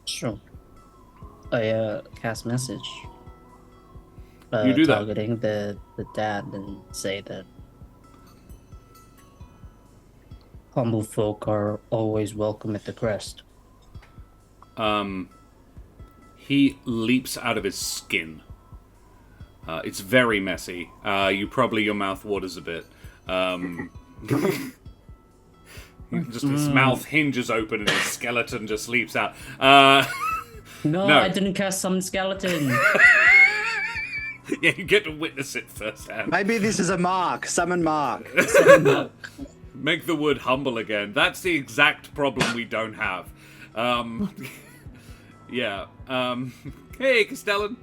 Sure. I cast message. You do that. Targeting the dad and say that humble folk are always welcome at the crest. He leaps out of his skin. It's very messy. Your mouth waters a bit. Just his mouth hinges open and his skeleton just leaps out. No, No. I didn't cast summon skeleton. Yeah, you get to witness it firsthand. Maybe this is a mark. Summon Mark. Make the wood humble again. That's the exact problem we don't have. Yeah. Hey, Castellan.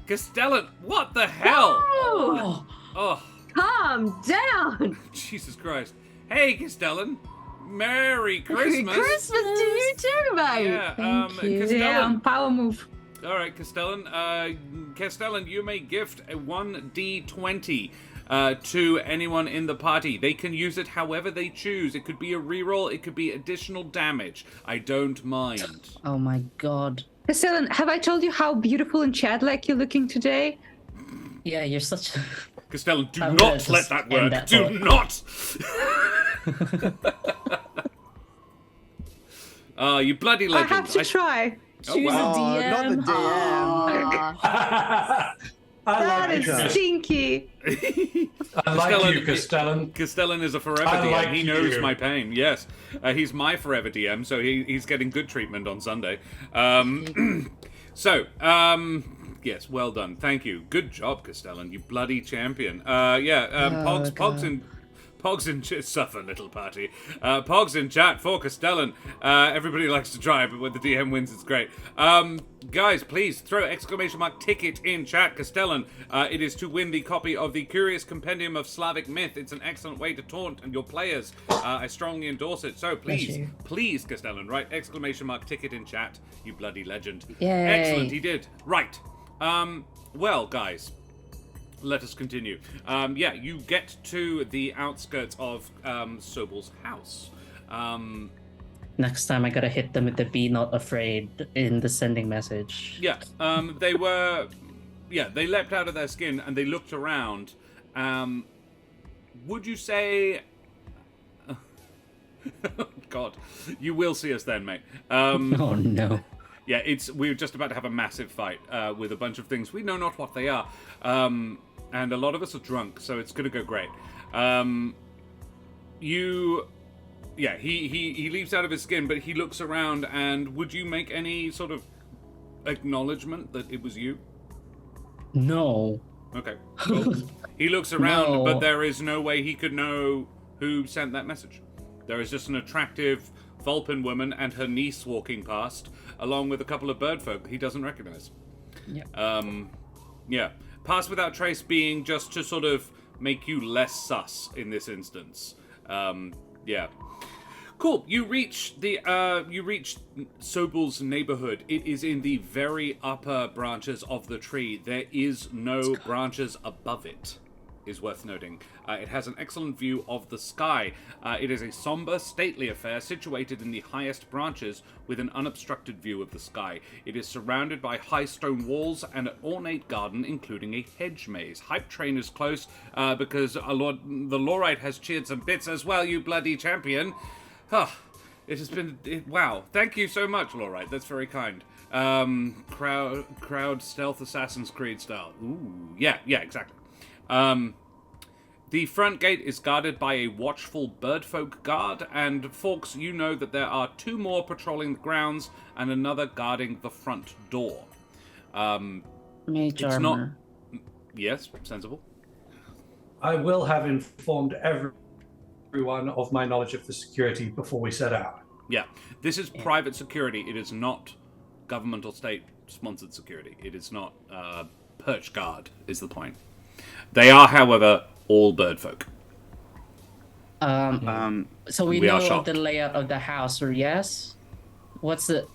Castellan, what the hell? Oh, Oh, calm down. Jesus Christ. Hey, Castellan. Merry Merry Christmas. Christmas to you too, mate. Yeah, Thank you. Castellan. Yeah, power move. All right, Castellan. Castellan, you may gift a 1d20 to anyone in the party. They can use it however they choose. It could be a reroll. It could be additional damage. I don't mind. Oh my god. Castellan, have I told you how beautiful and Chad-like you're looking today? Yeah, you're such a... Castellan, do I'm gonna not let just that end work. that Do thought. not. You bloody I legend. have to try. Choose wow. a DM. not the DM. That is it. stinky. I like you, Castellan. Castellan is a forever I DM. like He knows you. my pain. Yes, he's my forever DM, so he's getting good treatment on Sunday. Yes, well done. Thank you. Good job, Castellan. You bloody champion. Pogs in chat. Suffer, little party. Pogs in chat for Castellan. Everybody likes to try, but when the DM wins, it's great. Guys, please throw ! ticket in chat, Castellan. It is to win the copy of the Curious Compendium of Slavic Myth. It's an excellent way to taunt your players. I strongly endorse it. So please, Castellan, write ! ticket in chat. You bloody legend. Yay. Excellent, he did. Right. Well, guys. Let us continue. You get to the outskirts of Sobel's house. Next time I gotta hit them with the "Be not afraid" in the sending message. Yeah, they leapt out of their skin and they looked around. Would you say... God, you will see us then, mate. Oh no. Yeah, we're just about to have a massive fight with a bunch of things. We know not what they are. And a lot of us are drunk, so it's going to go great. He leaps out of his skin, but he looks around, and would you make any sort of acknowledgement that it was you? No. Okay. Cool. He looks around, No. but there is no way he could know who sent that message. There is just an attractive Vulpin woman and her niece walking past, along with a couple of birdfolk he doesn't recognize. Yeah. Pass without trace being just to sort of make you less sus in this instance. Cool. You reach Sobel's neighborhood. It is in the very upper branches of the tree. There is no branches above it, is worth noting. It has an excellent view of the sky. It is a somber, stately affair situated in the highest branches with an unobstructed view of the sky. It is surrounded by high stone walls and an ornate garden, including a hedge maze. Hype train is close because the Lorite has cheered some bits as well, you bloody champion. It has been... wow. Thank you so much, Lorite. That's very kind. Crowd stealth Assassin's Creed style. Ooh. Yeah, exactly. The front gate is guarded by a watchful birdfolk guard, and Fawkes, you know that there are 2 more patrolling the grounds and another guarding the front door. Mage It's armor. Yes, sensible. I will have informed everyone of my knowledge of the security before we set out. Yeah, this is private security. It is not government or state-sponsored security. It is not perch guard, is the point. They are, however, all birdfolk. So we We are know shocked. the layout of the house, or yes? What's the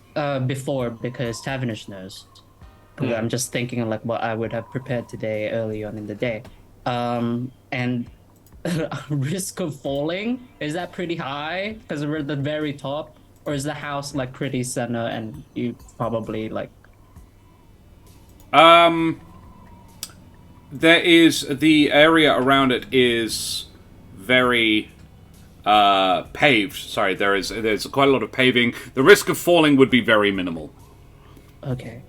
before? Because Tavernish knows. I'm just thinking of like what I would have prepared today, early on in the day. And risk of falling, is that pretty high? Because we're at the very top, or is the house like pretty center and you probably like? There is the area around it is very paved. Sorry, there's quite a lot of paving. The risk of falling would be very minimal. Okay,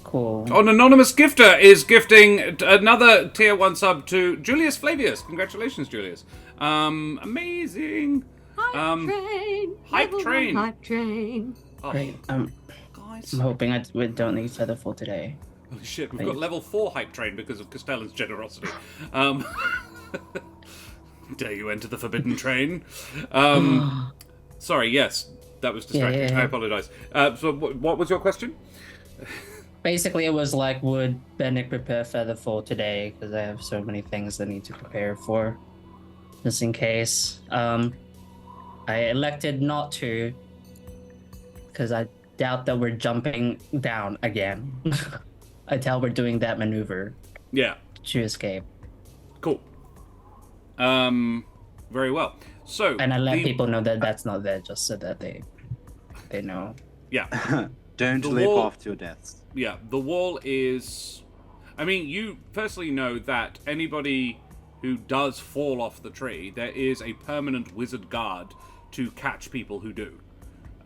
cool. An anonymous gifter is gifting another tier 1 sub to Julius Flavius. Congratulations, Julius. Amazing. Hype Hype train. Level train. 1 hype train. Oh, Great. guys. I'm hoping we don't need Featherfall today. Holy shit, we've got level 4 hype train because of Castellan's generosity. Dare you enter the forbidden train? Sorry, yes, that was distracting. Yeah. I apologize. So what was your question? Basically, it was like, would Bennick prepare Featherfall today? Because I have so many things I need to prepare for, just in case. I elected not to, because I doubt that we're jumping down again. I doubt we're doing that maneuver Yeah, to escape. cool. Very well. So, And I let people know that that's not there, just so that they know. yeah. Don't The leap wall- off to your deaths. Yeah, the wall is... I mean, you personally know that anybody who does fall off the tree, there is a permanent wizard guard to catch people who do.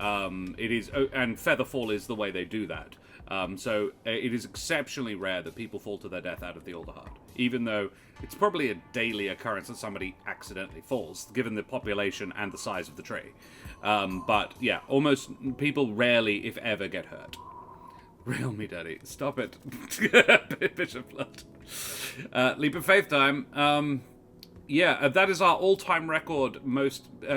It is, and Featherfall is the way they do that. So it is exceptionally rare that people fall to their death out of the Alderheart, even though it's probably a daily occurrence that somebody accidentally falls, given the population and the size of the tree. But yeah, almost people rarely, if ever, get hurt. Rail me, Daddy. Stop it. Bishop Blood. Leap of Faith time. Yeah, that is our all-time record,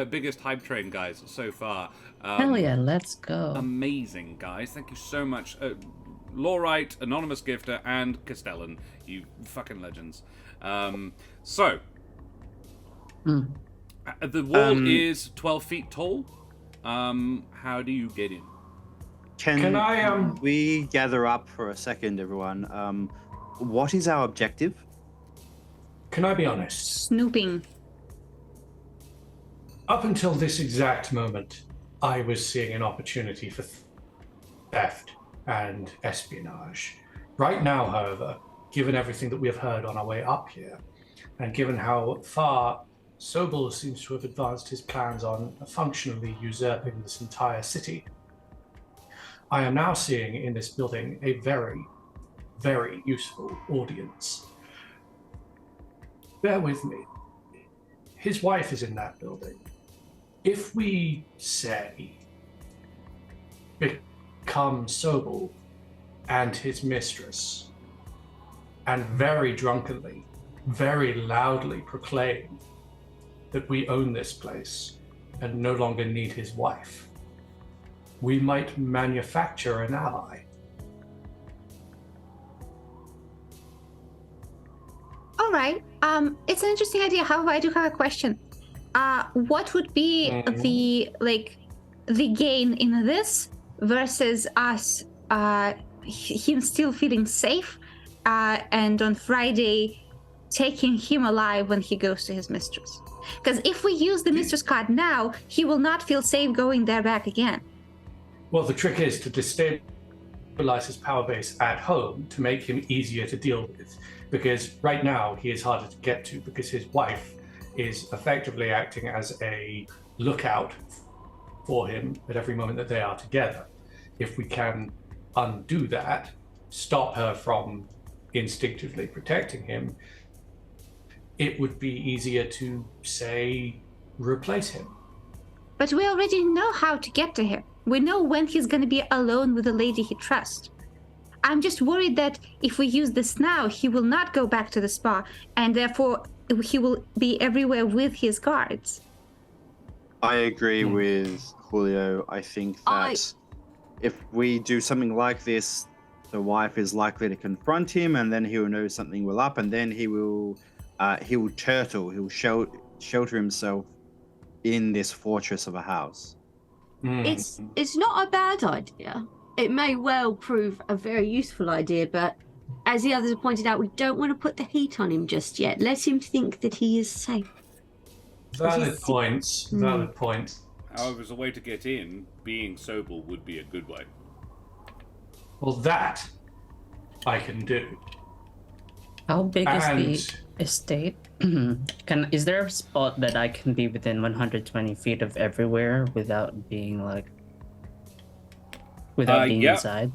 biggest hype train, guys, so far. Hell yeah, let's go. Amazing, guys. Thank you so much. Lawrite, Anonymous Gifter, and Castellan. You fucking legends. The wall is 12 feet tall. How do you get in? Can we gather up for a second, everyone? What is our objective? Can I be honest? Snooping. Up until this exact moment, I was seeing an opportunity for theft and espionage. Right now, however, given everything that we have heard on our way up here, and given how far Sobels seems to have advanced his plans on functionally usurping this entire city, I am now seeing in this building a very, very useful audience. Bear with me. His wife is in that building. If we say, become Sobel and his mistress, and very drunkenly, very loudly proclaim that we own this place and no longer need his wife, we might manufacture an ally. All right. It's an interesting idea. However, I do have a question. What would be the gain in this versus us, him still feeling safe, and on Friday taking him alive when he goes to his mistress? Because if we use the mistress card now, he will not feel safe going there back again. Well, the trick is to destabilize his power base at home to make him easier to deal with. Because right now he is harder to get to because his wife is effectively acting as a lookout for him at every moment that they are together. If we can undo that, stop her from instinctively protecting him, it would be easier to, say, replace him. But we already know how to get to him. We know when he's going to be alone with a lady he trusts. I'm just worried that if we use this now, he will not go back to the spa, and therefore he will be everywhere with his guards. I agree with Julio. I think that if we do something like this, the wife is likely to confront him, and then he will know something will up, and then he will shelter himself in this fortress of a house. It's not a bad idea. It may well prove a very useful idea, but as the others have pointed out, we don't want to put the heat on him just yet. Let him think that he is safe. Valid points. Valid points. However, as a way to get in, being Sobel would be a good way. Well, that I can do. How big is the estate? Is there a spot that I can be within 120 feet of everywhere without being inside?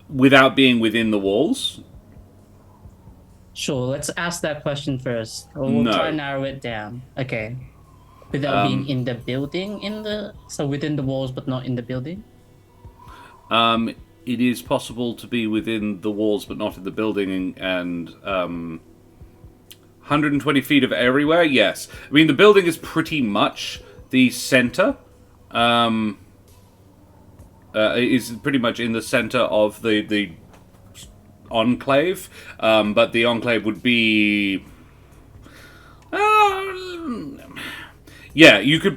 Without being within the walls? Sure, let's ask that question first. We'll try and narrow it down. Okay. Without being in the building, so within the walls but not in the building? It is possible to be within the walls but not in the building, and 120 feet of everywhere, yes. I mean, the building is pretty much the center. Is pretty much in the center of the enclave, but the enclave would be... yeah, you could,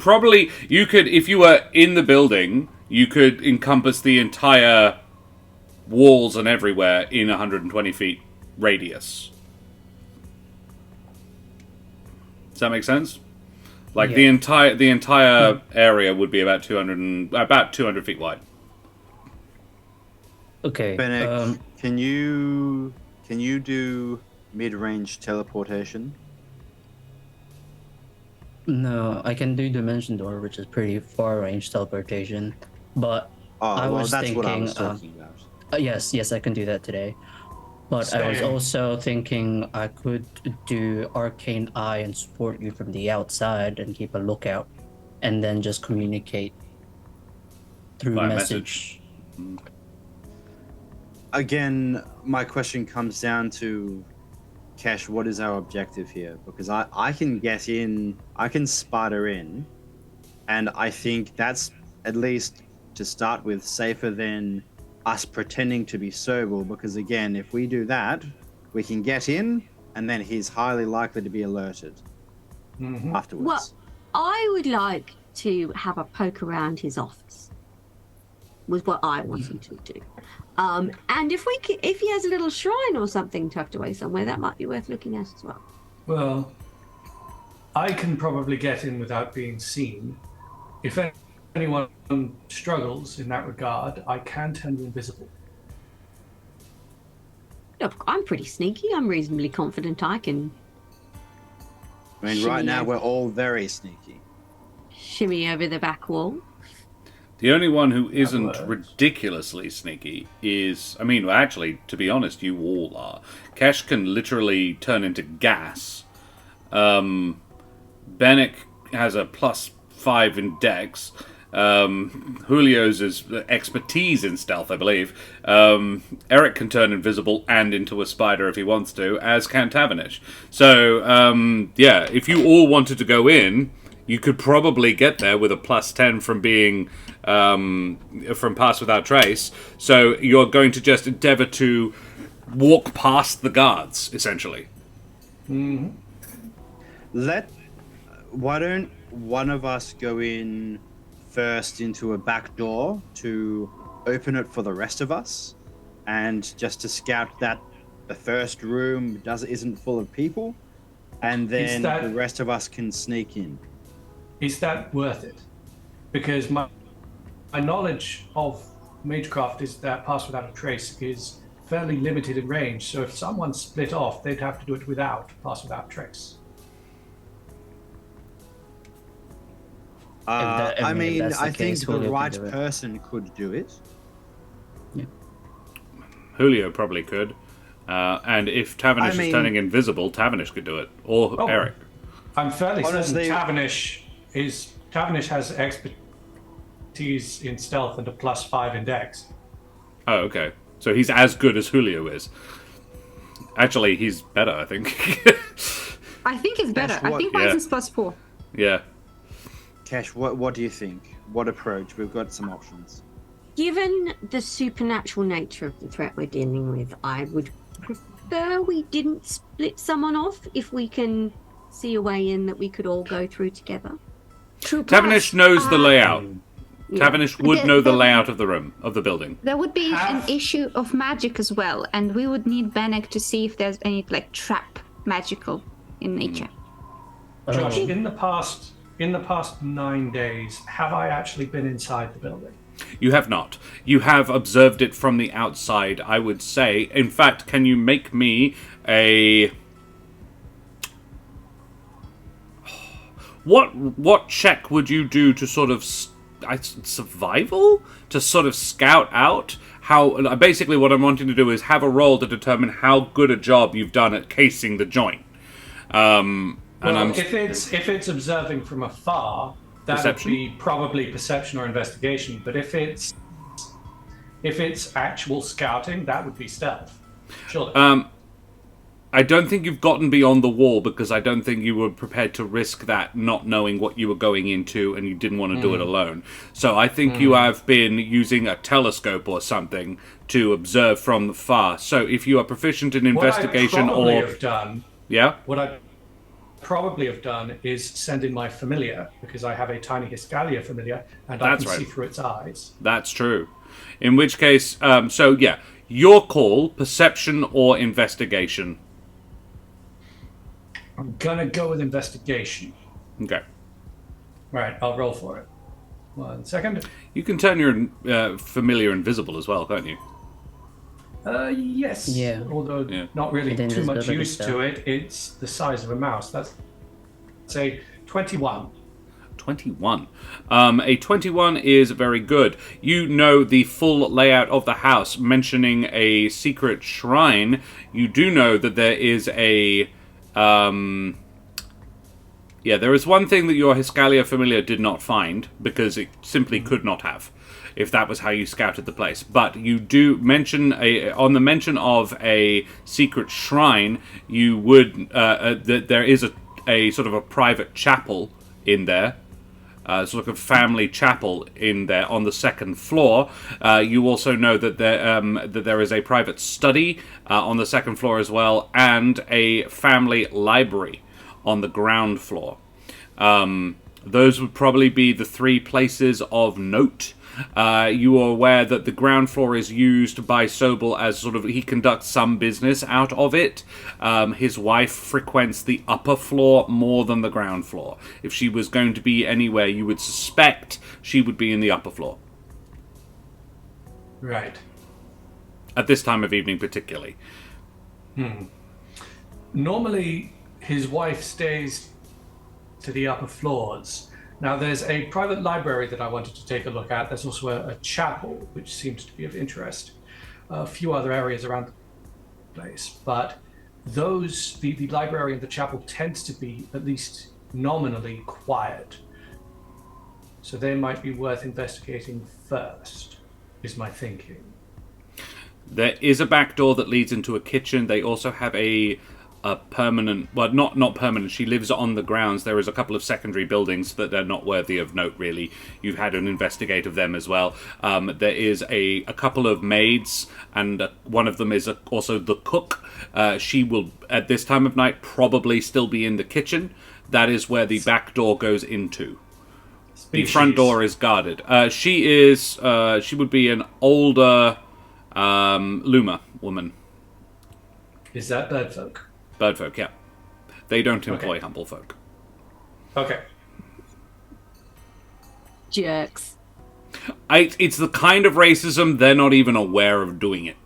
if you were in the building, you could encompass the entire walls and everywhere in 120 feet radius. Does that make sense? Like, the entire area would be about 200 feet wide. Okay. Fennec, can you can you do mid-range teleportation? No, I can do Dimension Door, which is pretty far range teleportation. But Oh, I well, was that's what I thinking, was talking about. yes, I can do that today. But I was Same. also thinking I could do Arcane Eye and support you from the outside and keep a lookout, and then just communicate through By message. Again, my question comes down to, Kesh, what is our objective here? Because I can get in, I can spider in, and I think that's, at least to start with, safer than us pretending to be Sobel, because again, if we do that, we can get in, and then he's highly likely to be alerted afterwards. Well, I would like to have a poke around his office. Was what I wanted to do. And if he has a little shrine or something tucked away somewhere, that might be worth looking at as well. Well, I can probably get in without being seen. If anyone struggles in that regard, I can turn you invisible. Look, I'm pretty sneaky. I'm reasonably confident I can I mean, right shimmy now over- we're all very sneaky. shimmy over the back wall. The only one who isn't works. ridiculously sneaky is, I mean, actually, to be honest, you all are. Kesh can literally turn into gas. Bennick has a +5 in Dex. Julio's is expertise in stealth, I believe. Eric can turn invisible and into a spider if he wants to, as can Tavernish. So, yeah, if you all wanted to go in, you could probably get there with a +10 from being from Pass Without Trace. So you're going to just endeavour to walk past the guards, essentially. Why don't one of us go in first into a back door to open it for the rest of us, and just to scout that the first room isn't full of people, and then the rest of us can sneak in. Is that worth it? Because my knowledge of Magecraft is that Pass Without a Trace is fairly limited in range, so if someone split off, they'd have to do it without Pass Without Trace. I mean, that's the I think case, the Julio can right do it. person could do it. Julio probably could. And if Tavernish is turning invisible, Tavernish could do it. Or Eric. I'm fairly Honestly- certain Tavernish has expertise in stealth and a +5 in Dex. Oh, okay. So he's as good as Julio is. Actually, he's better, I think. I think it's better. I think Yeah. mine is +4. Yeah. Cash, what do you think? What approach? We've got some options. Given the supernatural nature of the threat we're dealing with, I would prefer we didn't split someone off if we can see a way in that we could all go through together. True. Tavernish knows the layout. Yeah. Tavernish would The- know the the- layout of the room, of the building. There would be an Have- issue of magic as well, and we would need Bennick to see if there's any trap magical in nature. Josh, Oh. in the past 9 days, have I actually been inside the building? You have not. You have observed it from the outside, I would say. In fact, can you make me a... What check would you do to sort of... survival? To sort of scout out how... Basically, what I'm wanting to do is have a roll to determine how good a job you've done at casing the joint. If it's observing from afar, that would Perception? be probably perception or investigation. But if it's actual scouting, that would be stealth. Surely. I don't think you've gotten beyond the wall because I don't think you were prepared to risk that, not knowing what you were going into, and you didn't want to do it alone. So I think you have been using a telescope or something to observe from far. So if you are proficient in investigation what I or... have done, Yeah? what I probably have done is send in my familiar, because I have a tiny Hiscalia familiar, and That's I can right. see through its eyes. That's true. In which case, so yeah, your call, perception or investigation. I'm gonna go with investigation. Okay. Right, I'll roll for it. 1 second. You can turn your familiar invisible as well, can't you? Yes. Yeah. Although Yeah. not really The too much invisibility use stuff. to it. It's the size of a mouse. That's say 21. 21. A 21 is very good. You know the full layout of the house. Mentioning a secret shrine, you do know that there is a... there is one thing that your Hiscalia familiar did not find, because it simply could not have, if that was how you scouted the place. But you do mention, on the mention of a secret shrine, you would... that there is a sort of a private chapel in there, sort of family chapel in there on the second floor. You also know that there is a private study on the second floor as well, and a family library on the ground floor. Those would probably be the three places of note. You are aware that the ground floor is used by Sobel as sort of, he conducts some business out of it. His wife frequents the upper floor more than the ground floor. If she was going to be anywhere, you would suspect she would be in the upper floor. Right. At this time of evening particularly. Normally, his wife stays to the upper floors. Now, there's a private library that I wanted to take a look at. There's also a chapel, which seems to be of interest. A few other areas around the place. But the library and the chapel tends to be at least nominally quiet. So they might be worth investigating first, is my thinking. There is a back door that leads into a kitchen. They also have a permanent, well, not permanent, she lives on the grounds. There is a couple of secondary buildings that are not worthy of note, really. You've had an investigate of them as well. There is a couple of maids, and one of them is also the cook. She will, at this time of night, probably still be in the kitchen. That is where the back door goes into. The front door is guarded. She would be an older Luma woman. Is that bird folk? Birdfolk, yeah. They don't employ humble folk. Okay. Jerks. It's the kind of racism they're not even aware of doing it.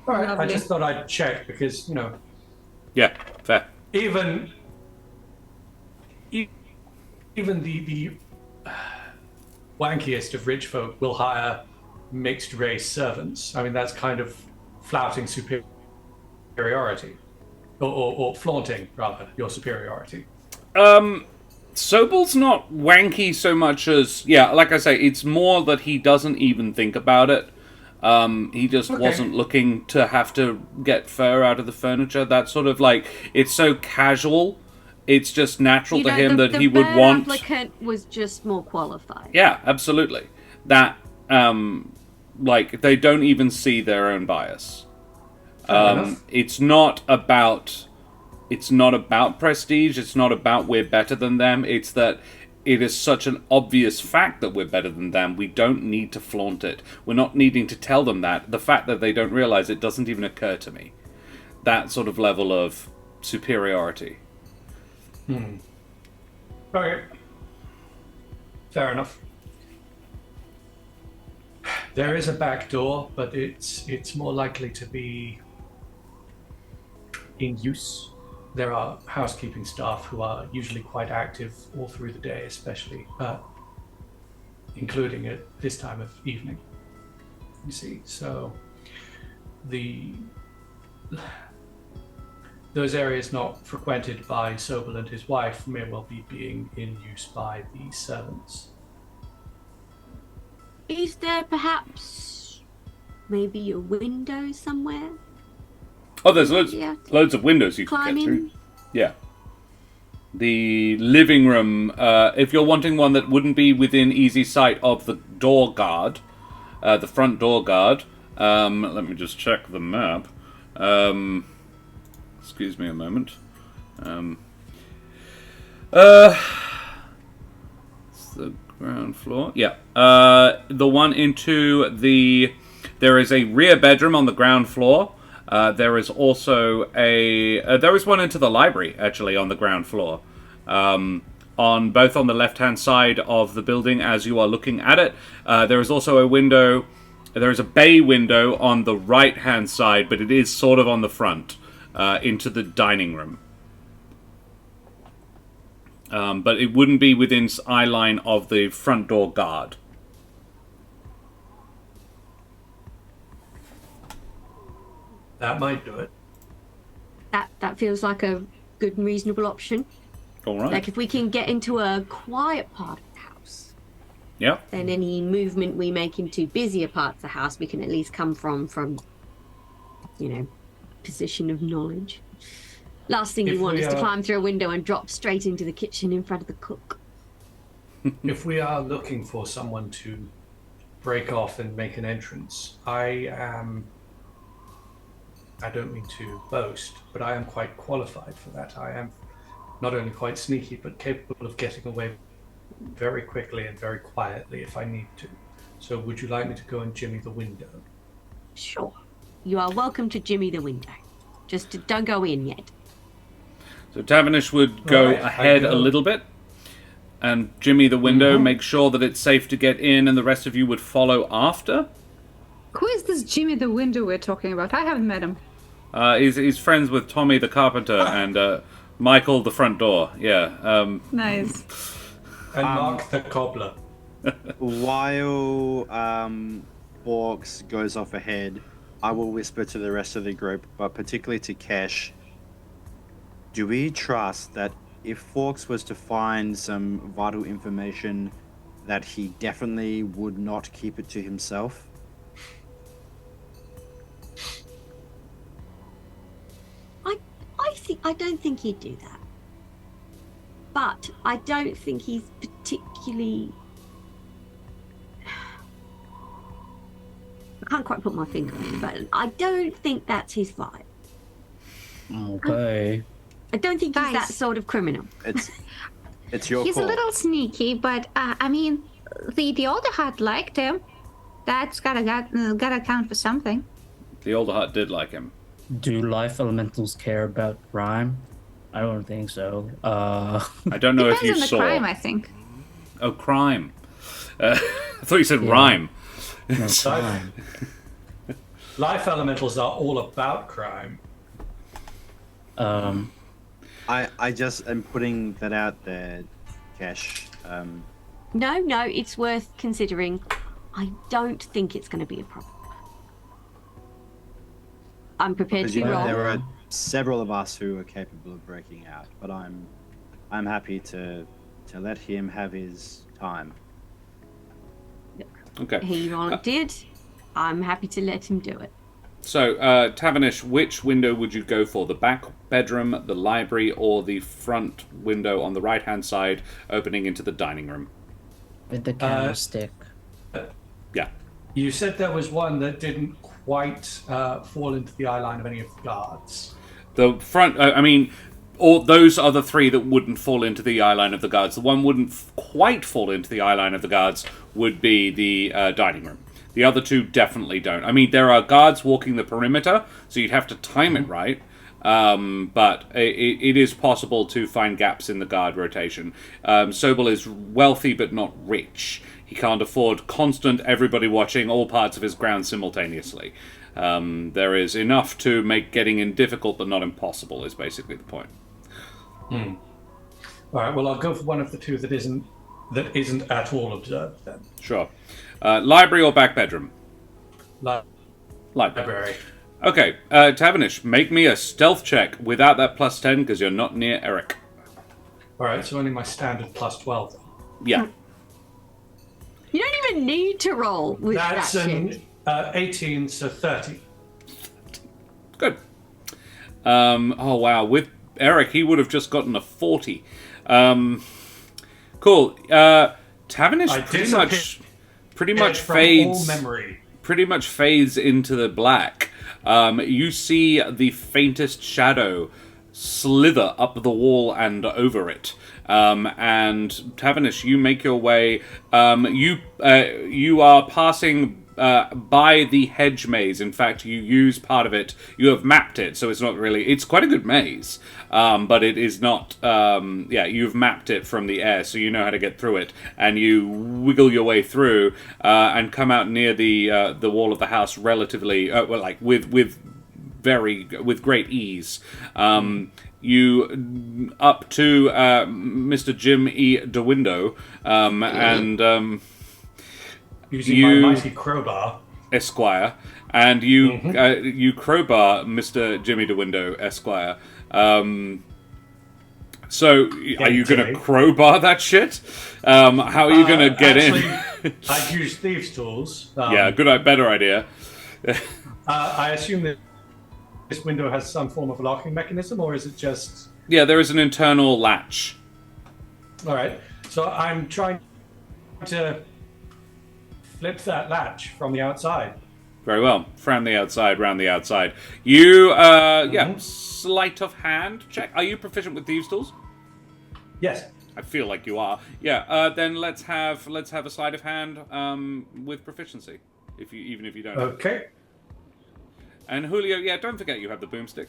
All right, I Lovely. just thought I'd check because, Yeah, fair. even the wankiest of rich folk will hire mixed race servants. I mean, that's kind of flouting superiority, or flaunting rather your superiority. Sobel's not wanky so much as, like I say, it's more that he doesn't even think about it. He just wasn't looking to have to get fur out of the furniture. That's sort of like, it's so casual. It's just natural to him that he would want. The applicant was just more qualified. Yeah, absolutely. That, they don't even see their own bias. It's not about prestige. It's not about we're better than them. It's that it is such an obvious fact that we're better than them. We don't need to flaunt it. We're not needing to tell them that. The fact that they don't realize it doesn't even occur to me. That sort of level of superiority. Okay. Fair enough. There is a back door, but it's more likely to be in use. There are housekeeping staff who are usually quite active all through the day, especially, including at this time of evening. You see, so those areas not frequented by Sobel and his wife may well be being in use by the servants. Is there perhaps maybe a window somewhere? Oh, there's loads of windows you can Climb get through. in? Yeah. The living room, if you're wanting one that wouldn't be within easy sight of the door guard, the front door guard, let me just check the map. Excuse me a moment. It's the ground floor. Yeah. The one into the... There is a rear bedroom on the ground floor. There is also there is one into the library, actually, on the ground floor. Both on the left-hand side of the building as you are looking at it. There is also a window There is a bay window on the right-hand side, but it is sort of on the front, into the dining room. But it wouldn't be within eye line of the front door guard. That might do it. That feels like a good and reasonable option. All right. Like if we can get into a quiet part of the house, Yeah. then any movement we make into busier parts of the house, we can at least come from position of knowledge. Last thing you want is to climb through a window and drop straight into the kitchen in front of the cook. If we are looking for someone to break off and make an entrance, I don't mean to boast, but I am quite qualified for that. I am not only quite sneaky, but capable of getting away very quickly and very quietly if I need to. So would you like me to go and jimmy the window? Sure. You are welcome to jimmy the window. Just don't go in yet. So Tavernish would go ahead a little bit and jimmy the window, make sure that it's safe to get in, and the rest of you would follow after. Who is this Jimmy the Window we're talking about? I haven't met him. He's friends with Tommy the carpenter and Michael the front door. Yeah. Nice. And Mark the cobbler. While Fawkes goes off ahead, I will whisper to the rest of the group, but particularly to Kesh, do we trust that if Fawkes was to find some vital information, that he definitely would not keep it to himself? I don't think he'd do that. But I don't think he's particularly... I can't quite put my finger on it, but I don't think that's his vibe. Okay. I don't think he's that Guys. sort of criminal. It's your He's call. a little sneaky, but I mean, the Alderheart liked him. That's gotta count for something. The Alderheart did like him. Do life elementals care about crime? I don't think so. I don't know if you Depends on the saw. crime, I think. Oh, crime. I thought you said rhyme. No crime. Life elementals are all about crime. I just am putting that out there, Kesh. No, it's worth considering. I don't think it's going to be a problem. I'm prepared Because to you be know wrong. there are several of us who are capable of breaking out, but I'm happy to let him have his time. Okay. He volunteered. I'm happy to let him do it. So, Tavernish, which window would you go for? The back bedroom, the library, or the front window on the right-hand side opening into the dining room? With the candlestick. Yeah. You said there was one that didn't quite fall into the eye line of any of the guards. The front, all those are the three that wouldn't fall into the eye line of the guards. The one wouldn't quite fall into the eye line of the guards would be the dining room. The other two definitely don't. I mean, there are guards walking the perimeter, so you'd have to time it right. But it is possible to find gaps in the guard rotation. Sobel is wealthy but not rich. He can't afford constant everybody watching all parts of his ground simultaneously. There is enough to make getting in difficult but not impossible is basically the point. All right, well, I'll go for one of the two that isn't at all observed then. Sure. Library or back bedroom? Library. Library. Okay, Tavernish, make me a stealth check without that +10 because you're not near Eric. All right, so only my standard +12 then. Yeah. You don't even need to roll with That's that an shit. 18, so 30. Good. Oh, wow. With Eric, he would have just gotten a 40. Cool. Tavernish I pretty much from fades. all memory. Pretty much fades into the black. You see the faintest shadow slither up the wall and over it. And Tavernish, you make your way. You are passing by the hedge maze. In fact, you use part of it. You have mapped it, so it's not really. It's quite a good maze, but it is not. You've mapped it from the air, so you know how to get through it, and you wiggle your way through and come out near the wall of the house relatively, with great ease. You up to Mr. Jim E. DeWindow, and using my mighty crowbar, Esquire, and you you crowbar Mr. Jimmy DeWindow, Esquire. So are you going to crowbar that shit? How are you going to get in? I'd use thieves' tools. Better idea. I assume that this window has some form of locking mechanism, or is it just... Yeah, there is an internal latch. All right. So I'm trying to flip that latch from the outside. Very well. From the outside, round the outside. You, sleight of hand check. Are you proficient with thieves' tools? Yes. I feel like you are. Yeah. Then let's have a sleight of hand with proficiency, even if you don't. Okay. And Julio, don't forget you have the boomstick.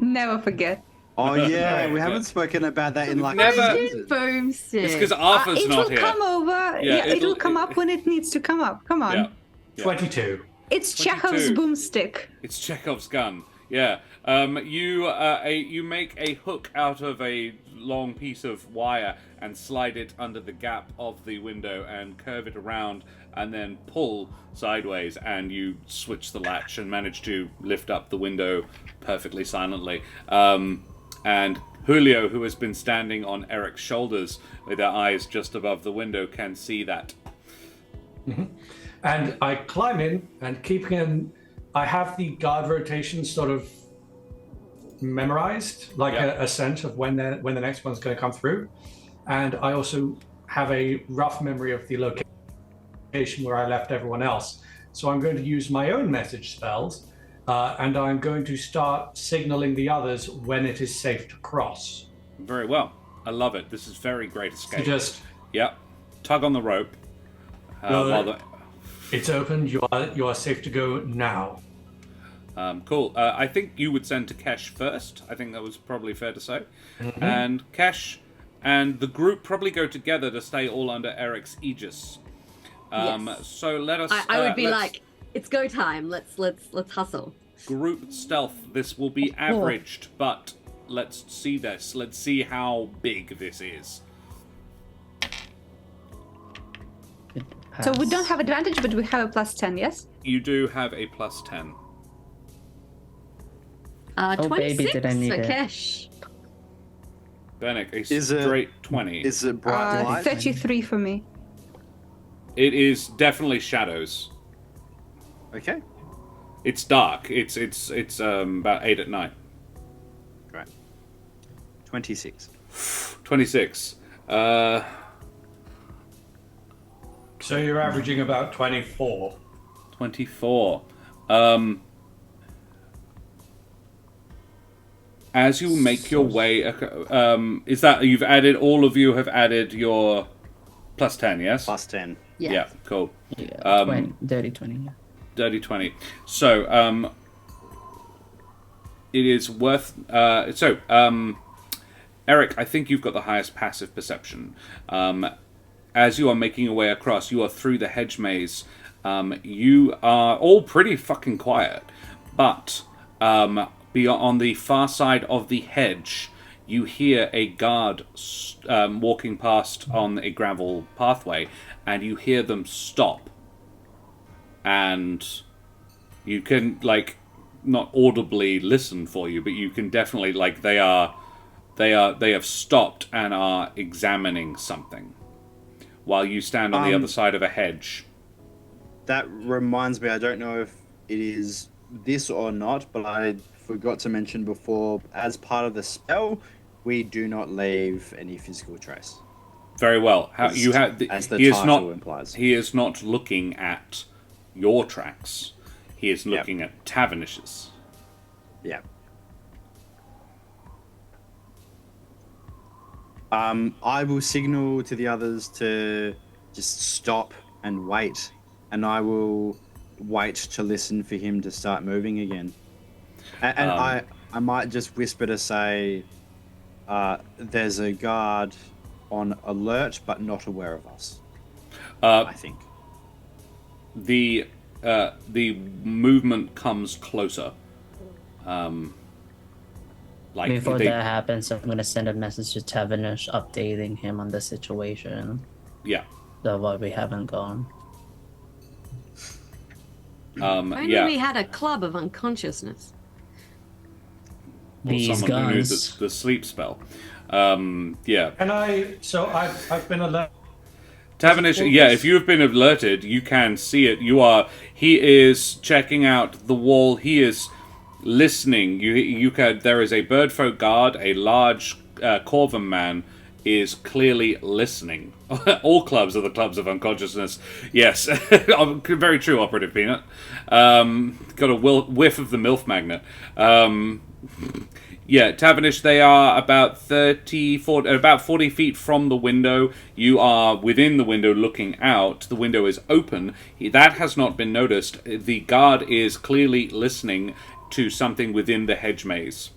Never forget. Oh yeah, we haven't spoken about that in like Never. Boomstick. It's because Arthur's It not will here. come over. Yeah, It'll come up when it needs to come up. Come on. Yeah. 22. It's 22. Chekhov's boomstick. It's Chekhov's gun. Yeah. You make a hook out of a long piece of wire and slide it under the gap of the window and curve it around and then pull sideways, and you switch the latch and manage to lift up the window perfectly silently. And Julio, who has been standing on Eric's shoulders with her eyes just above the window, can see that. Mm-hmm. And I climb in and I have the guard rotation sort of memorized, like a sense of when the next one's going to come through. And I also have a rough memory of the location where I left everyone else. So I'm going to use my own message spells, and I'm going to start signaling the others when it is safe to cross. Very well. I love it. This is very great escape. So just... Yep. Tug on the rope. It's open. You are safe to go now. Cool. I think you would send to Kesh first. I think that was probably fair to say. Mm-hmm. And Kesh and the group probably go together to stay all under Eric's aegis. Yes. So let us. I would be like, it's go time. Let's hustle. Group stealth. This will be averaged, but let's see this. Let's see how big this is. So we don't have advantage, but we have a +10, yes? You do have a +10. 26 baby, did I need for it. Kesh. Benek, a straight 20. Is it bright light? 33 for me. It is definitely shadows. Okay. It's dark. It's about 8 at night. Great. 26. 26. So you're averaging about 24. 24. As you make your way, is that all of you have added your +10? Yes. +10. Yes. Yeah. Cool. Yeah, dirty 20. Yeah. Dirty 20. So, it is worth. Eric, I think you've got the highest passive perception. As you are making your way across, you are through the hedge maze. You are all pretty fucking quiet, but on the far side of the hedge, you hear a guard walking past on a gravel pathway, and you hear them stop. And you can, not audibly listen for you, but you can definitely, they have stopped and are examining something while you stand on the other side of a hedge. That reminds me, I don't know if it is this or not, but I forgot to mention before, as part of the spell, we do not leave any physical trace. Very well. As the title implies. He is not looking at your tracks. He is looking at Tavernish's. Yeah. I will signal to the others to just stop and wait, and I will wait to listen for him to start moving again. And I might just whisper to say, there's a guard on alert but not aware of us. I think. The movement comes closer. Before that happens, I'm gonna send a message to Tavernish updating him on the situation. Yeah. Why we haven't gone. Only we had a club of unconsciousness. These someone who knew guns. the sleep spell. Yeah. And I've been alerted. Tavernish, yeah, if you have been alerted, you can see it. He is checking out the wall. He is listening. There is a birdfolk guard, a large Corvan man is clearly listening. All clubs are the clubs of unconsciousness. Yes, very true, Operative Peanut. Got a whiff of the MILF magnet. Yeah, Tavernish, they are about 40 feet from the window. You are within the window looking out. The window is open. That has not been noticed. The guard is clearly listening to something within the hedge maze.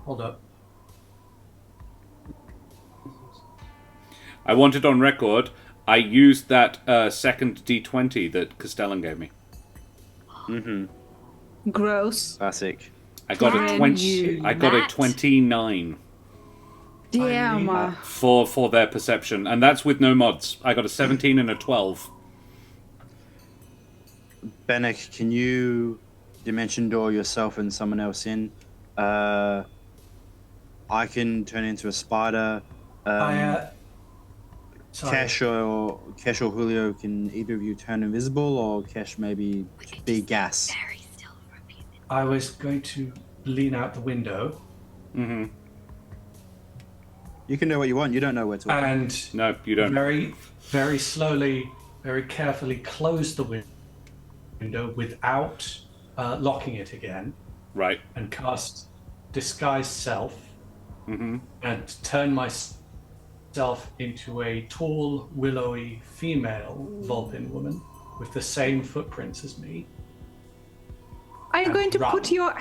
Hold up. I want it on record. I used that second D20 that Castellan gave me. Mm-hmm. Gross. Classic. I got a 20. I got a 29. Damn. For their perception, and that's with no mods. I got a 17 and a 12. Benek, can you dimension door yourself and someone else in? I can turn into a spider. Cash or Julio, can either of you turn invisible, or Cash maybe be gas? I was going to lean out the window. Mm-hmm. You can know what you want. You don't know where to. And no, you don't. Very, very slowly, very carefully close the window without locking it again. Right. And cast Disguise Self. Mm-hmm. And turn myself into a tall, willowy female Vulpin woman with the same footprints as me. Are you going to run. put your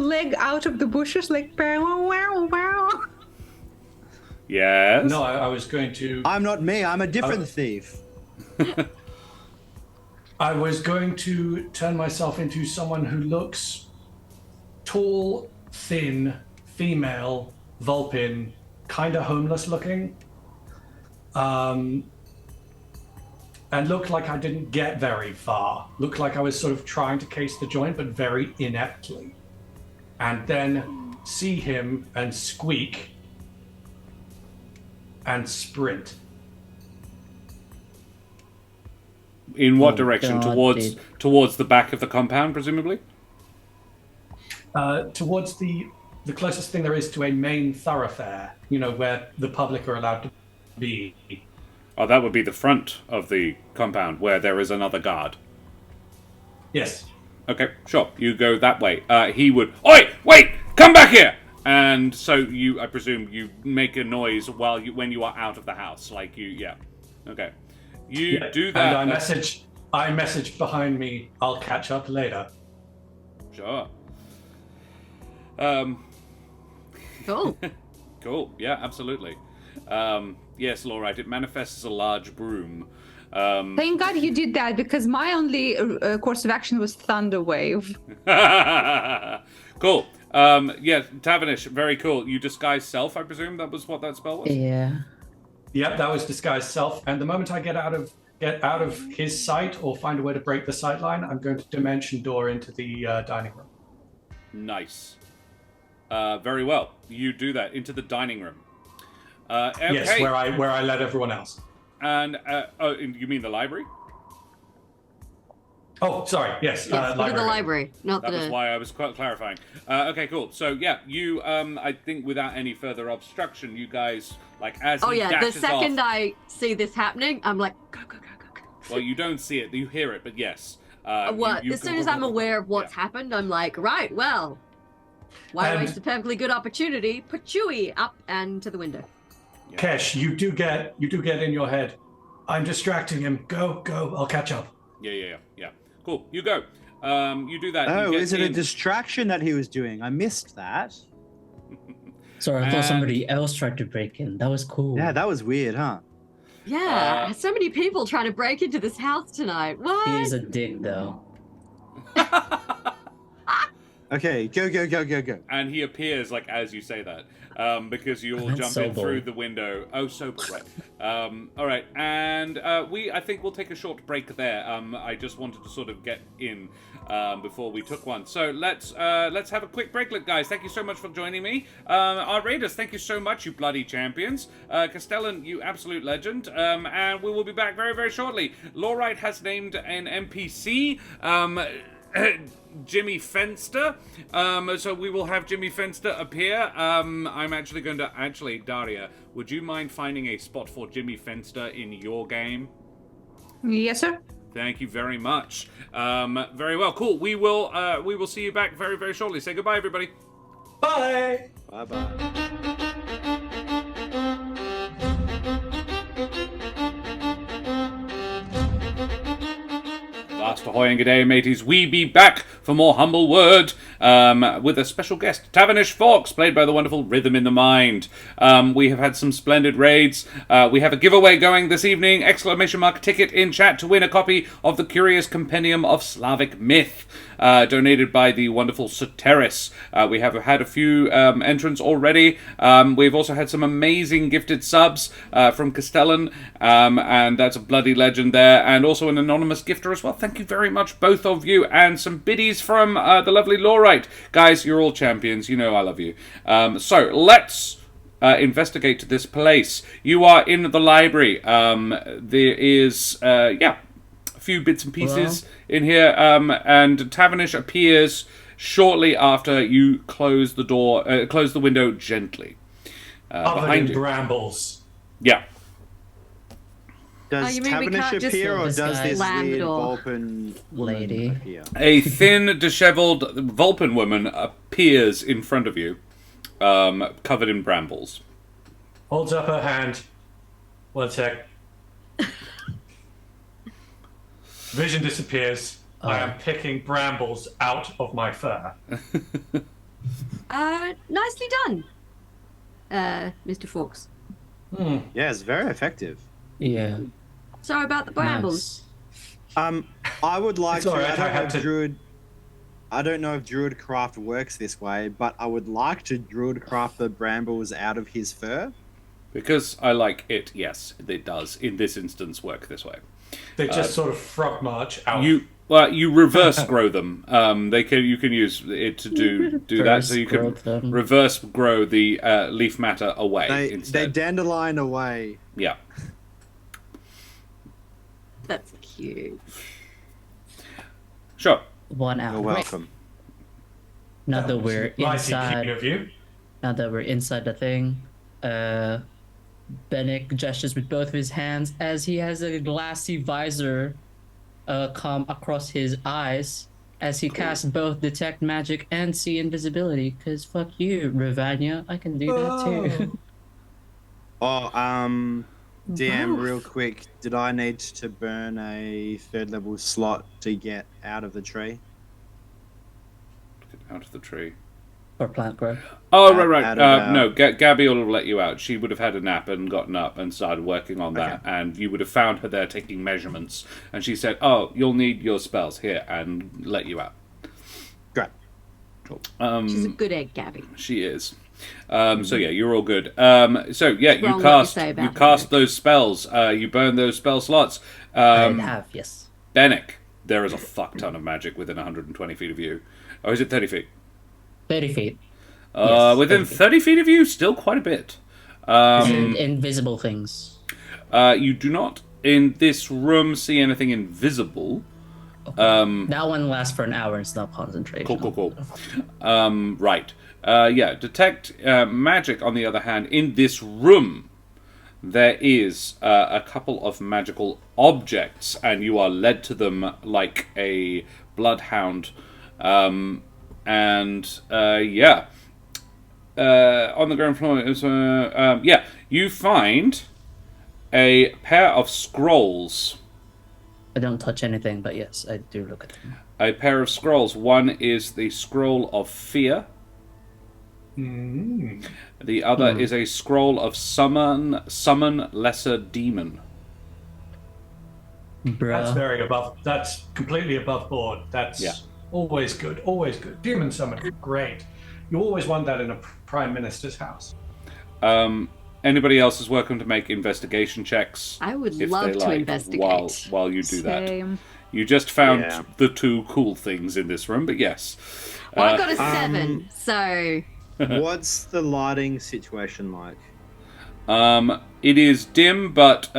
leg out of the bushes like wow, wow, wow? Yes. No, I was going to. I'm not me. I'm a different thief. I was going to turn myself into someone who looks tall, thin, female, Vulpin, kind of homeless looking, and looked like I didn't get very far. Looked like I was sort of trying to case the joint, but very ineptly. And then see him and squeak and sprint. In what direction? God, towards the back of the compound, presumably? Towards the closest thing there is to a main thoroughfare, where the public are allowed to be. Oh, that would be the front of the compound, where there is another guard. Yes. Okay, sure. You go that way. He would... Oi! Wait! Come back here! And so I presume you make a noise when you are out of the house. Yeah. Okay. You do that... And I message behind me, I'll catch up later. Sure. Cool. Cool. Yeah, absolutely. Yes, Laurite, it manifests as a large broom. Thank God you did that, because my only course of action was Thunder Wave. Cool. Yeah, Tavernish, very cool. You disguise self, I presume that was what that spell was? Yeah. Yep, that was Disguise Self. And the moment I get out of his sight or find a way to break the sight line, I'm going to dimension door into the dining room. Nice. Very well. You do that into the dining room. Okay. Yes, where I let everyone else. And you mean the library? Oh, sorry. Yes, Yes, look at the library, not that the. was why I was clarifying. Okay, cool. So yeah, you. I think without any further obstruction, you guys as. Oh he yeah, the dashes second off, I see this happening, I'm like, go, go, go, go, go. Well, you don't see it, you hear it, but yes. What? As soon as I'm aware of what's happened, I'm like, right, well, why waste a perfectly good opportunity? Put Chewie up and to the window. Yeah. Kesh, you do get in your head. I'm distracting him. Go. I'll catch up. Yeah. Cool. You go. You do that. Oh, you is it a distraction that he was doing? I missed that. Sorry, I thought somebody else tried to break in. That was cool. Yeah, that was weird, huh? Yeah, so many people trying to break into this house tonight. What? He is a dick, though. Okay, go. And he appears like as you say that, because you all meant jump in Sobel. through the window. Oh, Sobel, right. All right, and I think we'll take a short break there. I just wanted to sort of get in before we took one. So let's have a quick break, look, guys. Thank you so much for joining me. Our raiders, thank you so much, you bloody champions. Castellan, you absolute legend. And we will be back very, very shortly. Lawrite has named an NPC. Jimmy Fenster. So we will have Jimmy Fenster appear. I'm actually going to... Daria, would you mind finding a spot for Jimmy Fenster in your game? Yes, sir. Thank you very much. Very well. Cool. We will see you back very, very shortly. Say goodbye, everybody. Bye. Bye. Vast ahoy and g'day, mateys. We be back for more Humblewood with a special guest, Tavernish Fawkes, played by the wonderful Rhythm in the Mind. We have had some splendid raids. We have a giveaway going this evening, ! Ticket in chat to win a copy of the Curious Compendium of Slavic Myth, donated by the wonderful Soteris. We have had a few entrants already. We've also had some amazing gifted subs from Castellan, and that's a bloody legend there, and also an anonymous gifter as well. Thank you very much, both of you, and some biddies from the lovely Lawrite. Guys, you're all champions. You know I love you. So let's investigate this place. You are in the library. There is, a few bits and pieces in here, and Tavernish appears shortly after you close the door, close the window gently. Covered in brambles. Yeah. Does you mean we Tavernish can't just appear, or This does guy this slam the weird door? Vulcan Lady. woman appear? A thin, disheveled Vulcan woman appears in front of you, covered in brambles. Holds up her hand. One sec. Vision disappears. I am picking brambles out of my fur. Nicely done, Mr. Fawkes. Yeah, it's very effective. Yeah. Sorry about the brambles. Nice. I would like It's to. alright, I don't know if Druidcraft works this way, but I would like to Druidcraft the brambles out of his fur. Because I like it, yes, it does, in this instance, work this way. They just sort of frog march out. You reverse grow them. You can use it to do that, so you can them. reverse grow the leaf matter away They instead. dandelion away. Yeah. That's cute. Sure. 1 hour. You're welcome. Now that we're Mighty inside. cute of you. Now that we're inside the thing, Bennick gestures with both of his hands as he has a glassy visor come across his eyes as he casts both Detect Magic and See Invisibility. Because fuck you, Ravania. I can do that too. DM, real quick, did I need to burn a 3rd level slot to get out of the tree? Get out of the tree. Or plant growth. Oh, right. Out of, No, Gabby will have let you out. She would have had a nap and gotten up and started working on that, and you would have found her there taking measurements. And she said, "Oh, you'll need your spells here," and let you out. Great. Cool. She's a good egg, Gabby. She is. So yeah, you're all good. So yeah, Wrong what you say you about cast her. those spells. You burn those spell slots. I have, yes. Bennick, there is a fuck ton of magic within 120 feet of you. Oh, is it 30 feet? 30 feet. Yes, Within 30 feet of you, still quite a bit. Invisible things. You do not in this room see anything invisible. That one lasts for an hour. It's not concentration. Cool. Right. Detect magic, on the other hand, in this room. there is a couple of magical objects, and you are led to them like a bloodhound. On the ground floor is you find a pair of scrolls. I don't touch anything, but yes, I do look at them. A pair of scrolls. One is the scroll of fear. The other is a scroll of summon lesser demon. Bruh. That's completely above board. That's always good. Always good. Demon summon, great. You always want that in a prime minister's house. Anybody else is welcome to make investigation checks. I would if love they to like, investigate. while you do Same. that. You just found the two cool things in this room, but yes. Well, I got a 7, so... What's the lighting situation like? It is dim, but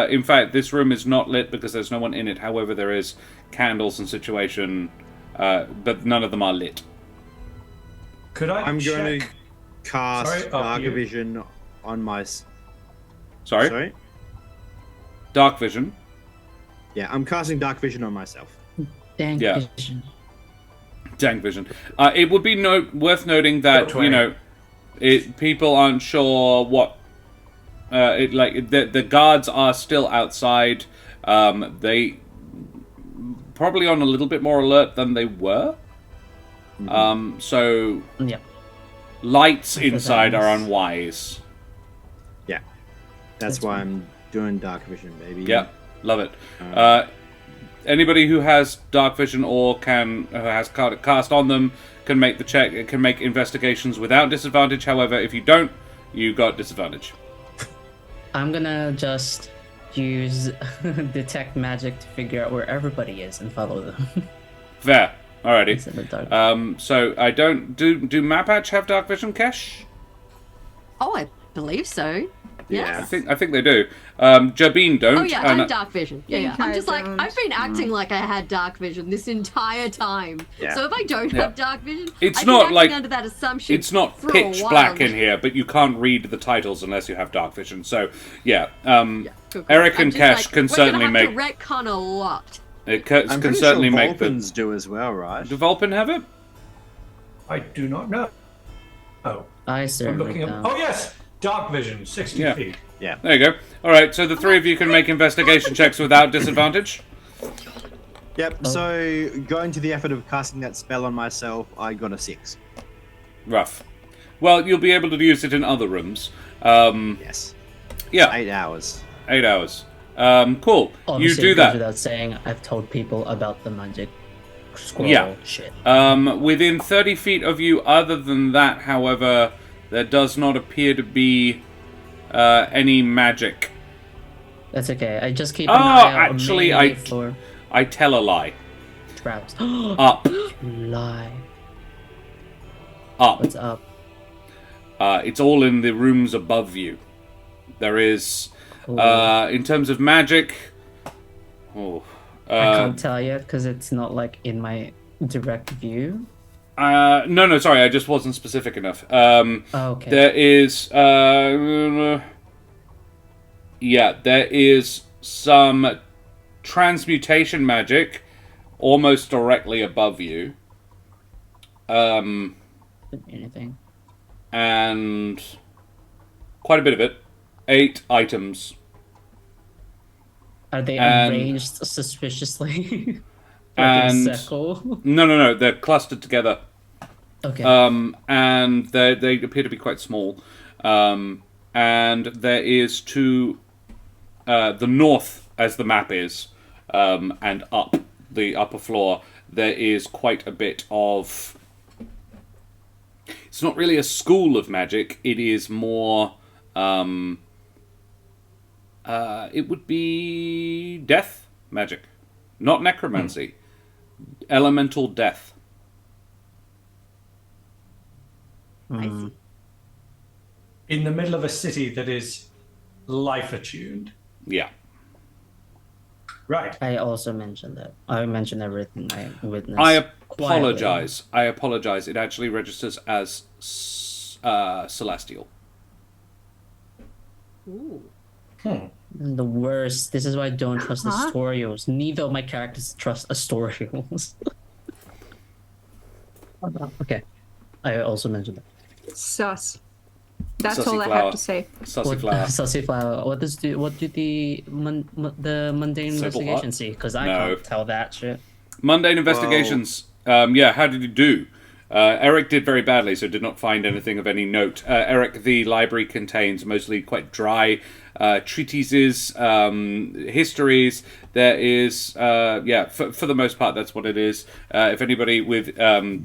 in fact, this room is not lit because there's no one in it. However, there is candles and situation, but none of them are lit. I'm going to cast Dark you. Vision on my... Sorry? Dark Vision? Yeah, I'm casting Dark Vision on myself. Dang vision. Dank Vision. It would be worth noting that, people aren't sure what... the guards are still outside. They probably on a little bit more alert than they were. So lights inside are unwise. Yeah, that's why I'm doing Dark Vision, baby. Yeah, love it. Anybody who has Dark Vision or has cast on them can make the check. Can make investigations without disadvantage. However, if you don't, you got disadvantage. I'm gonna just use detect magic to figure out where everybody is and follow them. Fair. Alrighty. It's in the dark. So I don't do Mapatch have Dark Vision, Kesh? Oh, I believe so. Yes. I think they do. Jabin don't. Oh yeah, I'm Dark Vision. Yeah. I'm just like, don't. I've been acting like I had Dark Vision this entire time. Yeah. So if I don't have Dark Vision, It's I've not been like acting under that assumption. It's not for a pitch while. black in here, but you can't read the titles unless you have Dark Vision. So Cool. Eric I'm and just Cash like, can certainly we're make. gonna have to retcon a lot. It can I'm pretty certainly sure make the. Vulpans do as well, right? Do Vulpin have it? I do not know. Oh, I I'm certainly looking at. don't. Oh yes, Dark Vision, 60 Yeah. feet. Yeah. There you go. All right, so the three of you can make investigation checks without disadvantage. Yep, so going to the effort of casting that spell on myself, I got a 6. Rough. Well, you'll be able to use it in other rooms. Yes. Yeah, 8 hours. 8 hours. Cool. Obviously, you it do goes that. without saying. I've told people about the magic scroll shit. Within 30 feet of you, other than that, however, there does not appear to be any magic. That's okay. I just keep an eye out actually, mainly for I tell a lie. traps. Up. Lie. Up. What's up? It's all in the rooms above you. There is, in terms of magic... I I can't tell yet because it's not like in my direct view. No, sorry, I just wasn't specific enough. Okay. There is, there is some transmutation magic almost directly above you. Anything. And quite a bit of it. 8 items. Are they And- arranged suspiciously? And- like in a circle? No, they're clustered together. Okay. And they appear to be quite small. And there is to the north, as the map is, and up the upper floor, there is quite a bit of... It's not really a school of magic. It is more... it would be death magic. Not necromancy. Elemental death. I see. In the middle of a city that is life attuned. Yeah. Right. I also mentioned that. I mentioned everything I witnessed. I quietly. apologize. It actually registers as celestial. Ooh. The worst. This is why I don't trust Astorios. Neither of my characters trust Astorios. Okay. I also mentioned that. Sus. That's Sussy all I flower. have to say. Sussy flower. Sussy flower. What do the mundane investigation Heart? see? Because I No. can't tell that shit. Mundane investigations. Yeah, how did you do? Eric did very badly, so did not find anything of any note. Eric, the library contains mostly quite dry treatises, histories. There is, for the most part, that's what it is. If anybody with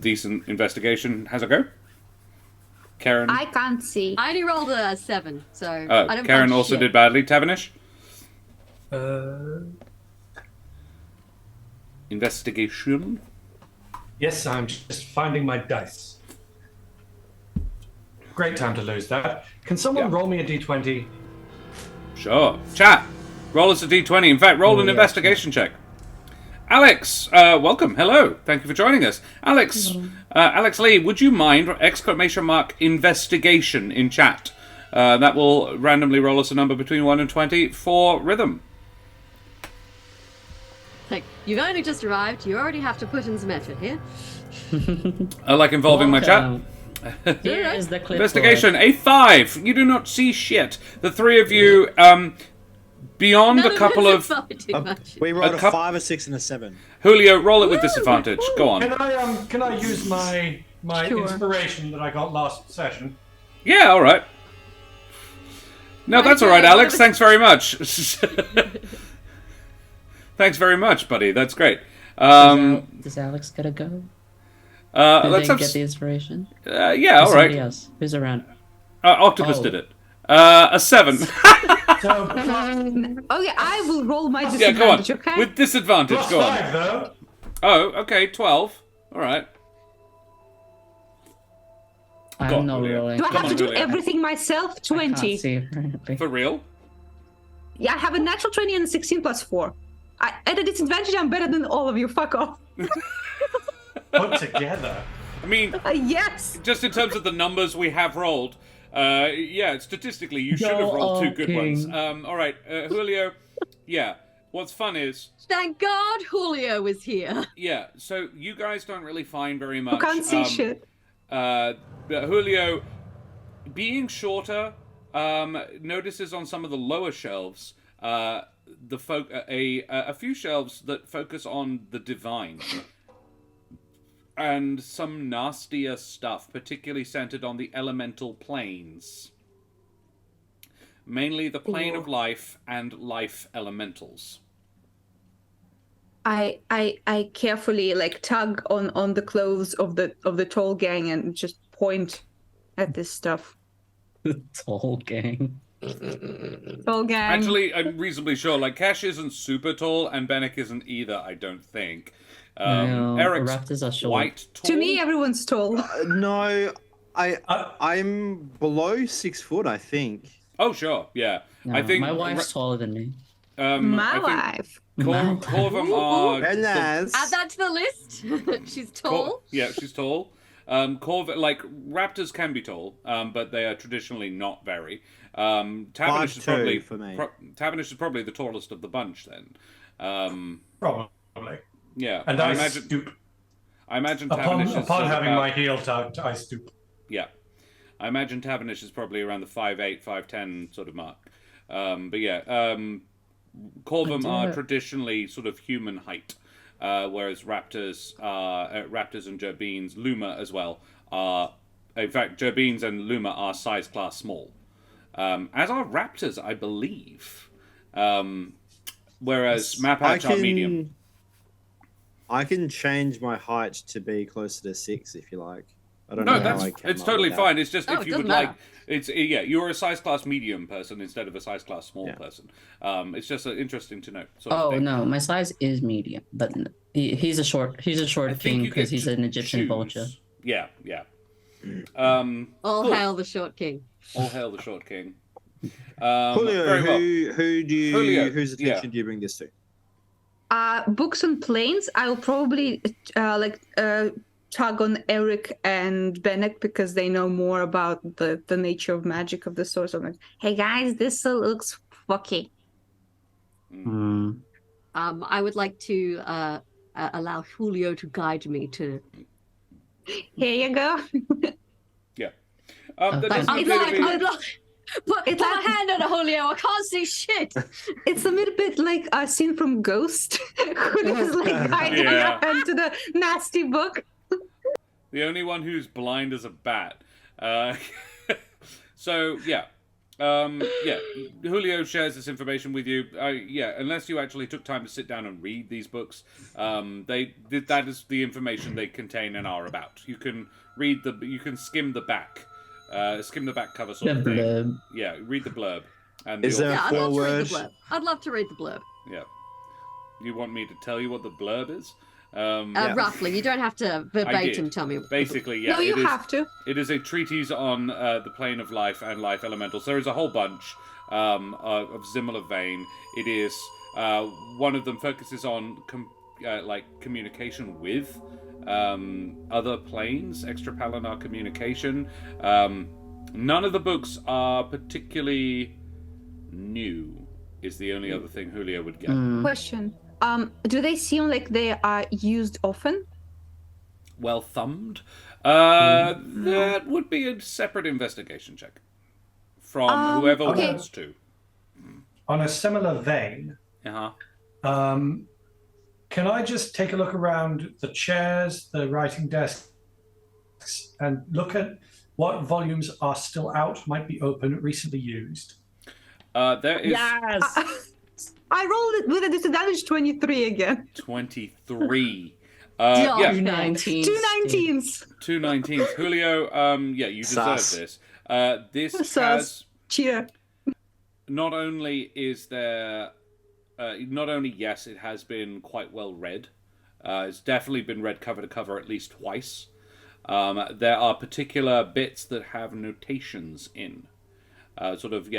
decent investigation has a go. Karen? I can't see. I only rolled a 7, so I don't Karen find also shit. did badly. Tavernish? Investigation? Yes, I'm just finding my dice. Great time to lose that. Can someone roll me a d20? Sure. Chat, roll us a d20. In fact, roll an investigation check. Alex, welcome. Hello. Thank you for joining us. Alex, Alex Lee, would you mind !investigation in chat? That will randomly roll us a number between 1 and 20 for rhythm. Like, you've only just arrived, you already have to put in some effort here. I like involving my chat. Here is the clip. Investigation, a 5. You do not see shit. The three of you, beyond None a couple us of... are too much. We rolled A a coup- 5, a 6, and a 7. Julio, roll it with disadvantage. Go on. Can I use my Sure. inspiration that I got last session? Yeah, all right. No, that's all right, Okay, Alex. what- Thanks very much. Thanks very much, buddy. That's great. Does Alex get a go? Did Let's they have... get the inspiration? Yeah, Or all somebody right. else? Who's around? Octopus Oh. did it. A 7. So Okay, I will roll my Yeah, go on. disadvantage, okay? With disadvantage, plus go on. 5 though. Oh, okay, 12. All right. Go on, I'm not Julia. rolling. Do I Come have on, to do Julia. everything myself? Can't 20. see, apparently. For real? Yeah, I have a natural 20 and a 16 plus 4. At a disadvantage, I'm better than all of you. Fuck off. Put together. I mean, Yes. just in terms of the numbers we have rolled, yeah, statistically, you should have Go rolled 2 good King. ones. All right, Julio, yeah, what's fun is, Thank God Julio was here. yeah, so you guys don't really find very much. You can't see shit. But Julio, being shorter, notices on some of the lower shelves a few shelves that focus on the divine and some nastier stuff, particularly centered on the elemental planes, mainly the plane of life and life elementals. I carefully like tug on the clothes of the tall gang and just point at this stuff. Tall gang. Tall gang. Actually, I'm reasonably sure. Like, Cash isn't super tall, and Bennick isn't either, I don't think. No, Eric's raptors are short. quite tall. To me, everyone's tall. No, I'm below 6 foot, I think. Oh, sure, yeah. No, I think my wife's taller than me. My wife. Corvum are... Very nice. Add that to the list. She's tall. Yeah, she's tall. Like, raptors can be tall, but they are traditionally not very. Tavernish is 5'2" probably for me. Tavernish is probably the tallest of the bunch. Then, Probably. yeah. And I I imagine. stoop. I imagine Upon Tavernish is having about- my heel tucked, I stoop. Yeah, I imagine Tavernish is probably around the 5'8", 5'10" sort of mark. But yeah, Corvum are traditionally sort of human height, whereas raptors and Gerbeens, Luma as well, are... In fact, Gerbeens and Luma are size class small. As are raptors, I believe. Whereas Mapats are medium. I can change my height to be closer to 6 if you like. I don't No, know how I that's came it's up totally with that. fine. It's just Oh, if it you would doesn't like, matter. it's yeah, you're a size class medium person instead of a size class small Yeah. person. It's just interesting to note. Sort of Oh thing. no, my size is medium, but he's a short I think king you because get he's to an Egyptian choose. vulture. Yeah, yeah. All Cool. hail the short king. All hail the short king. Julio, very well. Julio, whose attention yeah. do you bring this to? Books on planes. I will probably tug on Eric and Bennett because they know more about the nature of magic of the source. I'm like, hey guys, this looks Okay. I would like to allow Julio to guide me to. Here you go. Yeah. There does I'd appear to be... Put a hand on it, Julio. I can't see shit. It's a little bit like a scene from Ghost, who is like guiding Yeah. you into the nasty book. The only one who's blind as a bat. So, yeah. Julio shares this information with you. Unless you actually took time to sit down and read these books, that is the information they contain and are about. You can skim the back cover sort of thing. Blurb. Yeah, read the blurb. And Is there a I'd love to read forward? the blurb. I'd love to read the blurb. Yeah. You want me to tell you what the blurb is? Roughly. You don't have to verbatim tell me. Basically, yeah. No, you have to. It is a treatise on the plane of life and life elementals. There is a whole bunch of similar vein. It is one of them focuses on communication with other planes, extrapalanar communication. None of the books are particularly new. Is the only other thing Julio would get. Question. Do they seem like they are used often? Well thumbed. That would be a separate investigation check from whoever okay. wants to. On a similar vein, Uh-huh. can I just take a look around the chairs, the writing desks, and look at what volumes are still out, might be open, recently used? There is Yes! I rolled it with a disadvantage 23 again. 23. Yeah. 19. 2 19s. 2 19s. Julio, you deserve Sus. this. This Sus. has... Cheer. Not only is there... yes, it has been quite well read. It's definitely been read cover to cover at least twice. There are particular bits that have notations in.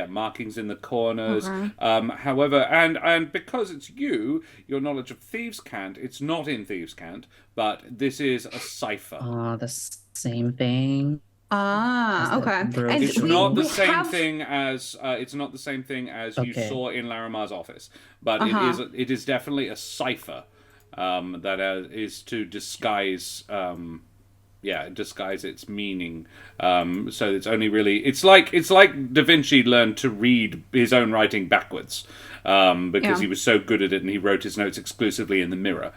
Markings in the corners. However, and because it's your knowledge of Thieves' Cant, it's not in Thieves' Cant, but this is a cipher. Oh, the same thing. Okay. Bro. And It's we- not the we same have- thing as you Okay. saw in Larimar's office, but it is definitely a cipher that is to disguise. Disguise its meaning. So it's only really it's like Da Vinci learned to read his own writing backwards because he was so good at it, and he wrote his notes exclusively in the mirror.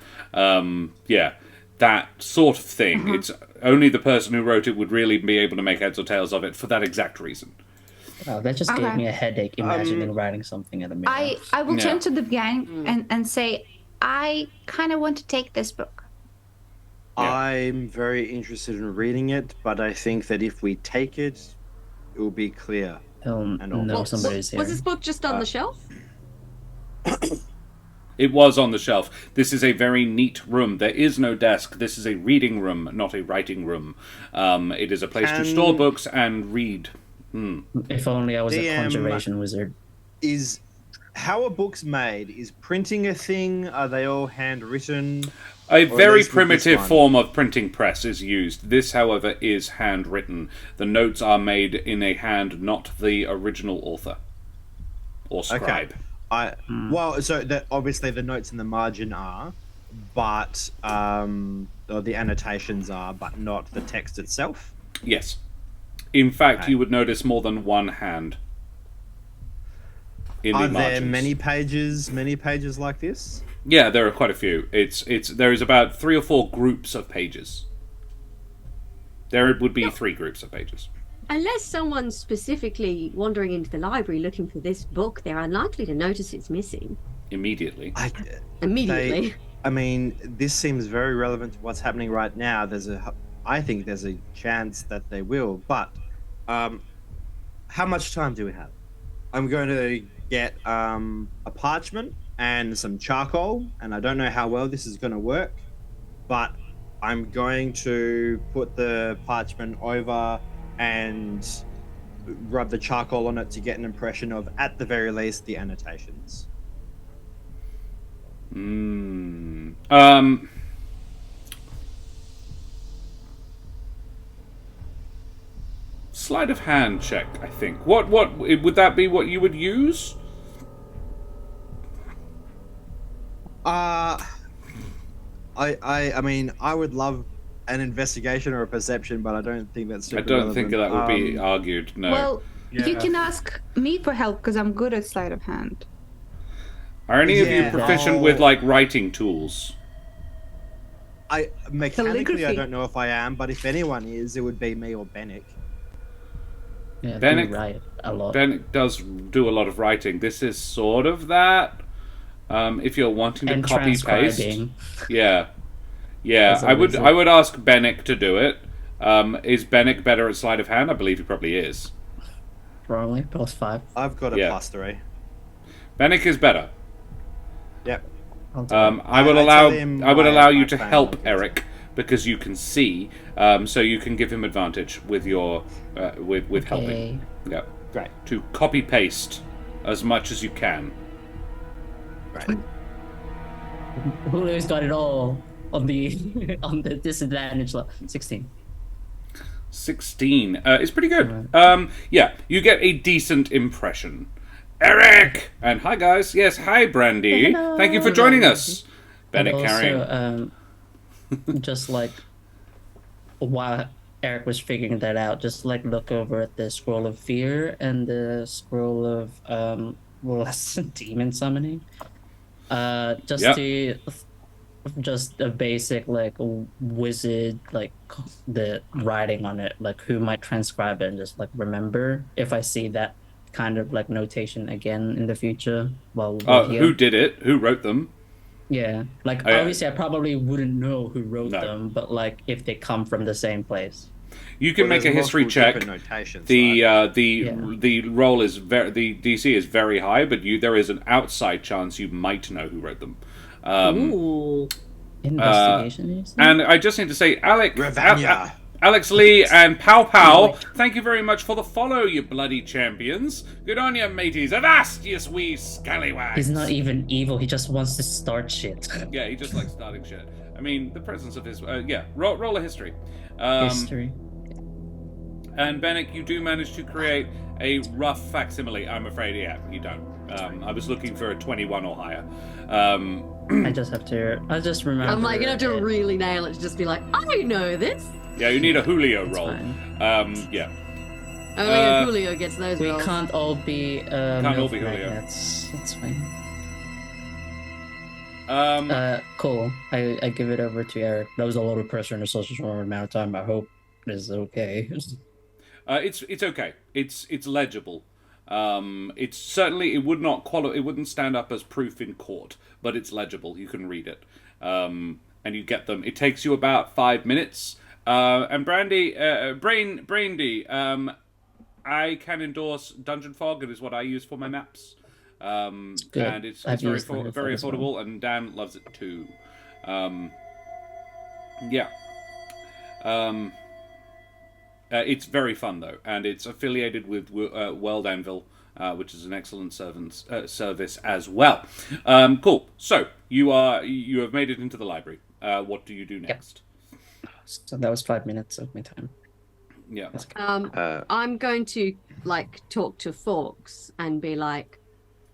That sort of thing. It's only the person who wrote it would really be able to make heads or tails of it for that exact reason. Wow, that just gave me a headache imagining writing something in the mirror. I will Yeah. turn to the gang and say, I kind of want to take this book. I'm very interested in reading it, but I think that if we take it, it will be clear. And all. no, Well, somebody's here. Was this book just on the shelf? It was on the shelf. This is a very neat room. There is no desk. This is a reading room, not a writing room. It is a place to store books and read. If only I was a DM conjuration wizard. How are books made? Is printing a thing? Are they all handwritten? A Or very at least with this primitive one. form of printing press is used. This, however, is handwritten. The notes are made in a hand, not the original author or scribe. Well, so that obviously the notes in the margin are, but or the annotations are, but not the text itself. Yes. In fact, Okay. you would notice more than one hand in Are the there margins. many pages like this? Yeah, there are quite a few. There is about 3 or 4 groups of pages. There would be 3 groups of pages. Unless someone's specifically wandering into the library looking for this book, they're unlikely to notice it's missing Immediately. immediately. This seems very relevant to what's happening right now. I think there's a chance that they will, but how much time do we have? I'm going to get a parchment and some charcoal, and I don't know how well this is going to work, but I'm going to put the parchment over and rub the charcoal on it to get an impression of, at the very least, the annotations. Sleight of hand check, I think. What would that be? What you would use? I mean, I would love an investigation or a perception, but I don't think that's super I don't think that relevant. would be argued. No. Well, you Yeah. can ask me for help because I'm good at sleight of hand. Are any of you Yeah. proficient with like writing tools? Mechanically, I Calligraphy. don't know if I am, but if anyone is, it would be me or Bennick. Yeah, Bennett- do write a lot. Ben does do a lot of writing. This is sort of that. If you're wanting to And copy paste, transcribing. yeah. As a I would wizard. ask Bennick to do it. Is Bennick better at sleight of hand? I believe he probably is. Probably +5. I've got a Yeah. +3. Bennick is better. Yep. I'll do it. I would I allow tell him I would my- allow my you to plan help of it. Eric because you can see, so you can give him advantage with your with helping. Okay. Yeah. Great. To copy paste as much as you can. Right. Julio's got it all on the on the disadvantage. 16. 16 is pretty good. Yeah, you get a decent impression. Eric! And hi, guys. Yes, hi, Brandy. Hello. Thank you for joining us. Bennett And carrying. also, just like while Eric was figuring that out, just like look over at the scroll of fear and the scroll of demon summoning. Just Yep. to just a basic like wizard like the writing on it, like who might transcribe it, and just like remember if I see that kind of like notation again in the future while we're here. Who did it? Who wrote them? Yeah, like Oh, yeah. obviously I probably wouldn't know who wrote No. them, but like if they come from the same place. You can Well, make a there's history multiple check. different notations, The right? the roll is the DC is very high, but there is an outside chance you might know who wrote them. Ooh. Investigation, you said? And I just need to say, Ravanya. Alex Lee and Pow Pow, thank you very much for the follow, you bloody champions. Good on you, mateys. Avast, you wee scallywags. He's not even evil, he just wants to start shit. Yeah, he just likes starting shit. I mean, the presence of his... roll a history. History. And Bennick, you do manage to create a rough facsimile. I'm afraid, yeah, you don't. I was looking for a 21 or higher. I just remember. I'm like, you have to it. really nail it to just be like, I know this. Yeah, you need a Julio It's roll. fine. Yeah. Only if Julio gets those We rolls. can't all be all be MILF Julio. magnets. That's fine. Cool. I give it over to Eric. That was a lot of pressure in a social short amount of time. I hope it is okay. It's okay. It's legible. It's certainly it wouldn't stand up as proof in court, but it's legible. You can read it, and you get them. It takes you about 5 minutes. And Brandy, Brandy, I can endorse Dungeonfog. It is what I use for my maps. Good. And it's I've very used Dungeonfog very as well. affordable, and Dan loves it too. Yeah. It's very fun though, and it's affiliated with World Anvil, which is an excellent service as well. Cool. So you have made it into the library. What do you do next? So that was 5 minutes of my time. Yeah. That's good. I'm going to like talk to Fawkes and be like,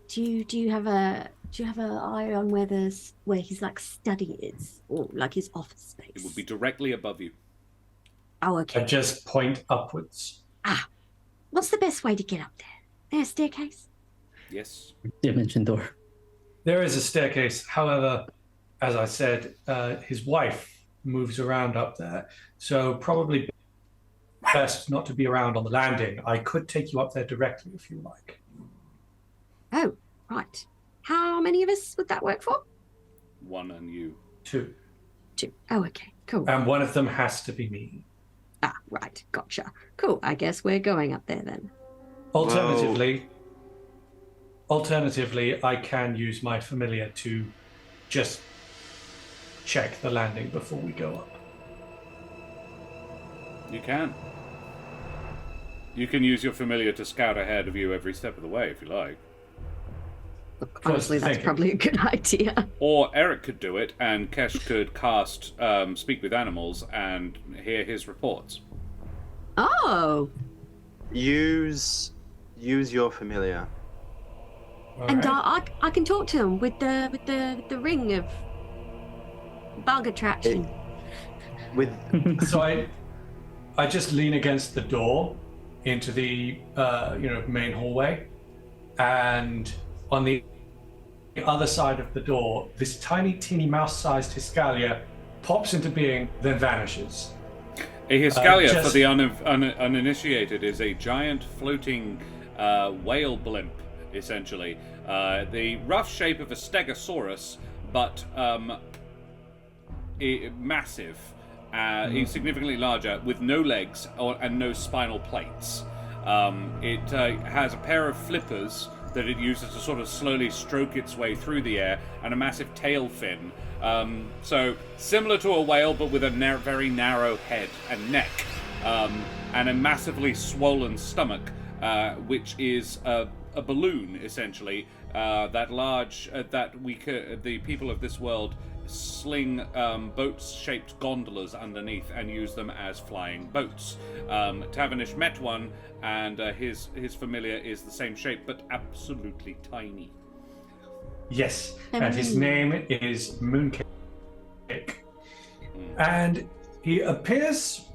do you have an eye on where his like study is, or like his office space? It would be directly above you. Oh, I okay. just point upwards. What's the best way to get up there? There's a staircase? Yes. Dimension door. There is a staircase. However, as I said, his wife moves around up there. So probably best not to be around on the landing. I could take you up there directly if you like. Oh, right. How many of us would that work for? One and you. 2. 2. Oh, okay. Cool. And one of them has to be me. Right. Gotcha. Cool. I guess we're going up there then. Alternatively, I can use my familiar to just check the landing before we go up. You can. You can use your familiar to scout ahead of you every step of the way if you like. Honestly, that's thinking. probably a good idea. Or Eric could do it, and Kesh could cast Speak with Animals and hear his reports. Oh. Use your familiar. All And right. I can talk to him with the ring of bug attraction. With So I just lean against the door into the main hallway, and on the other side of the door, this tiny, teeny, mouse-sized Hiscalia pops into being, then vanishes. A Hiscalia, just- for the uninitiated, is a giant floating whale blimp, essentially. The rough shape of a stegosaurus, but massive. He's significantly larger, with no legs and no spinal plates. It has a pair of flippers that it uses to sort of slowly stroke its way through the air, and a massive tail fin. So similar to a whale, but with a very narrow head and neck, and a massively swollen stomach, which is a balloon, essentially. That large, the people of this world sling boat-shaped gondolas underneath and use them as flying boats. Tavernish met one, and his familiar is the same shape, but absolutely tiny. Yes, and his name is Mooncake. And he appears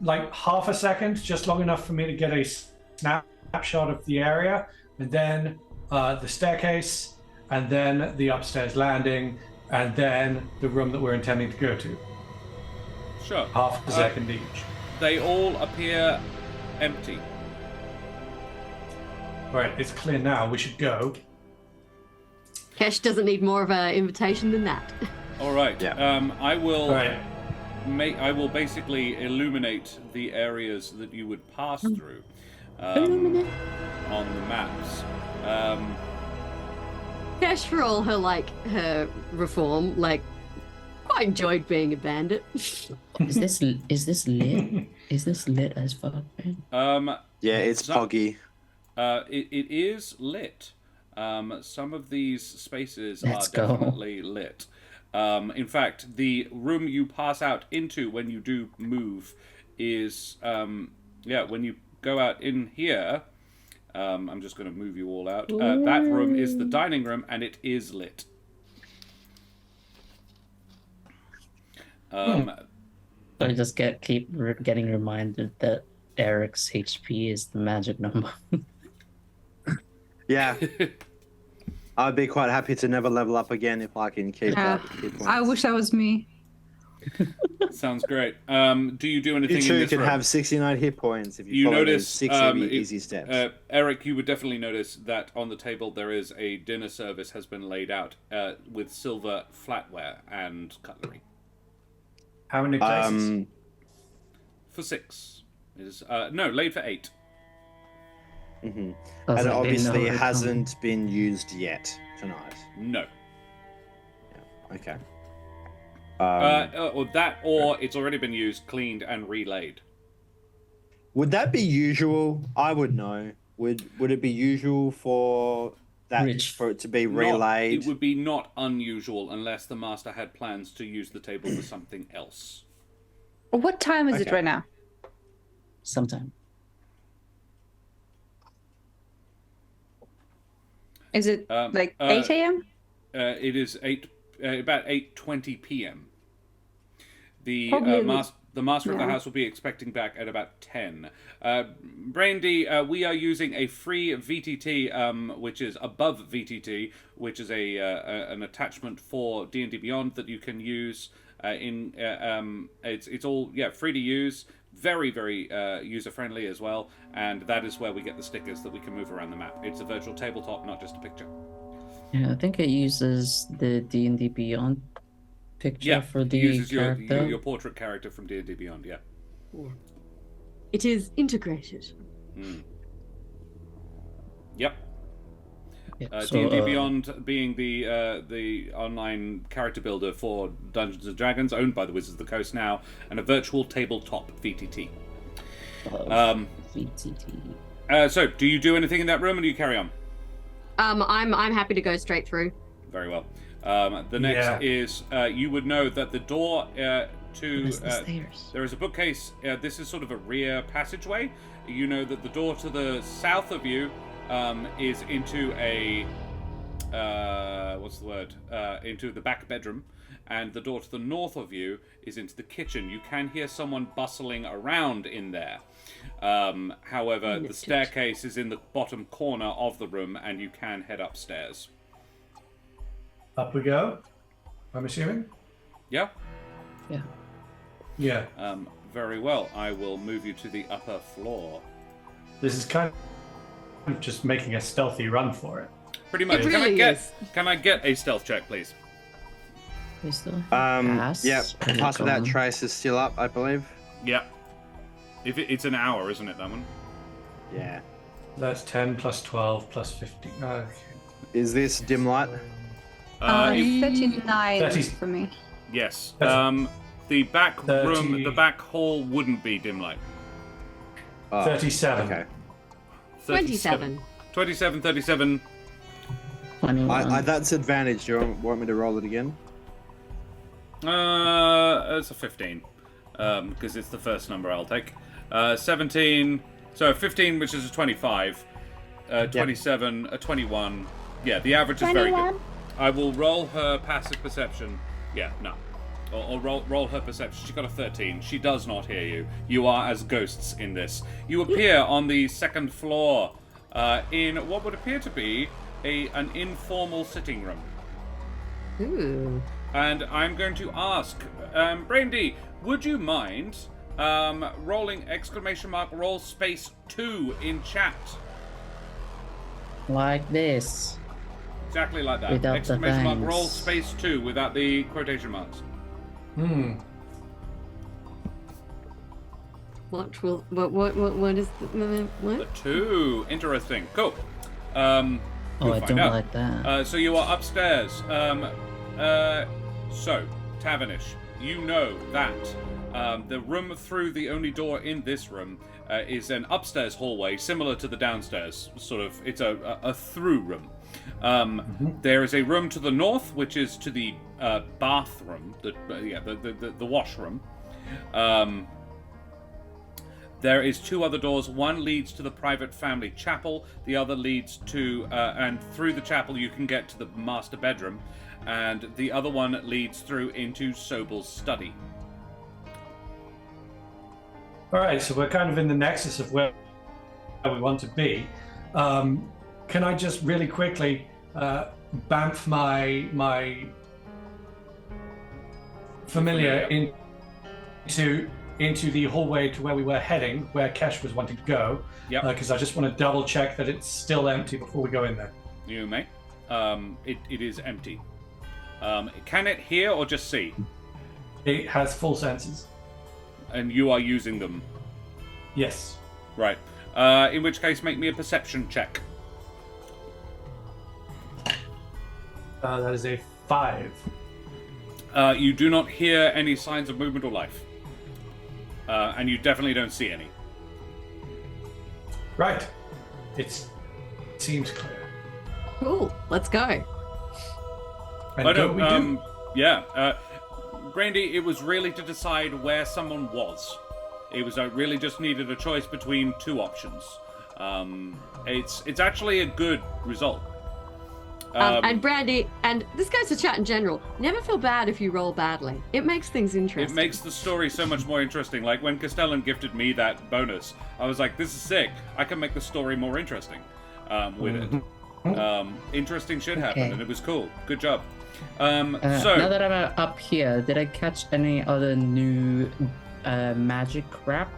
like half a second, just long enough for me to get a snapshot of the area, and then the staircase, and then the upstairs landing, and then the room that we're intending to go to. Sure. Half a second each. They all appear empty. Right, it's clear now. We should go. Kesh doesn't need more of an invitation than that. All right. Yeah. I will. All right. I will basically illuminate the areas that you would pass through on the maps. Kesh, for all her reform, quite enjoyed being a bandit. Is this lit? Is this lit as fuck, man? yeah, it's foggy. It is lit. Some of these spaces Let's are go. definitely lit. In fact, the room you pass out into when you do move is, when you go out in here, I'm just going to move you all out. That room is the dining room, and it is lit. I just keep getting reminded that Eric's HP is the magic number. Yeah. I'd be quite happy to never level up again if I can keep that. I wish that was me. Sounds great. Do you do anything You in too this can room? have 69 hit points if you, You follow notice those 6 easy steps. Eric, you would definitely notice that on the table there is a dinner service has been laid out with silver flatware and cutlery. How many places? For 6. Laid for 8. And Doesn't it obviously mean no hasn't been used yet tonight. No. Okay. Or it's already been used, cleaned, and relaid. Would that be usual? I would know. Would it be usual for it to be relayed? It would be not unusual unless the master had plans to use the table for something else. What time is it right now? Sometime. Is it 8 a.m.? It is about 8:20 p.m. The Probably the master of the house will be expecting back at about 10. Brandy, we are using a free VTT, which is Above VTT, which is an attachment for D&D Beyond that you can use. It's all free to use, very very user friendly as well, and that is where we get the stickers that we can move around the map. It's a virtual tabletop, not just a picture. Yeah, I think it uses the D&D Beyond picture for the it uses character. your portrait character from D&D Beyond. Yeah. It is integrated. Yep. Yeah, D&D Beyond being the online character builder for Dungeons & Dragons, owned by the Wizards of the Coast now, and a virtual tabletop VTT. VTT. So, do you do anything in that room, or do you carry on? I'm happy to go straight through. Very well. The next is you would know that the door to the stairs? there is a bookcase. This is sort of a rear passageway. You know that the door to the south of you is into a into the back bedroom, and the door to the north of you is into the kitchen. You can hear someone bustling around in there. However, the staircase is in the bottom corner of the room, and you can head upstairs. Up we go, I'm assuming? Yeah? Yeah. Yeah. Very well. I will move you to the upper floor. This is kind of just making a stealthy run for it. Pretty much. It really is. Can I get a stealth check, please? Is the Yep. Pass without trace is still up, I believe. Yeah. It's an hour, isn't it, that one? Yeah. That's 10 plus 12 plus 15. Okay. Is this dim light? 39 30. for me. Yes. That's- The back 30. room, the back hall wouldn't be dim light. 37. Okay. 27. 27, 37. 21. That's advantage. Do you want me to roll it again? It's a 15. Because it's the first number I'll take. 17. So 15, which is a 25. 27, a 21. Yeah, the average is very good. I will roll her passive perception. Yeah, no. Or roll her perception. She got a 13. She does not hear you. You are as ghosts in this. You appear on the second floor in what would appear to be an informal sitting room. Ooh. And I'm going to ask, Brandy, would you mind rolling !roll space 2 in chat? Like this. Exactly like that. Without the !roll thanks. space 2 without the quotation marks. What is the what? The 2. Interesting. Cool. Oh, we'll I find don't out. like that. So you are upstairs. So, Tavernish, you know that the room through the only door in this room is an upstairs hallway, similar to the downstairs. Sort of, it's a through room. There is a room to the north, which is to the bathroom, the washroom. There is 2 other doors. One leads to the private family chapel. The other leads to, and through the chapel you can get to the master bedroom. And the other one leads through into Sobels' study. All right, so we're kind of in the nexus of where we want to be. Can I just really quickly bamf my familiar into the hallway to where we were heading, where Kesh was wanting to go? Yep. Because I just want to double check that it's still empty before we go in there. You may. It is empty. Can it hear or just see? It has full senses. And you are using them. Yes. Right. In which case, make me a perception check. That is a 5. You do not hear any signs of movement or life. And you definitely don't see any. Right. It seems clear. Cool. Let's go. And go we do. Yeah. Brandy, it was really to decide where someone was. It was really just needed a choice between 2 options. It's actually a good result. And Brandy, and this goes to chat in general, never feel bad if you roll badly. It makes things interesting. It makes the story so much more interesting. Like when Castellan gifted me that bonus, I was like, this is sick. I can make the story more interesting with it. Interesting shit happened, and it was cool. Good job. So now that I'm up here, did I catch any other new magic crap?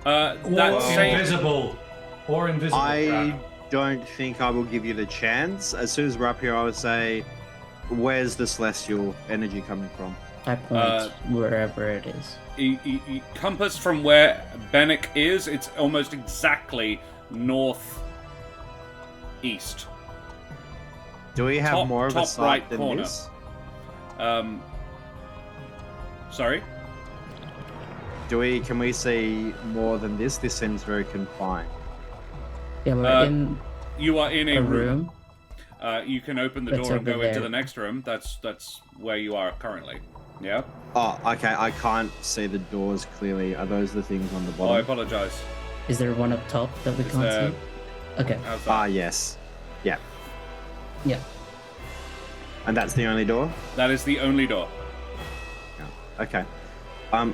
Invisible crap. I don't think I will give you the chance. As soon as we're up here, I would say, where's the celestial energy coming from? I point wherever it is. Compass from where Bennick is, it's almost exactly northeast. Do we have more of a top sight right than corner. this? Sorry? Can we see more than this? This seems very confined. Yeah, we're in You are in a room. room. You can open the That's door and over go into there. the next room. That's where you are currently. Yeah? Oh, okay. I can't see the doors clearly. Are those the things on the Oh, I bottom? apologize. Is there one up top that we Is can't there- see? Okay. outside. Yes. Yeah. Yeah. And that's the only door? That is the only door. Yeah. Okay.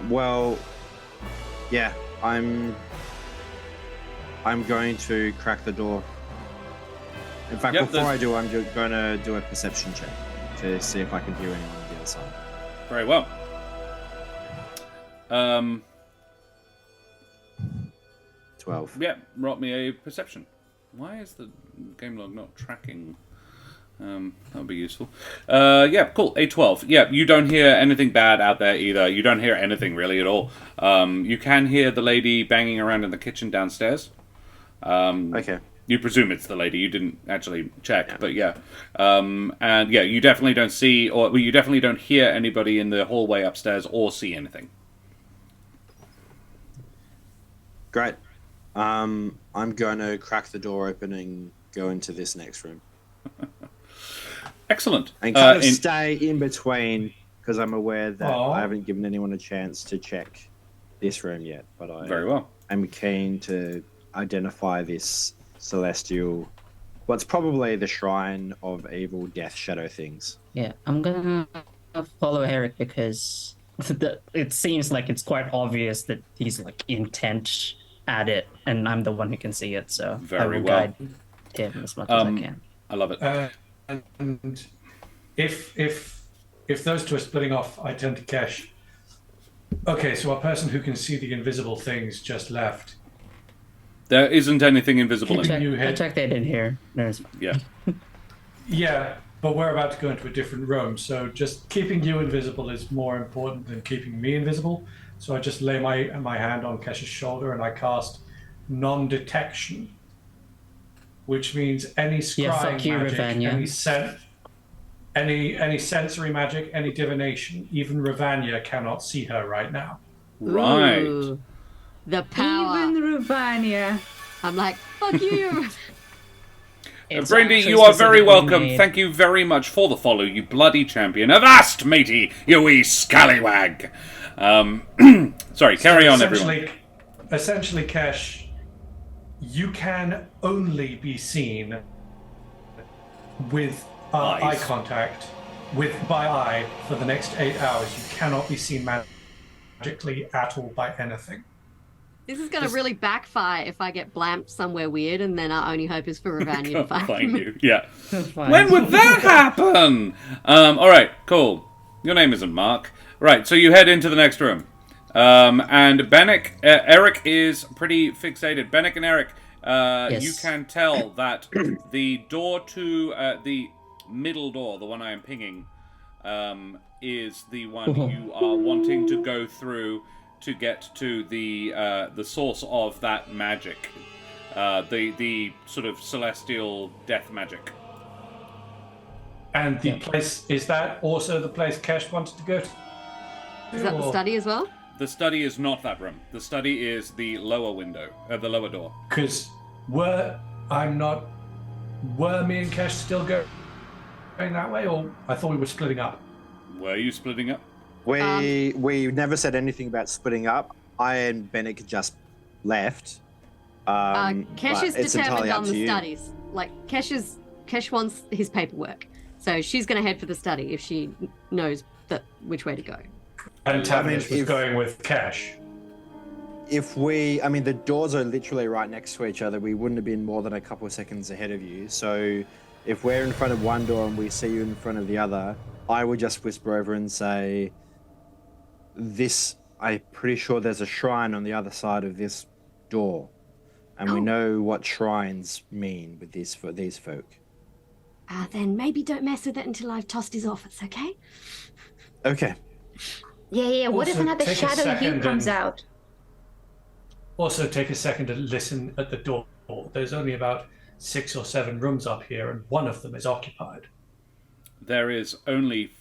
Well, yeah, I'm going to crack the door. In fact, Yep, before there's- I do, I'm going to do a perception check to see if I can hear anyone on the other side. Very well. 12. Yeah, roll me a perception. Why is the game log not tracking? That would be useful. Yeah, cool. A 12. Yeah, you don't hear anything bad out there either. You don't hear anything really at all. You can hear the lady banging around in the kitchen downstairs. Okay. You presume it's the lady. You didn't actually check, but yeah. And yeah, you definitely don't see, or well, you definitely don't hear anybody in the hallway upstairs or see anything. Great. I'm going to crack the door open and go into this next room. Excellent. And kind of stay in between, because I'm aware that I haven't given anyone a chance to check this room yet. But Very well. I'm keen to identify this celestial, what's probably the shrine of evil death shadow things. Yeah, I'm gonna follow Eric because it seems like it's quite obvious that he's like intent at it, and I'm the one who can see it, so I Very will well. guide him as much as I can. I love it. And if those two are splitting off, I tend to cash. Okay, so a person who can see the invisible things just left. There isn't anything invisible in Check. here. You I hit- checked it in here. There's Yeah. Yeah, but we're about to go into a different room, so just keeping you invisible is more important than keeping me invisible. So I just lay my hand on Kesh's shoulder and I cast non-detection, which means any scrying fuck you, magic, Ravania. any sensory magic, any divination, even Ravania cannot see her right now. Right. Ooh, the power. Even Ruvania. I'm like, fuck you. It's Brandy, actually you are very specifically welcome. made- Thank you very much for the follow, you bloody champion. Avast, matey, you wee scallywag. Sorry, carry on, everyone. Essentially, Kesh, you can only be seen with Eyes. eye contact, by eye, for the next 8 hours. You cannot be seen magically at all by anything. This is going to really backfire if I get blamped somewhere weird, and then our only hope is for Ravania to Can't find find me. you. Yeah. Fine. When would that happen? All right, cool. Your name isn't Mark. Right, so you head into the next room. And Eric is pretty fixated. Bennick and Eric, Yes. you can tell that the door to the middle door, the one I am pinging, is the one you are wanting to go through to get to the source of that magic, the sort of celestial death magic. And the place, is that also the place Kesh wanted to go to? Is that the Or- study as well? The study is not that room. The study is the lower window, the lower door. Because were me and Kesh still going that way, or I thought we were splitting up? Were you splitting up? We never said anything about splitting up. I and Bennick just left. Kesh but is it's determined entirely up on to the you. studies. Like, Kesh wants his paperwork. So she's going to head for the study if she knows which way to go. And Tavernish was if- going with Kesh. The doors are literally right next to each other. We wouldn't have been more than a couple of seconds ahead of you. So if we're in front of one door and we see you in front of the other, I would just whisper over and say, I'm pretty sure there's a shrine on the other side of this door. And we know what shrines mean with these folk. Then maybe don't mess with it until I've tossed his office, okay? Okay. Yeah. What if Also, another take a shadow you second comes and- out? Also, take a second to listen at the door. There's only about 6 or 7 rooms up here, and one of them is occupied. There is only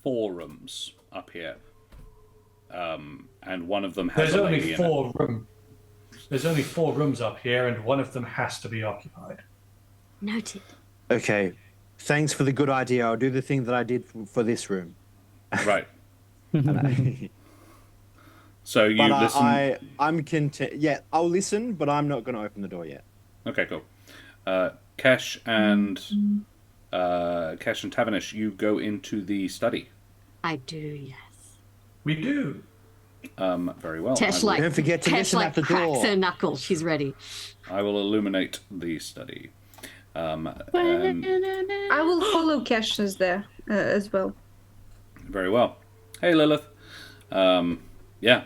4 rooms up here, and one of them has There's a lady only in it. 4 rooms. There's only 4 rooms up here, and one of them has to be occupied. Noted. Okay. Thanks for the good idea. I'll do the thing that I did for this room. Right. And I- So you But listen. I'm content. Yeah, I'll listen, but I'm not going to open the door yet. Okay, cool. Kesh and Tavernish, you go into the study. I do, yes. We do. Very well. Tesh Don't forget to listen at the cracks door. her knuckles. She's ready. I will illuminate the study. And I will follow Cassius there as well. very well. Hey, Lilith. Yeah,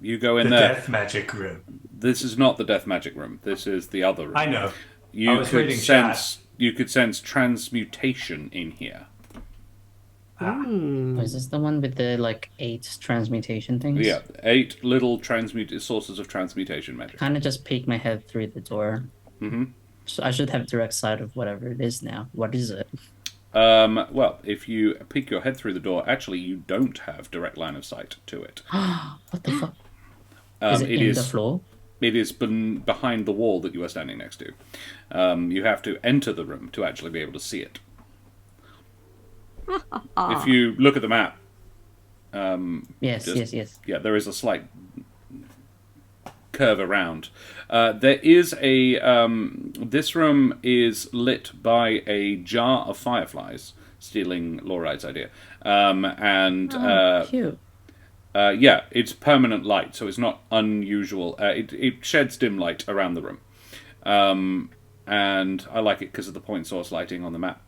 you go in The there. death magic room. This is not the death magic room. This is the other room. I know. I You was could reading sense. You could sense transmutation in here. Oh, is this the one with the like 8 transmutation things? Yeah, 8 little sources of transmutation magic. Kind of just peek my head through the door. Mm-hmm. So I should have direct sight of whatever it is now. What is it? Well, if you peek your head through the door, actually, you don't have direct line of sight to it. What the fuck? Is it in the floor? It is behind the wall that you are standing next to. You have to enter the room to actually be able to see it. If you look at the map, Yes, yes. yeah, there is a slight curve around. There is a this room is lit by a jar of fireflies, stealing Lauride's idea. Cute. Yeah, it's permanent light, so it's not unusual. It sheds dim light around the room, and I like it because of the point source lighting on the map.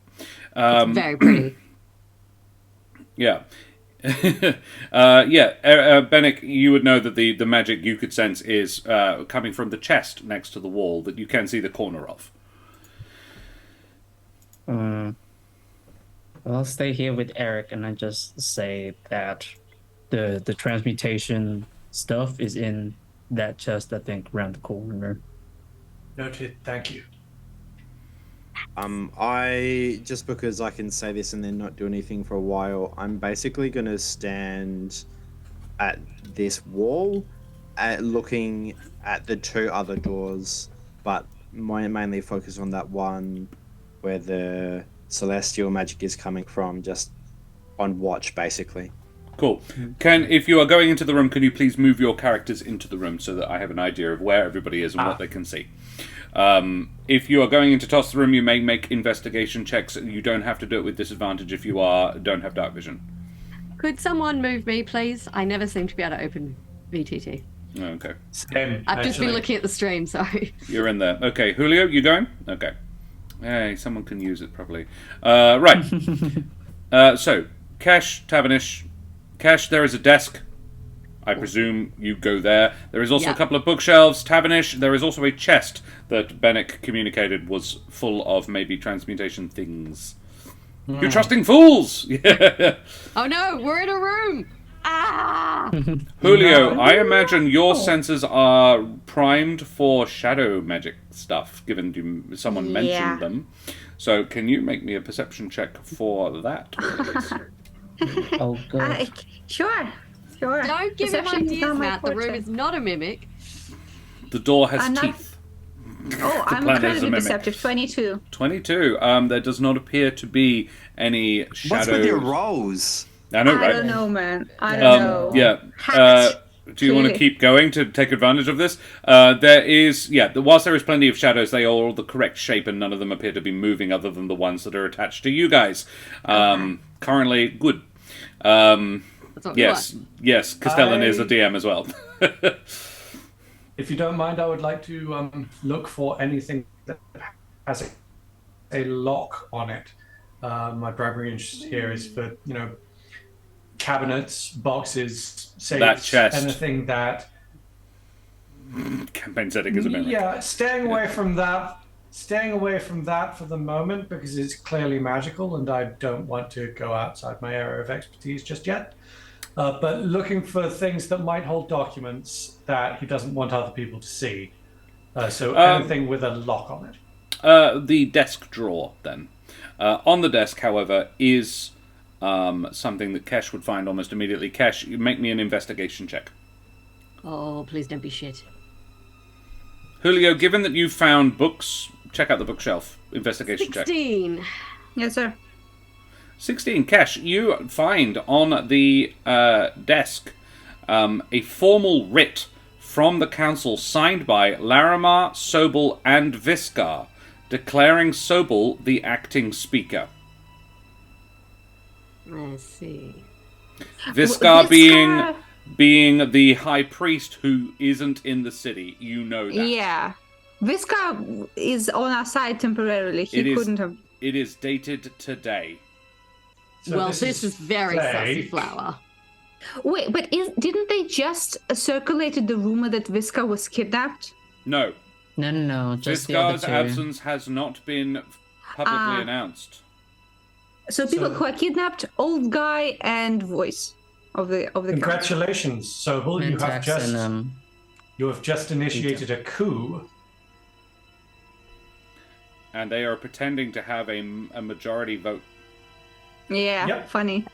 It's very pretty. Yeah. Bennick, you would know that the magic you could sense is coming from the chest next to the wall that you can see the corner of. I'll stay here with Eric and I just say that the transmutation stuff is in that chest, I think, around the corner. Noted. Thank you. I just because I can say this and then not do anything for a while, I'm basically going to stand at this wall, looking at the 2 other doors, but mainly focus on that one where the celestial magic is coming from, just on watch, basically. Cool. If you are going into the room, can you please move your characters into the room so that I have an idea of where everybody is and what they can see? If you are going into toss the room, you may make investigation checks. You don't have to do it with disadvantage if you don't have dark vision. Could someone move me, please? I never seem to be able to open VTT. Oh, okay. Same, I've just been actually. looking at the stream, sorry. You're in there. Okay, Julio, you going? Okay. Hey, someone can use it properly. Right. So, Kesh, Tavernish. Kesh, there is a desk. I presume you go there. There is also a couple of bookshelves. Tavernish, there is also a chest that Bennick communicated was full of maybe transmutation things. You're trusting fools! Yeah. Oh no, we're in a room! Ah! Julio, I imagine your senses are primed for shadow magic stuff, given someone mentioned them. So can you make me a perception check for that, please? Oh, good. Sure. Don't give him Perception is ideas, not my Matt. The room forte. is not a mimic. The door has I'm not- teeth. Oh, I'm plan is a incredibly mimic. perceptive. 22. 22. There does not appear to be any shadow. What's with your rolls? I know, I right? don't know, man. I don't know. Yeah. Hacked. Do you want to Clearly. keep going to take advantage of this? There is, whilst there is plenty of shadows, they are all the correct shape and none of them appear to be moving other than the ones that are attached to you guys. Currently, good. That's what we want. Yes, Castellan is a DM as well. If you don't mind, I would like to look for anything that has a lock on it. My primary interest here is for, cabinets, boxes, safes, That chest. anything that... Campaign setting is a mimic. Yeah, staying away from that for the moment because it's clearly magical and I don't want to go outside my area of expertise just yet. But looking for things that might hold documents that he doesn't want other people to see. So anything with a lock on it. The desk drawer, then. On the desk, however, is something that Kesh would find almost immediately. Kesh, you make me an investigation check. Oh, please don't be shit. Julio, given that you've found books, check out the bookshelf. Investigation check. 16. Yes, sir. 16. Kesh, you find on the desk a formal writ from the council signed by Larimar, Sobel, and Viscar, declaring Sobel the acting speaker. I see. Viscar being the high priest who isn't in the city. You know that. Yeah. Visca is on our side temporarily. He couldn't have. It is dated today. So Well, this is very fake. sussy flower. Wait, but didn't they just circulated the rumor that Visca was kidnapped? No. No. Just the other Viscar's two. absence has not been publicly announced. So people who are kidnapped, old guy and voice of the Congratulations, Sobel. Pentax You have just initiated a coup. And they are pretending to have a majority vote. Yeah, Yep. funny.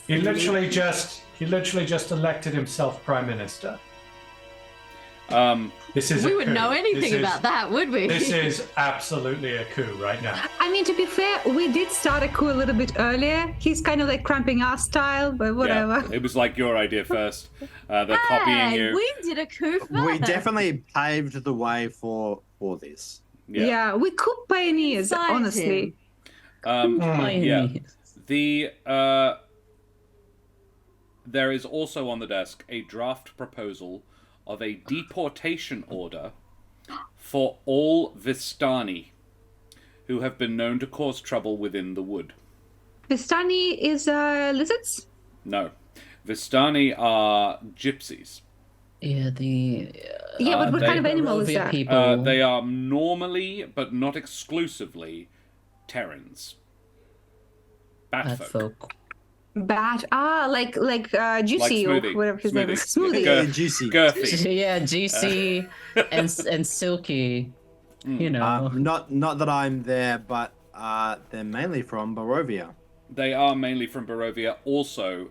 He literally just elected himself prime minister. This is We a would coup. know anything This is- about that, would we? This is absolutely a coup right now. I mean, to be fair, we did start a coup a little bit earlier. He's kind of like cramping our style, but whatever. Yeah, it was like your idea first. They're copying you. We did a coup first. We definitely paved the way for this. Yeah, we coup pioneers, Besides honestly. him. Yeah. There is also on the desk a draft proposal of a deportation order for all Vistani who have been known to cause trouble within the wood. Vistani is lizards? No. Vistani are gypsies. Yeah, Yeah, but what kind of animal is Barovia that? people. They are normally, but not exclusively, Terrans. Bad Batfolk. folk. Bat. like Juicy or Smoothie. whatever his name is. Smoothie. Smoothie. Juicy. Girthy. Yeah, GC and silky. You know. Not that I'm there, but they're mainly from Barovia. They are mainly from Barovia. Also,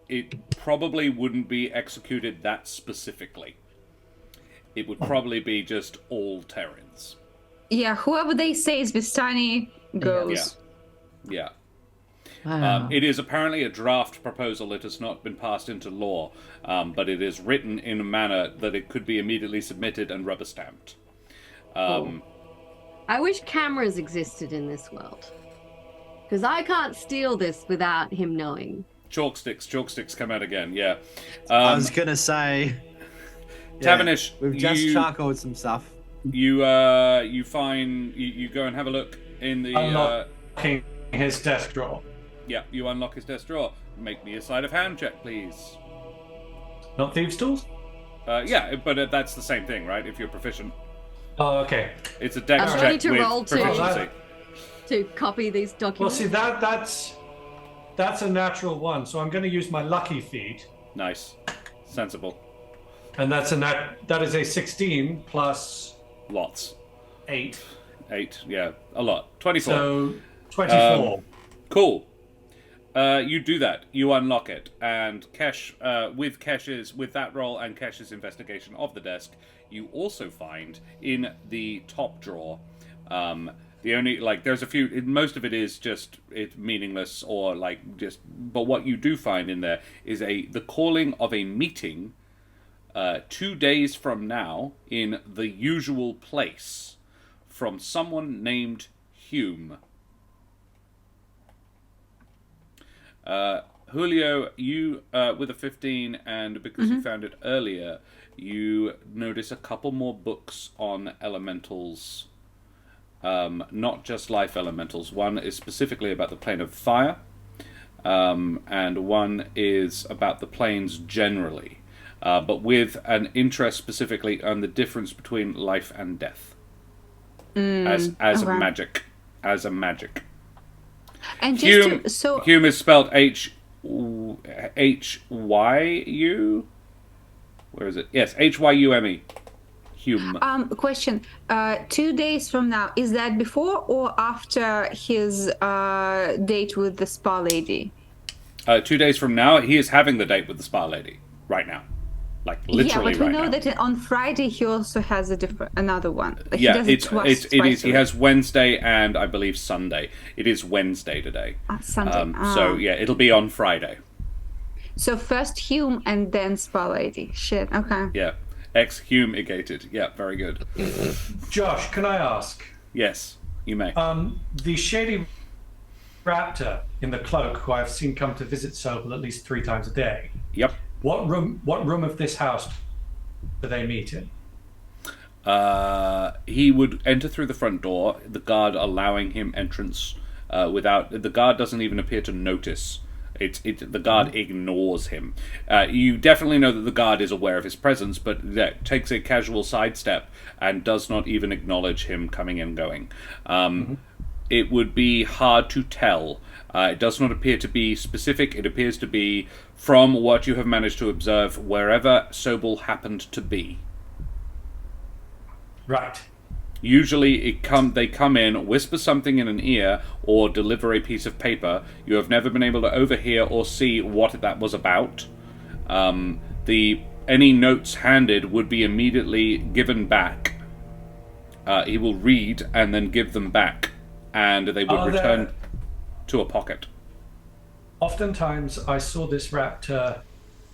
it probably wouldn't be executed that specifically. It would probably be just all Terrans. Yeah, whoever they say is Vistani goes. Yeah. Wow. It is apparently a draft proposal. It has not been passed into law, but it is written in a manner that it could be immediately submitted and rubber stamped. I wish cameras existed in this world. Because I can't steal this without him knowing. Chalk sticks come out again, yeah. I was gonna say, Tavernish, we've just charcoaled some stuff. You go and have a look in the... Unlocking his desk drawer. Yeah, you unlock his desk drawer. Make me a sleight of hand check, please. Not thieves' tools? Yeah, but that's the same thing, right? If you're proficient. Oh, okay. It's a dex I'm check ready to with roll too. proficiency. To copy these Well, documents. see, that's a natural one, so I'm going to use my lucky feat, Nice. Sensible. and that is a 16 plus Lots. 8, 8, yeah, a lot. 24. so 24. Cool. You do that. You unlock it, and with that roll and Kesh's investigation of the desk, you also find in the top drawer. The only there's a few. Most of it is just it's meaningless or But what you do find in there is the calling of a meeting. 2 days from now in the usual place, from someone named Hume. Julio, you with a 15, and because you found it earlier, you notice a couple more books on elementals, not just life elementals. One is specifically about the plane of fire, and one is about the planes generally, but with an interest specifically on the difference between life and death as a magic. And Hume, just Hume is spelled Hyu. Where is it? Yes, Hyume. Hume. question. 2 days from now, is that before or after his date with the spa lady? 2 days from now, he is having the date with the spa lady right now, literally yeah, but we right know now. that on Friday he also has another one. Like, Yeah, he does it twice is. a He week. has Wednesday and I believe Sunday. It is Wednesday today. Sunday. So yeah, it'll be on Friday. So first Hume and then spa lady. Shit. Okay. Yeah, ex-Hume-igated. Yeah, very good. Josh, can I ask? Yes, you may. The shady raptor in the cloak, who I've seen come to visit Sobel at least 3 times a day. Yep. What room of this house do they meet in? He would enter through the front door, the guard allowing him entrance without... The guard doesn't even appear to notice. The guard ignores him. You definitely know that the guard is aware of his presence, but takes a casual sidestep and does not even acknowledge him coming and going. It would be hard to tell. It does not appear to be specific. It appears to be, from what you have managed to observe, wherever Sobel happened to be. Right. Usually they come in, whisper something in an ear, or deliver a piece of paper. You have never been able to overhear or see what that was about. Any notes handed would be immediately given back. He will read and then give them back, and they would return to a pocket. Oftentimes I saw this raptor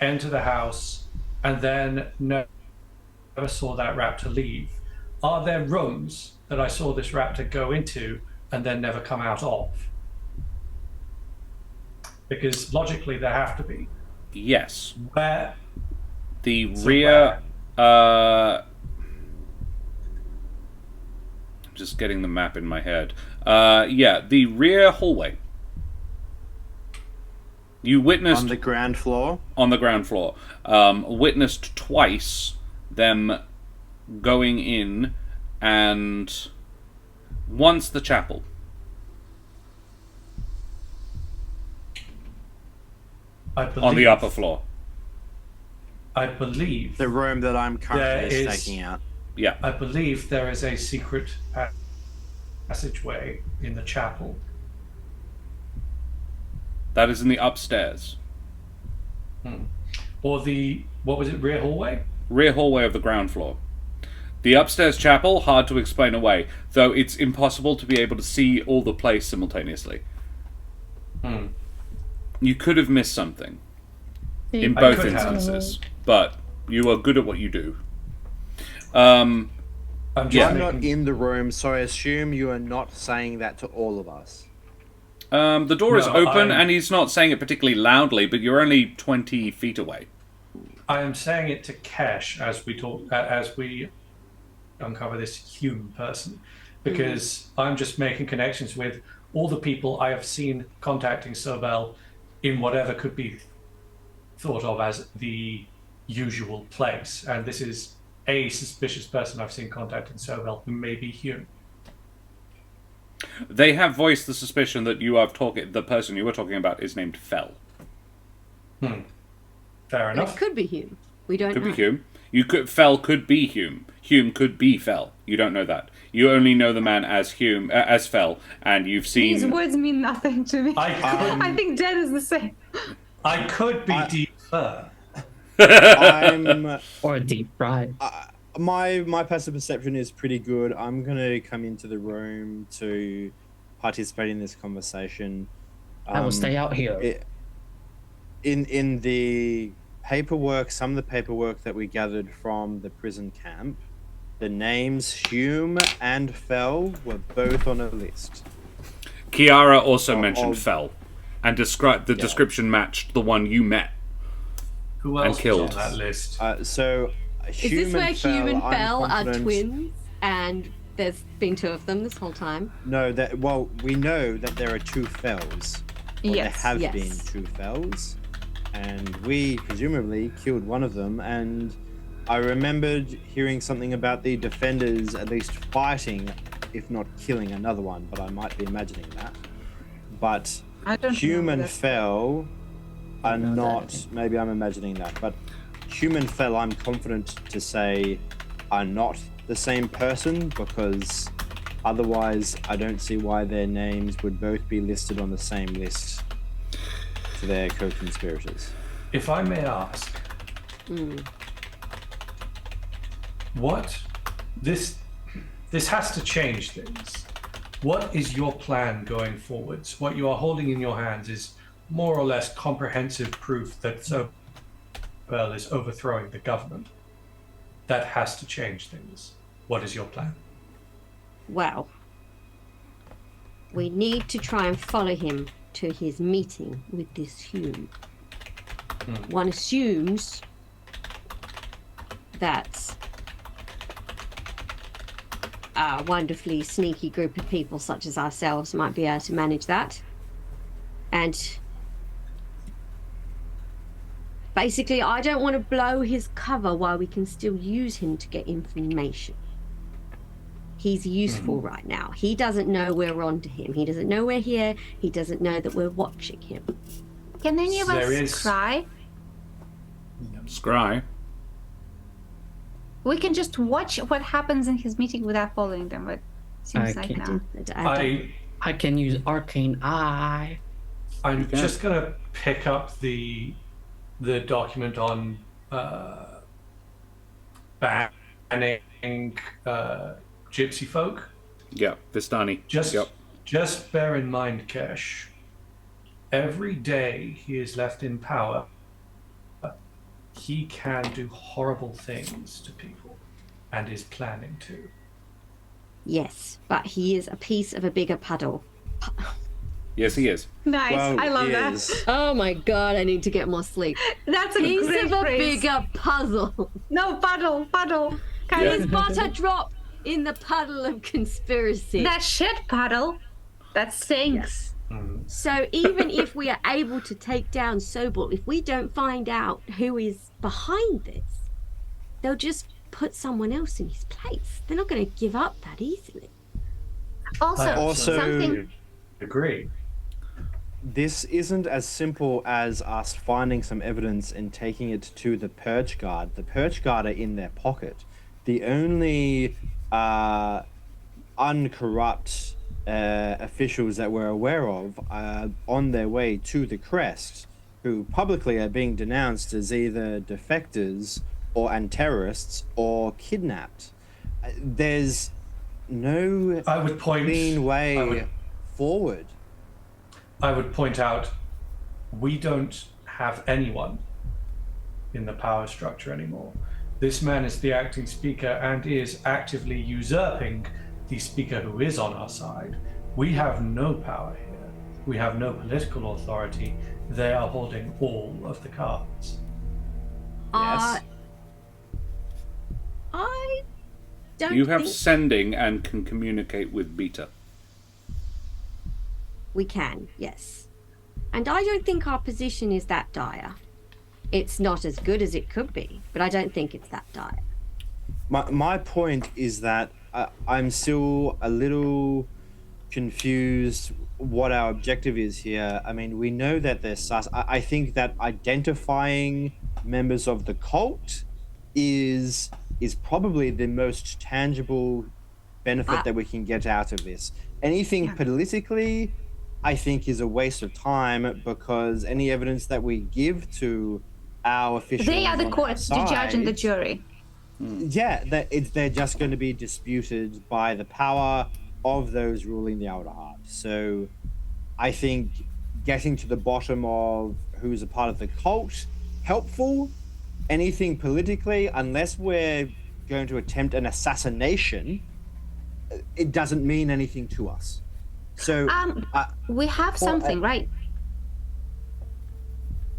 enter the house and then never saw that raptor leave. Are there rooms that I saw this raptor go into and then never come out of? Because logically there have to be. Yes. Where? The rear... just getting the map in my head. The rear hallway. You witnessed... On the ground floor? On the ground floor. Witnessed twice them going in, and once the chapel. On the upper floor. I believe the room that I'm currently staking out. Yeah. I believe there is a secret passageway in the chapel. That is in the upstairs. Or the, what was it, rear hallway? Rear hallway of the ground floor. The upstairs chapel, hard to explain away, though it's impossible to be able to see all the place simultaneously. You could have missed something in both instances, but you are good at what you do. I'm not in the room, so I assume you are not saying that to all of us. The door is open, and he's not saying it particularly loudly, but you're only 20 feet away. I am saying it to Kesh as we uncover this Hume person, because I'm just making connections with all the people I have seen contacting Sobel in whatever could be thought of as the usual place, and this is a suspicious person I've seen contacting Sobel who may be Hume. They have voiced the suspicion that the person you were talking about is named Fell. Fair enough. It could be Hume. We don't know. Could be Hume. Fell could be Hume. Hume could be Fell. You don't know that. You only know the man as Hume, as Fell, and you've seen... These words mean nothing to me. I think Dan is the same. I could be Deep Fur. Or Deep Fried. My passive perception is pretty good. I'm going to come into the room to participate in this conversation. I will stay out here. In the paperwork, some of the paperwork that we gathered from the prison camp, the names Hume and Fell were both on a list. Kiara also mentioned Fell, and the description matched the one you met. Who else and killed. was on that list? Is this where Hume and Fell are twins, and there's been 2 of them this whole time? No, we know that there are 2 Fells. There have been 2 Fells, and we presumably killed one of them, and I remembered hearing something about the defenders at least fighting, if not killing another one, but I might be imagining that. But Hume and Fell are not, maybe I'm imagining that, but Hume and Fell, I'm confident to say, are not the same person, because otherwise I don't see why their names would both be listed on the same list for their co-conspirators. If I may ask, what this has to change things. What is your plan going forwards? What you are holding in your hands is more or less comprehensive proof that Sobel is overthrowing the government. That has to change things. What is your plan? Wow. We need to try and follow him to his meeting with this Hume. One assumes that a wonderfully sneaky group of people such as ourselves might be able to manage that. And basically, I don't want to blow his cover while we can still use him to get information. He's useful right now. He doesn't know we're on to him. He doesn't know we're here. He doesn't know that we're watching him. Can any of There us is- scry? Scry. We can just watch what happens in his meeting without following them, but seems I like can- no. I can use Arcane Eye. I'm just going to pick up the document on banning gypsy folk. Yeah, Vistani. Just bear in mind, Kesh, every day he is left in power, he can do horrible things to people and is planning to. Yes, but he is a piece of a bigger puddle. Yes, he is. Nice. Well, I love he that. is. Oh my god, I need to get more sleep. That's a Piece great of a phrase. bigger puzzle. No, puddle. He's but a drop in the puddle of conspiracy. That shit puddle. That stinks. So even if we are able to take down Sobel, if we don't find out who is behind this, they'll just put someone else in his place. They're not going to give up that easily. Also, something. Agree. this isn't as simple as us finding some evidence and taking it to the Purge Guard. The Purge Guard are in their pocket. The only uncorrupt officials that we're aware of are on their way to the Crest, who publicly are being denounced as either defectors and terrorists or kidnapped. There's no I would point. clean way forward. I would point out, we don't have anyone in the power structure anymore. This man is the acting speaker and is actively usurping the speaker who is on our side. We have no power here. We have no political authority. They are holding all of the cards. Yes. I don't You have think sending and can communicate with Beta. we can, yes. And I don't think our position is that dire. It's not as good as it could be, but I don't think it's that dire. My point is that I'm still a little confused what our objective is here. I mean, we know that they're sus. I think that identifying members of the cult is probably the most tangible benefit that we can get out of this. Anything politically, I think, is a waste of time, because any evidence that we give to our officials, They are the on our courts, the judge and the side, jury. yeah, they're just going to be disputed by the power of those ruling the Alderheart. So I think getting to the bottom of who's a part of the cult, helpful. Anything politically, unless we're going to attempt an assassination, it doesn't mean anything to us. So We have something, right?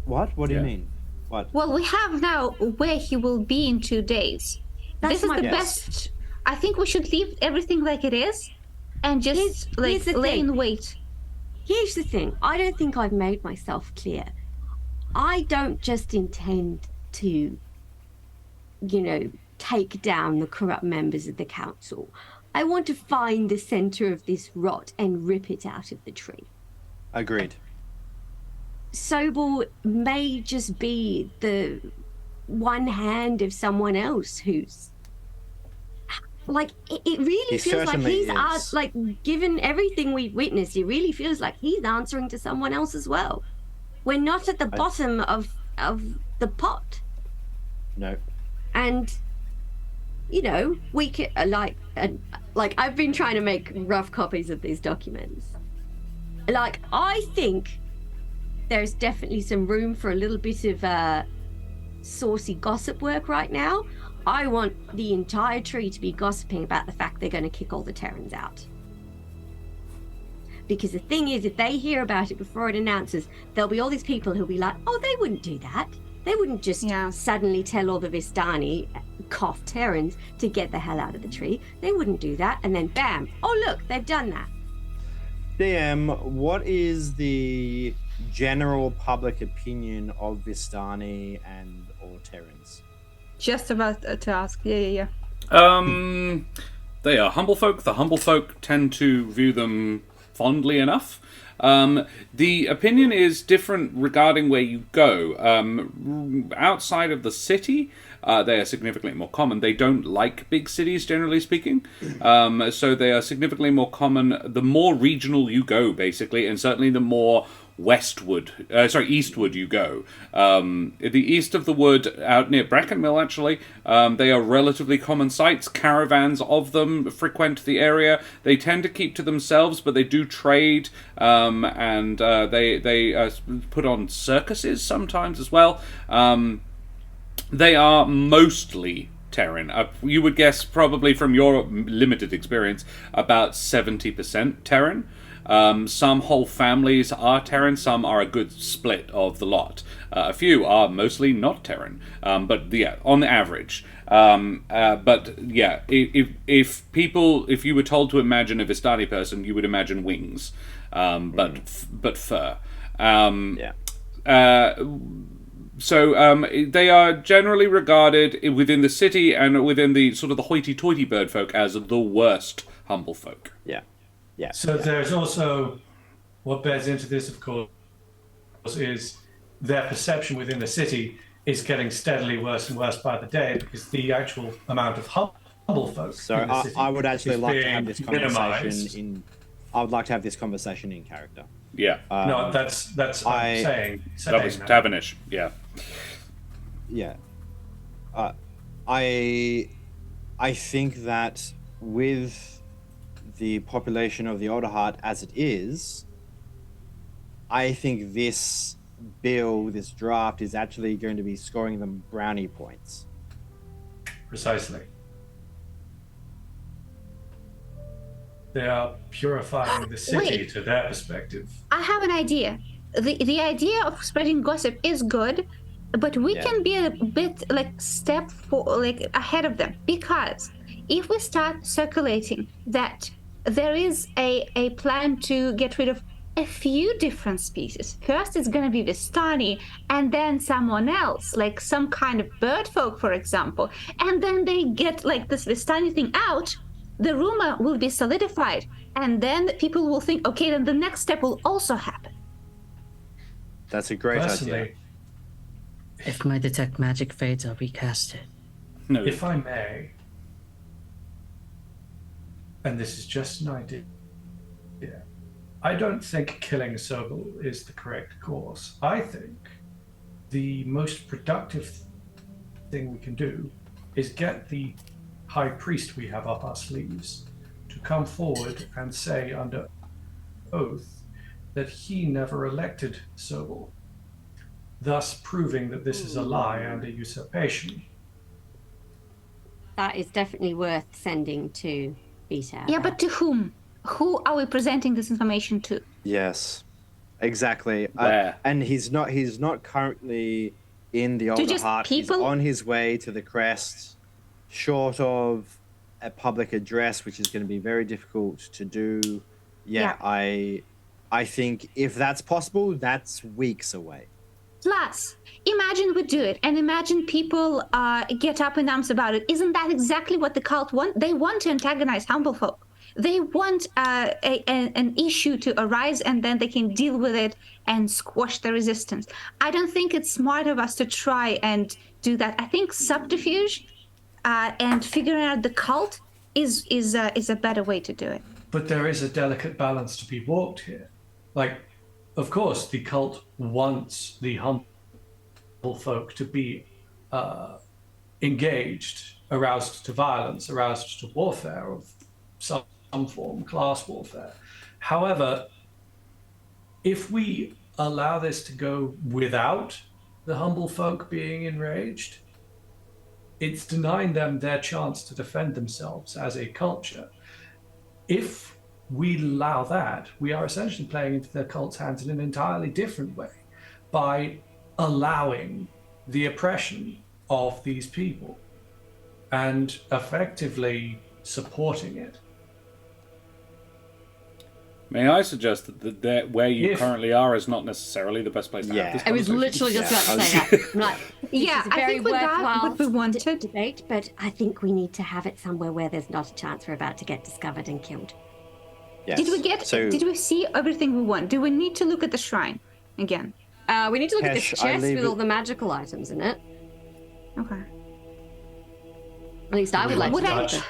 what do you Yeah. mean? What? Well, we have now where he will be in 2 days. That's This is my- the Yes. best. I think we should leave everything like it is and just Here's the lay thing. in wait. Here's the thing. I don't think I've made myself clear. I don't just intend to, take down the corrupt members of the council. I want to find the center of this rot and rip it out of the tree. Agreed. Sobel may just be the one hand of someone else who's it really He feels like certainly he's is. given everything we've witnessed, it really feels like he's answering to someone else as well. We're not at the bottom of the pot, No. and we can I've been trying to make rough copies of these documents. I think there's definitely some room for a little bit of saucy gossip work right now. I want the entire tree to be gossiping about the fact they're going to kick all the Terrans out. Because the thing is, if they hear about it before it announces, there'll be all these people who'll be like, oh, they wouldn't do that. They wouldn't just suddenly tell all the Vistani, cough Terrans, to get the hell out of the tree. They wouldn't do that. And then bam, oh, look, they've done that. DM, what is the general public opinion of Vistani and or Terrans? Just about to ask. Yeah. They are humble folk. The humble folk tend to view them fondly enough. The opinion is different regarding where you go. Outside of the city, they are significantly more common. They don't like big cities, generally speaking. So they are significantly more common the more regional you go, basically, and certainly the more eastward you go. The east of the wood, out near Brackenmill, actually, they are relatively common sights. Caravans of them frequent the area. They tend to keep to themselves, but they do trade, and they put on circuses sometimes as well. They are mostly Terran. You would guess, probably from your limited experience, about 70% Terran. Some whole families are Terran, some are a good split of the lot. A few are mostly not Terran, but yeah, on the average. But yeah, if you were told to imagine a Vistani person, you would imagine wings, but fur. So they are generally regarded within the city and within the sort of the hoity-toity bird folk as the worst humble folk. Yeah. So there's also what bears into this, of course, is their perception within the city is getting steadily worse and worse by the day because the actual amount of humble folk. So in the city I would actually is like to being have this conversation minimized. I would like to have this conversation in character. Yeah. No, that's I'm saying. That was Tavernish. Yeah. Yeah. I think that with the population of the Alderheart as it is, I think this draft is actually going to be scoring them brownie points. Precisely. They are purifying the city to their perspective. I have an idea. The idea of spreading gossip is good, but we can be a bit ahead of them, because if we start circulating that there is a plan to get rid of a few different species. First it's going to be Vistani, and then someone else, like some kind of bird folk, for example. And then they get like this Vistani thing out, the rumor will be solidified, and then people will think, okay, then the next step will also happen. That's a great idea. If my detect magic fades, I'll recast it. No. If I may, and this is just an idea, I don't think killing Sobel is the correct course. I think the most productive thing we can do is get the high priest we have up our sleeves to come forward and say under oath that he never elected Sobel, thus proving that this is a lie and a usurpation. That is definitely worth sending to Beta. Yeah, but to whom? Who are we presenting this information to? Yes, exactly. Where? And he's not currently in the Alderheart. He's on his way to the crest, short of a public address, which is going to be very difficult to do. Yeah. I think if that's possible, that's weeks away. Plus, imagine we do it, and imagine people get up in arms about it. Isn't that exactly what the cult want? They want to antagonize humble folk. They want an issue to arise, and then they can deal with it and squash the resistance. I don't think it's smart of us to try and do that. I think subterfuge and figuring out the cult is a better way to do it. But there is a delicate balance to be walked here. Like, of course, the cult wants the humble folk to be engaged, aroused to violence, aroused to warfare of some form, class warfare. However, if we allow this to go without the humble folk being enraged, it's denying them their chance to defend themselves as a culture. If we allow that, we are essentially playing into the cult's hands in an entirely different way by allowing the oppression of these people and effectively supporting it. May I suggest that where you currently are is not necessarily the best place to have this I was conversation? literally just about to say that. I'm like, Yeah, it's a I very think we got worthwhile what we wanted. Debate, but I think we need to have it somewhere where there's not a chance we're about to get discovered and killed. Yes. Did we get? So, Did we see everything we want? Do we need to look at the shrine again? we need to look at this Hesh, I chest leave with it- all the magical items in it. Okay. At least I would like want to to touch touch-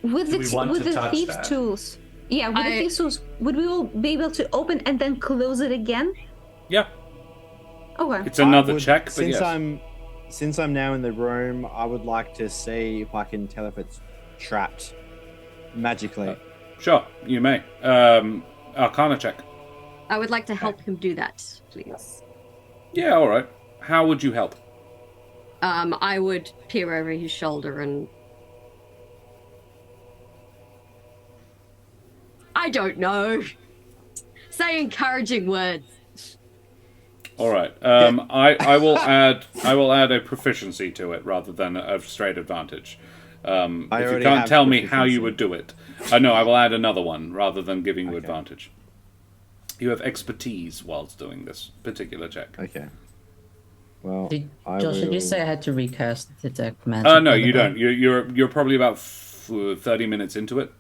it. With Do we want to the touch thieves' that? tools. Yeah, with the I- thieves' tools, would we all be able to open and then close it again? Yeah, Okay. it's another I would- check, but since yes. since I'm now in the room, I would like to see if I can tell if it's trapped magically. Sure, you may. Arcana check. I would like to help him do that, please. Yeah, all right. How would you help? I would peer over his shoulder and... I don't know. Say encouraging words. All right. I will add a proficiency to it rather than a straight advantage. If you already can't have tell me how you proficiency. would do it, no, I will add another one rather than giving you advantage. You have expertise whilst doing this particular check. Okay. Well, Josh, did you say I had to recast detect magic? No, by you the way? don't. You're probably about 30 minutes into it.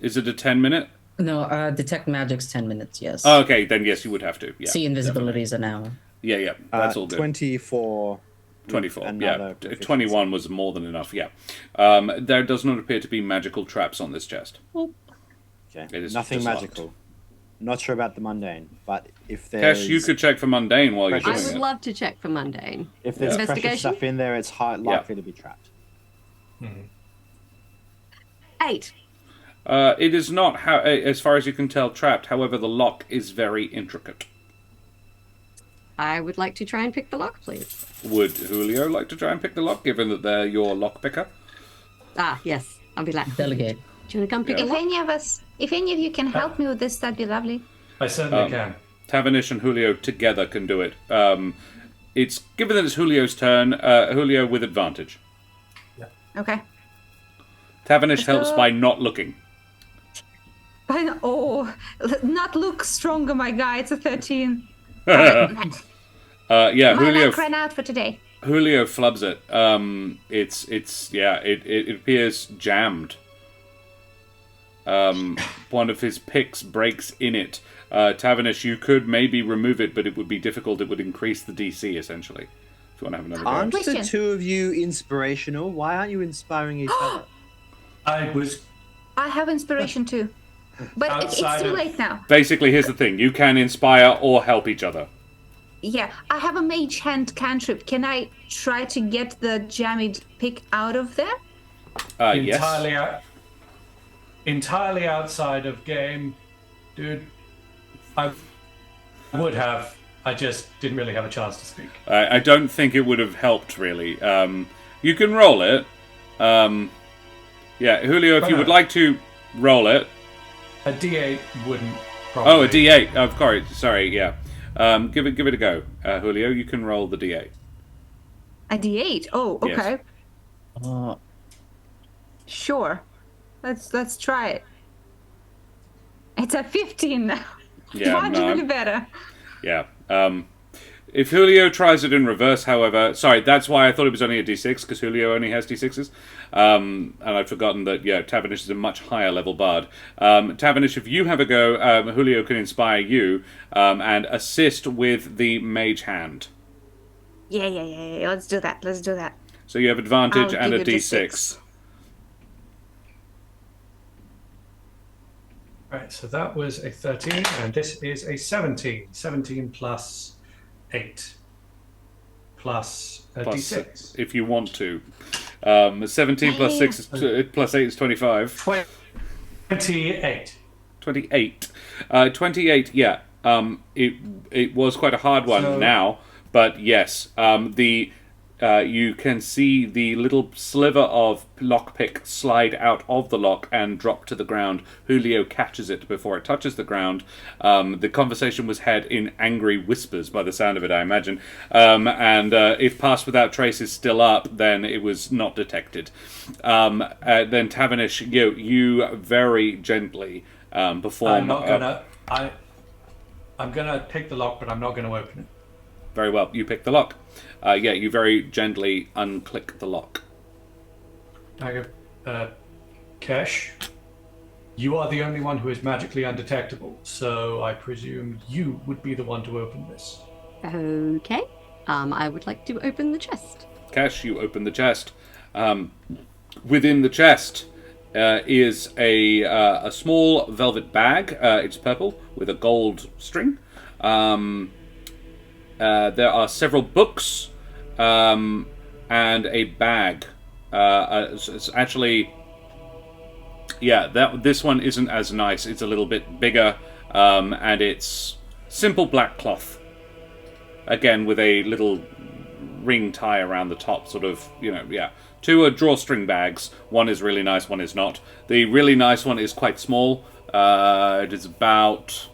Is it a 10-minute? No, detect magic's 10 minutes. Yes. Oh, okay, then yes, you would have to. Yeah, See invisibility is an hour. Yeah, that's all good. 24. 24. Yeah, Another proficiency. 21 was more than enough. Yeah. There does not appear to be magical traps on this chest. Okay. It is Nothing just locked. magical. Not sure about the mundane, but if there's Cash, you could check for mundane while you're I doing would it. love to check for mundane. if there's precious Investigation? stuff in there, it's likely to be trapped. 8. It is not, as far as you can tell, trapped. However, the lock is very intricate. I would like to try and pick the lock, please. Would Julio like to try and pick the lock, given that they're your lock picker? Ah, yes. I'll be like, do Delegate. you want to come pick If the lock? if any of you can help me with this, that'd be lovely. I certainly can. Tavernish and Julio together can do it. It's given that it's Julio's turn. Julio with advantage. Okay. Tavernish helps go. by not looking. Not look stronger, my guy. It's a 13. Yeah, My Julio. luck ran out for today. Julio flubs it. It appears jammed. One of his picks breaks in it. Tavernish, you could maybe remove it, but it would be difficult. It would increase the DC essentially. If you want to have another go. Aren't the Question. two of you inspirational? Why aren't you inspiring each other? I have inspiration too. But it's Outside too of- late now. Basically, here's the thing: you can inspire or help each other. Yeah, I have a mage hand cantrip. Can I try to get the jammed pick out of there? Yes. Entirely outside of game, dude. I would have. I just didn't really have a chance to speak. I don't think it would have helped really. You can roll it. Yeah, Julio, if you would like to roll it. A D8 wouldn't probably. Oh, a D8. Of course. Sorry. Yeah. Give it a go, Julio. You can roll the D8. A D8. Oh, Yes. okay. Oh, Sure. Let's try it. It's a 15 now. Yeah, Marginally no, better. yeah. If Julio tries it in reverse, however, sorry, that's why I thought it was only a D6 because Julio only has D6s, and I'd forgotten that. Yeah, Tavernish is a much higher level bard. Tavernish, if you have a go, Julio can inspire you and assist with the mage hand. Yeah. Let's do that. So you have advantage I'll and a give you D6. Right, so that was a 13, and this is a 17. 17 plus 8 plus a Plus, D6. if you want to. 17 plus 6 is, plus 8 is 25. 28. 28. 28, yeah. It was quite a hard one So- now, but yes. The you can see the little sliver of lockpick slide out of the lock and drop to the ground. Julio catches it before it touches the ground. The conversation was had in angry whispers by the sound of it, I imagine. And if Pass Without Trace is still up, then it was not detected. Then Tavernish, you very gently perform... I'm gonna pick the lock, but I'm not gonna open it. Very well, you pick the lock. You very gently unclick the lock. I go, Kesh, you are the only one who is magically undetectable, so I presume you would be the one to open this. Okay. I would like to open the chest. Kesh, you open the chest. Within the chest is a small velvet bag. It's purple with a gold string. There are several books and a bag. It's actually, this one isn't as nice. It's a little bit bigger, and it's simple black cloth. Again, with a little ring tie around the top, sort of, Two are drawstring bags. One is really nice, one is not. The really nice one is quite small. It is about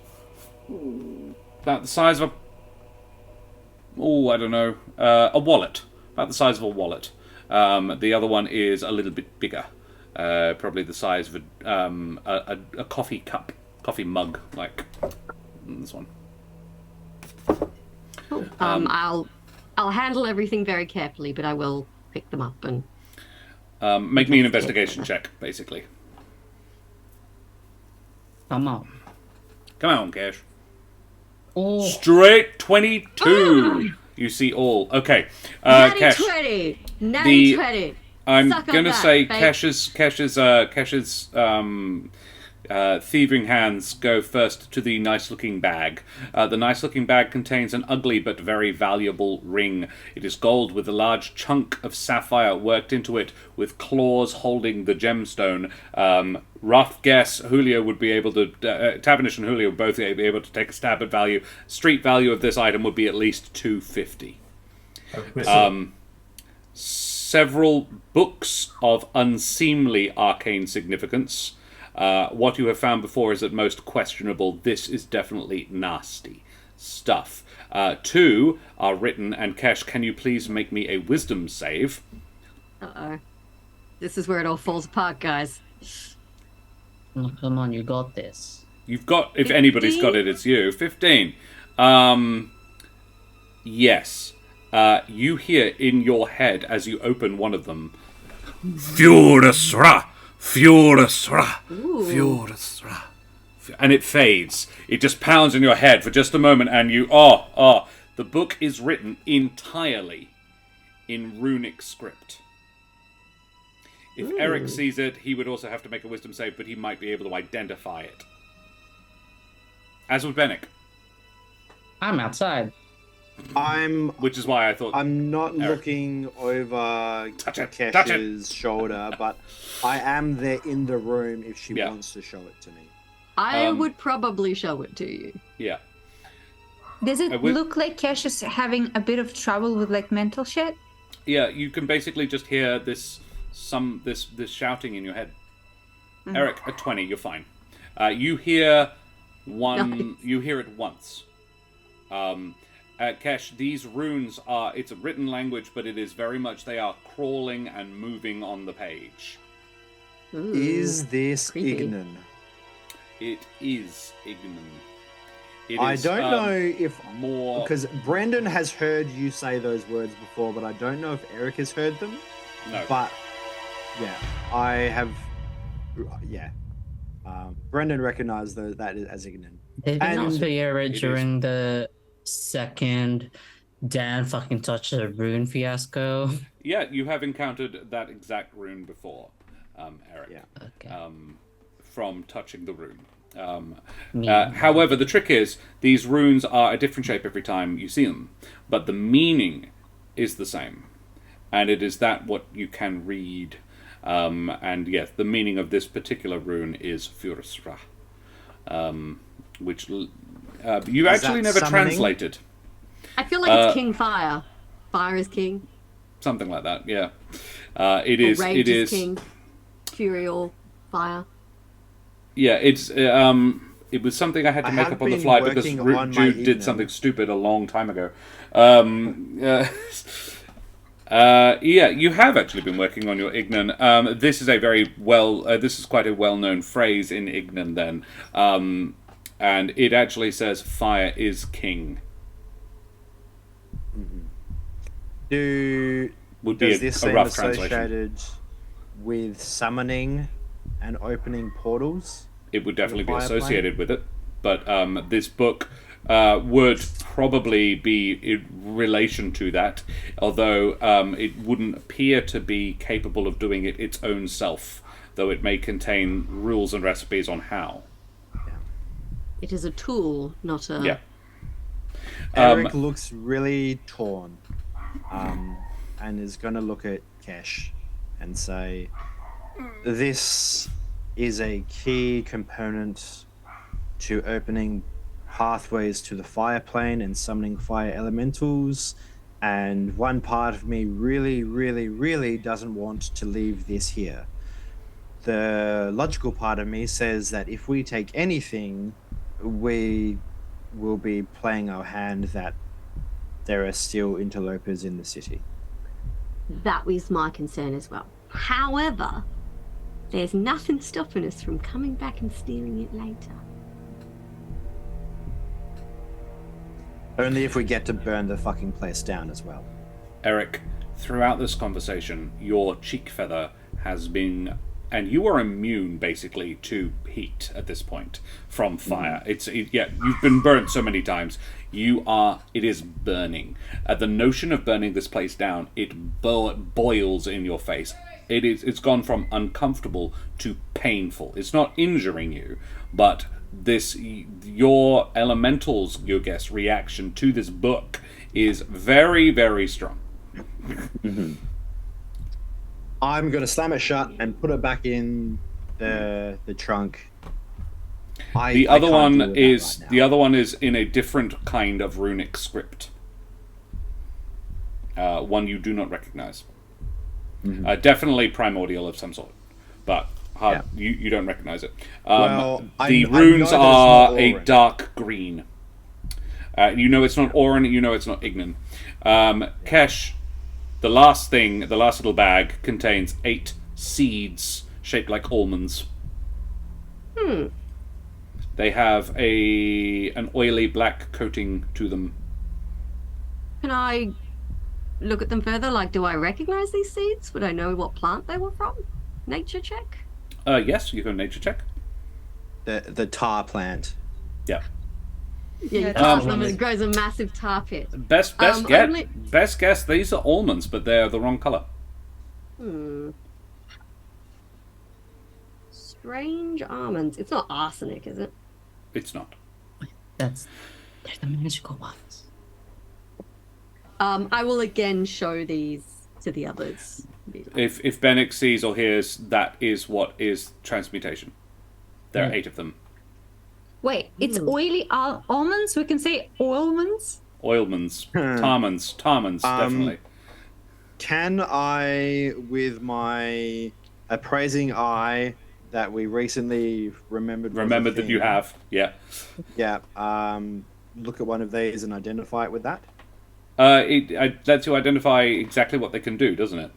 the size of a wallet. About the size of a wallet. The other one is a little bit bigger. Probably the size of a coffee cup, coffee mug, like this one. Cool. I'll handle everything very carefully, but I will pick them up and... make me an investigation check, basically. Come on. Come on, Cash. Oh. Straight 22. You see all. Okay. Cash. 20. 20. I'm Suck on gonna that, say babe. Cash's thieving hands go first to the nice-looking bag. The nice-looking bag contains an ugly but very valuable ring. It is gold with a large chunk of sapphire worked into it, with claws holding the gemstone. Rough guess, Julio would be able to... Tavernish and Julio would both be able to take a stab at value. Street value of this item would be at least $250. Several books of unseemly arcane significance. What you have found before is at most questionable. This is definitely nasty stuff. 2 are written, and Kesh, can you please make me a wisdom save? Uh-oh. This is where it all falls apart, guys. Oh, come on, you got this. You've got, if anybody's got it, it's you. 15. Yes. You hear in your head, as you open one of them, Furrest! And it fades. It just pounds in your head for just a moment, and you... The book is written entirely in runic script. If Eric sees it, he would also have to make a wisdom save, but he might be able to identify it. As would Bennick. I'm outside. Which is why I thought... I'm not Eric. looking over Touch Kesh's shoulder, but I am there in the room if she wants to show it to me. I would probably show it to you. Yeah. Does it look like Kesh is having a bit of trouble with like mental shit? Yeah, you can basically just hear this shouting in your head. Eric, at 20, you're fine. You hear one. You hear it once. Kesh, these runes are. It's a written language, but it is very much. They are crawling and moving on the page. Ooh, Is this creepy. Ignan? It is Ignan. I don't know if more because Brendan has heard you say those words before, but I don't know if Eric has heard them. No. But yeah, I have. Yeah, Brendan recognized that as Ignan. Did you not hear it It during the second Dan fucking touched a rune fiasco? Yeah, you have encountered that exact rune before, Eric. Yeah. Okay. From touching the rune. Yeah. However, the trick is, these runes are a different shape every time you see them, but the meaning is the same. And it is that what you can read. And yes, the meaning of this particular rune is Furrest, which you actually never summoning? translated. I feel like it's King Fire. Fire is king. something like that. Yeah, it Or is. Rage It is is. king. Fury or fire. Yeah, it was something I had to I make have up on the been fly because working on my Jude did Ignan. something stupid a long time ago. Yeah, you have actually been working on your Ignan. This is a very well. This is quite a well-known phrase in Ignan. Then, and it actually says, "Fire is king." Would be Does this a seem rough translation. associated with summoning and opening portals? It would definitely be fire plane? associated with it, but this book would probably be in relation to that, although it wouldn't appear to be capable of doing it its own self, though it may contain rules and recipes on how. It is a tool, not a. Yeah. Eric looks really torn, and is going to look at Kesh and say, "This is a key component to opening pathways to the fire plane and summoning fire elementals, and one part of me really, really, really doesn't want to leave this here. The logical part of me says that if we take anything, we will be playing our hand that there are still interlopers in the city." That was my concern as well. However, there's nothing stopping us from coming back and stealing it later. Only if we get to burn the fucking place down as well. Eric, throughout this conversation, your cheek feather has been, and you are immune basically to heat at this point from fire. You've been burnt so many times. It is burning. The notion of burning this place down, it boils in your face. It's gone from uncomfortable to painful. It's not injuring you, but your elementals, your guess, reaction to this book is very, very strong. I'm going to slam it shut and put it back in the trunk. The other one is in a different kind of runic script. One you do not recognize. Definitely primordial of some sort, but you don't recognize it. The runes are a dark green. You know it's not Orin. You know it's not Ignan. Kesh, the last little bag contains 8 seeds shaped like almonds. They have an oily black coating to them. Can I look at them further? Like, do I recognize these seeds? Would I know what plant they were from? Nature check? Yes, you can nature check. The tar plant. Yeah. Yeah, you plant them and it grows a massive tar pit. Best guess. These are almonds, but they're the wrong color. Strange almonds. It's not arsenic, is it? It's not. They're the magical ones. I will again show these to the others. If Bennick sees or hears, that is what is transmutation. There are 8 of them. Wait, it's oily almonds? We can say almonds? Oilmans. Tarmans, definitely. Can I, with my appraising eye that we recently remembered that you have, yeah. Yeah, look at one of these and identify it with that? It lets you identify exactly what they can do, doesn't it?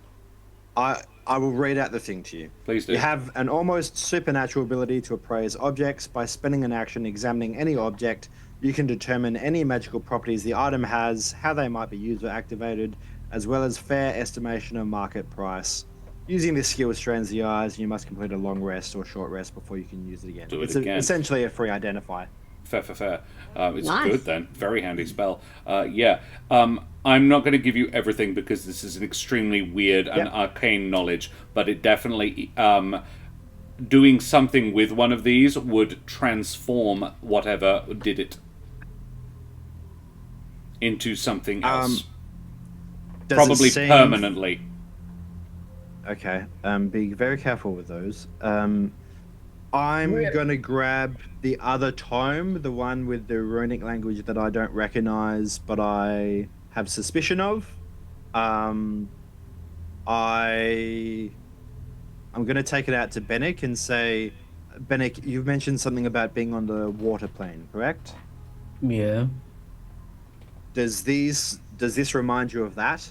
I will read out the thing to you. Please do. You have an almost supernatural ability to appraise objects. By spending an action examining any object, you can determine any magical properties the item has, how they might be used or activated, as well as fair estimation of market price. Using this skill strains the eyes, and you must complete a long rest or short rest before you can use it again. It's essentially a free identifier. Fair. It's Nice. good then. Very handy spell. I'm not going to give you everything because this is an extremely weird and arcane knowledge, but it definitely doing something with one of these would transform whatever did it into something else. Probably permanently. Okay. Be very careful with those. I'm going to grab the other tome, the one with the runic language that I don't recognize, but I have suspicion of. I'm going to take it out to Bennick and say, Bennick, you've mentioned something about being on the water plane, correct? Yeah. Does this remind you of that?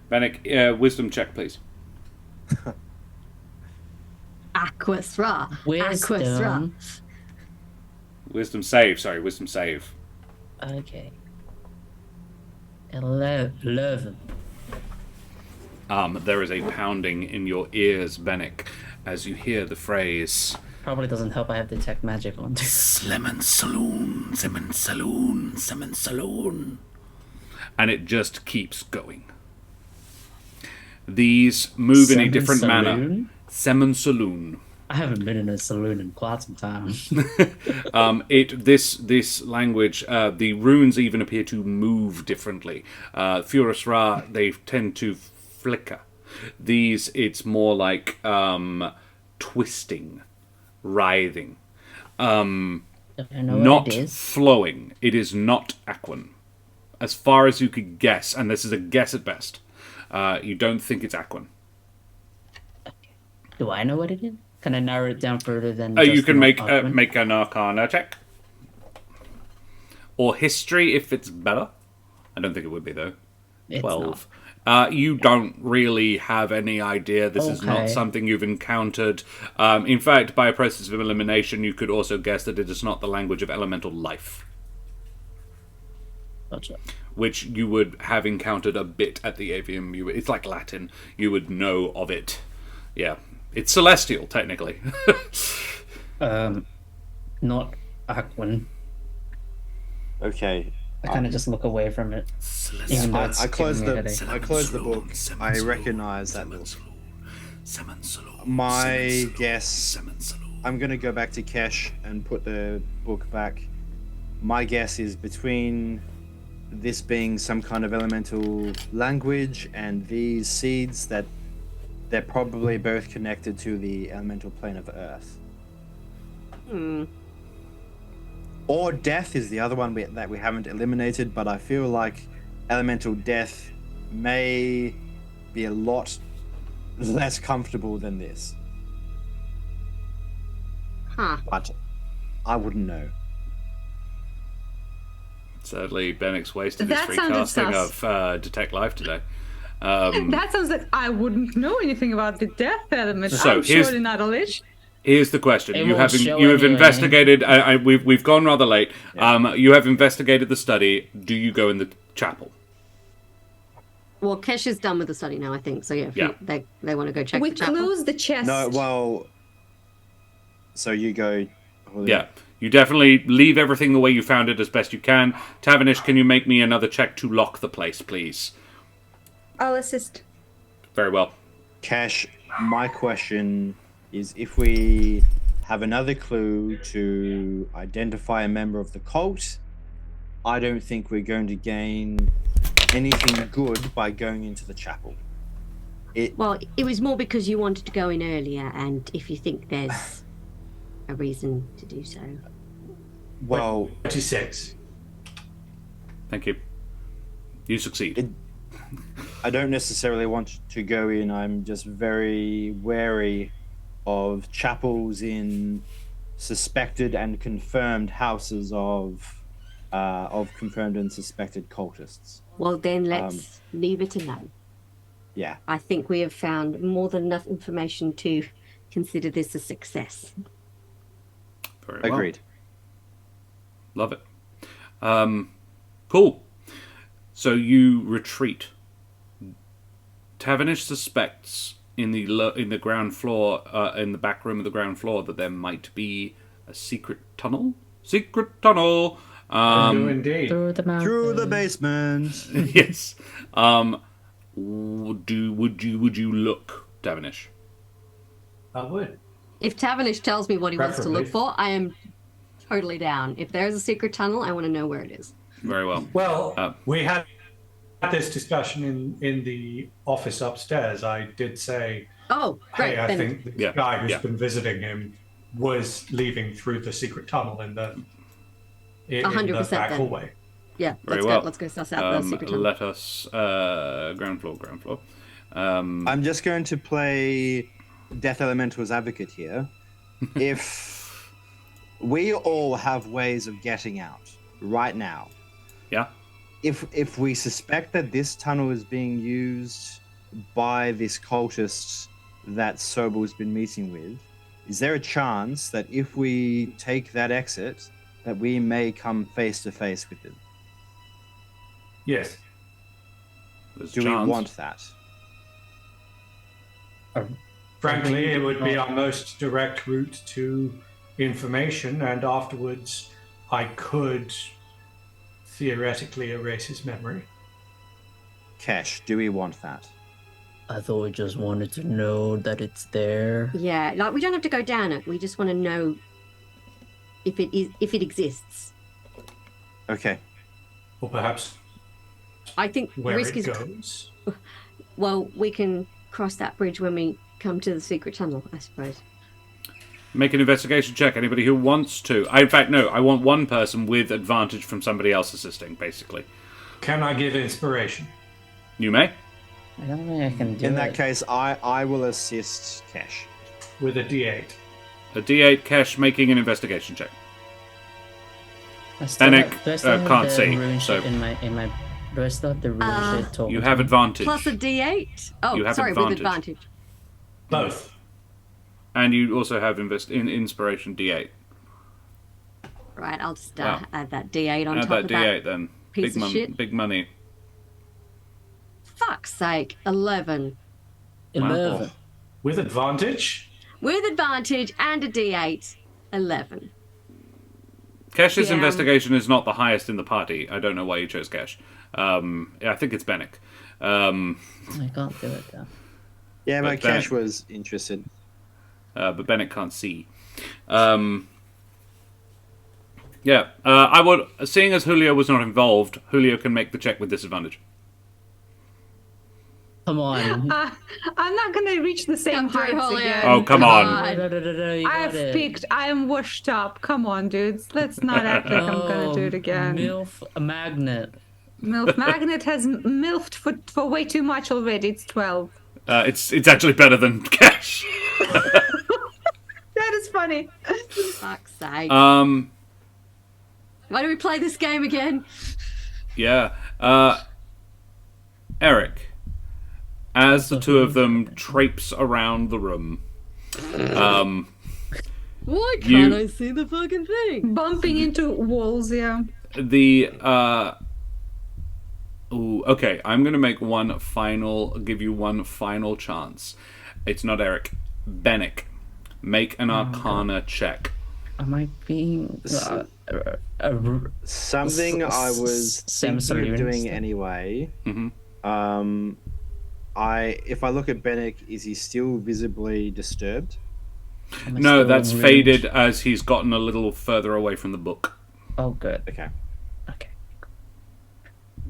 Bennick, wisdom check, please. Aquasra. Wisdom. Aquasra. Wisdom save. Sorry, wisdom save. Okay. 11. There is a pounding in your ears, Bennick, as you hear the phrase, Probably doesn't help I have detect magic on too. Lemon Saloon, Lemon Saloon, Lemon Saloon. And it just keeps going. These move in a Salmon different manner. saloon? Salmon Saloon. I haven't been in a saloon in quite some time. This language, the runes even appear to move differently. Furrest Ra, they tend to flicker. These, it's more like twisting, writhing, I know not what it is. flowing. It is not Aquan, as far as you could guess, and this is a guess at best. You don't think it's Aquan. Do I know what it is? Can I narrow it down further than? You just can not make Aquan? an Arcana check, or history if it's better. I don't think it would be though. It's 12. You don't really have any idea. This is not Okay. something you've encountered. In fact, by a process of elimination, you could also guess that it is not the language of elemental life, Gotcha. which you would have encountered a bit at the avium. It's like Latin. You would know of it. Yeah. It's celestial, technically. Not Aquan. Okay. I kind of just look away from it. Even though it's I closed giving me a the headache. I closed the book. I recognize that look. My guess. I'm gonna go back to Kesh and put the book back. My guess is between this being some kind of elemental language and these seeds that they're probably both connected to the elemental plane of Earth. Or death is the other one that we haven't eliminated, but I feel like elemental death may be a lot less comfortable than this. Huh. But I wouldn't know. Sadly, Bennick's wasted his That free sounded casting sus. of Detect Life today. That sounds like I wouldn't know anything about the death element. So I'm here's- surely not a lich. Here's the question: It you won't have show you have anyway. investigated. We've gone rather late. You have investigated the study. Do you go in the chapel? Well, Kesh is done with the study now, I think. So yeah, if Yeah. they want to go check We the chapel. close the chest. No, well. So you go. Yeah. You definitely leave everything the way you found it as best you can. Tavernish, can you make me another check to lock the place, please? I'll assist. Very well. Cash, my question is if we have another clue to identify a member of the cult, I don't think we're going to gain anything good by going into the chapel. Well, it was more because you wanted to go in earlier, and if you think there's a reason to do so. Well, 26. Thank you. You succeed. I don't necessarily want to go in. I'm just very wary of chapels in suspected and confirmed houses of confirmed and suspected cultists. Well, then let's leave it alone. Yeah. I think we have found more than enough information to consider this a success. Very well. Agreed. Love it. Cool. So you retreat. Tavernish suspects in the ground floor, in the back room of the ground floor, that there might be a secret tunnel. Secret tunnel. Do indeed. Through the mountain. Through the basement. Yes. Would you look, Tavernish? I would. If Tavernish tells me what he wants to look Preferably. for, I am totally down. If there's a secret tunnel, I want to know where it is. Very well. Well, we had this discussion in the office upstairs. I did say, Oh, great. hey, I then think the Yeah, guy who's yeah. been visiting him was leaving through the secret tunnel in the 100% back then. hallway. Yeah, Very let's well. go. Let's go suss out the secret tunnel. Let us ground floor. I'm just going to play Death Elemental's advocate here. If we all have ways of getting out right now, Yeah. if we suspect that this tunnel is being used by this cultist that Sobel's been meeting with, is there a chance that if we take that exit, that we may come face to face with it? Yes. There's a Do we chance. want that? Frankly, it would be our most direct route to information, and afterwards I could theoretically erase his memory. Kesh, do we want that? I thought we just wanted to know that it's there. Yeah, like we don't have to go down it. We just want to know if it exists. Okay. Or perhaps I think where risk it is. goes. Well, we can cross that bridge when we come to the secret tunnel, I suppose. Make an investigation check. Anybody who wants to. In fact, no. I want one person with advantage from somebody else assisting, basically. Can I give inspiration? You may. I don't think I can do In it. that case, I will assist Kesh. With a D8. A D8 Kesh making an investigation check. I still Fennec, have- do I still have can't the see, rune so- shit in my. Do I still have the rune shit told? You have advantage. Plus a D8. Oh, You have sorry, advantage. with advantage. Both. And you also have inspiration D8. Right, I'll just Wow. add that D8 on Add top that of D8 that. then. piece of shit. Big money. Fuck's sake, 11. 11. With advantage? With advantage and a D8, 11. Kesh's Yeah. investigation is not the highest in the party. I don't know why you chose Kesh. I think it's Bennick. I can't do it though. Yeah, but But Kesh was interested. But Bennick can't see. Yeah, I would. Seeing as Julio was not involved, Julio can make the check with disadvantage. Come on. I'm not gonna reach the same Come through, heights Julio. again. Oh, come on. God. You I've got it. peaked. I am washed up. Come on, dudes. Let's not act like I'm gonna do it again. MILF magnet. MILF Magnet has MILFed for way too much already. It's 12. It's actually better than Kesh. That is funny. Fuck's sake. Um, Why do we play this game again? yeah. Eric, as the two of them traipse around the room, Why can't You- I see the fucking thing? Bumping into walls, yeah. Ooh, okay, I'm gonna give you one final chance. It's not Eric. Bennick. Make an Arcana check. Am I being Something I was Sam thinking of doing Sullivan. anyway. Mhm. If I look at Bennick, is he still visibly disturbed? No, that's faded as he's gotten a little further away from the book. Oh, good. Okay. Okay.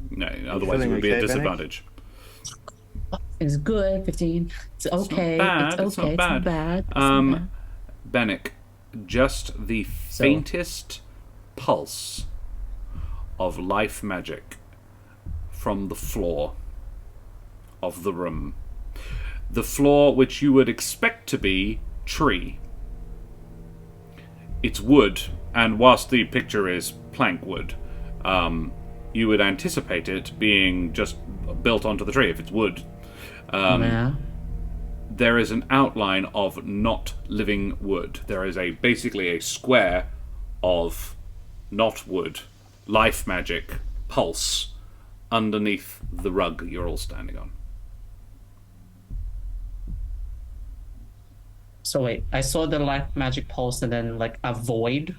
No, otherwise it feeling would be a okay, Bennick? disadvantage. It's good. 15. It's okay. bad, It's it's okay. not It's not bad. It's Um, not bad. Bennick, just the faintest pulse of life magic from the floor of the room. The floor which you would expect to be tree. It's wood, and whilst the picture is plank wood, you would anticipate it being just built onto the tree if it's wood. Yeah. There is an outline of not living wood. There is basically a square of not wood, life magic, pulse, underneath the rug you're all standing on. So wait, I saw the life magic pulse and then like a void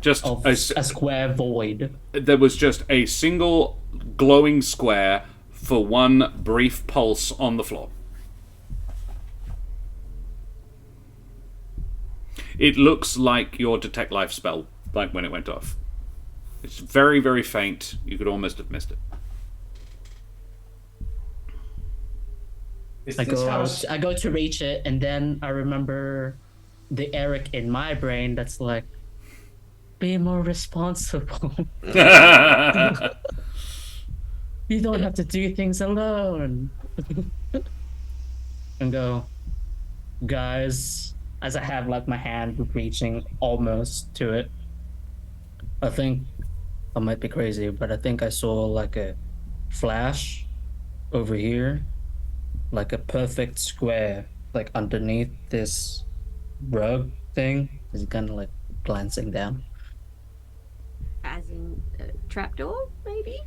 Just of a, a square void. there was just a single glowing square for one brief pulse on the floor. It looks like your detect life spell, like when it went off. It's very, very faint. You could almost have missed it. Is I this go house... I go to reach it and then I remember the Eric in my brain that's like, be more responsible. You don't have to do things alone. And go, guys, as I have like my hand reaching almost to it. I think I might be crazy, but I think I saw like a flash over here, like a perfect square, like underneath this rug thing. Is kind of like glancing down. As in a trapdoor, maybe?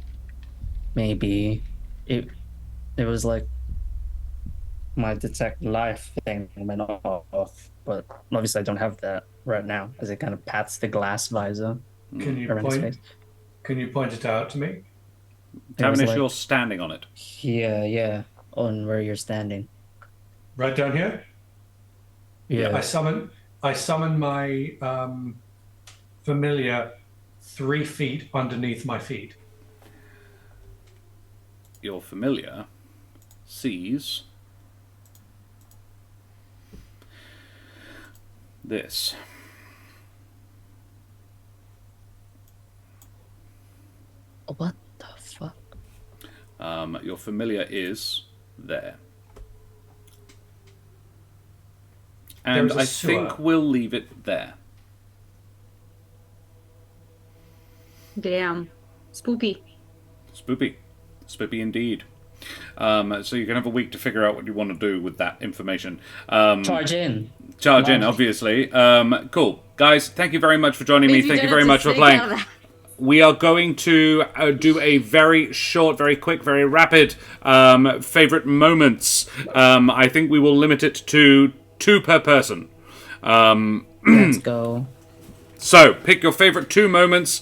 Maybe it was like my detect life thing went off, but obviously I don't have that right now as it kind of pats the glass visor Can you around his point? face. Can you point it out to me? Tavernish, like- you're standing on it. Yeah, on where you're standing. Right down here. Yeah. I summon my familiar 3 feet underneath my feet. Your familiar sees this. What the fuck? Your familiar is there. And There's a I sewer. think we'll leave it there. Damn. Spoopy. Spoopy indeed. So you can have a week to figure out what you want to do with that information. Charge in. Charge in, obviously. Cool. Guys, thank you very much for joining me. Means we Thank you don't very have much to for sneak playing. out of that. We are going to do a very short, very quick, very rapid favorite moments. I think we will limit it to 2 per person. Let's go. So, pick your favorite 2 moments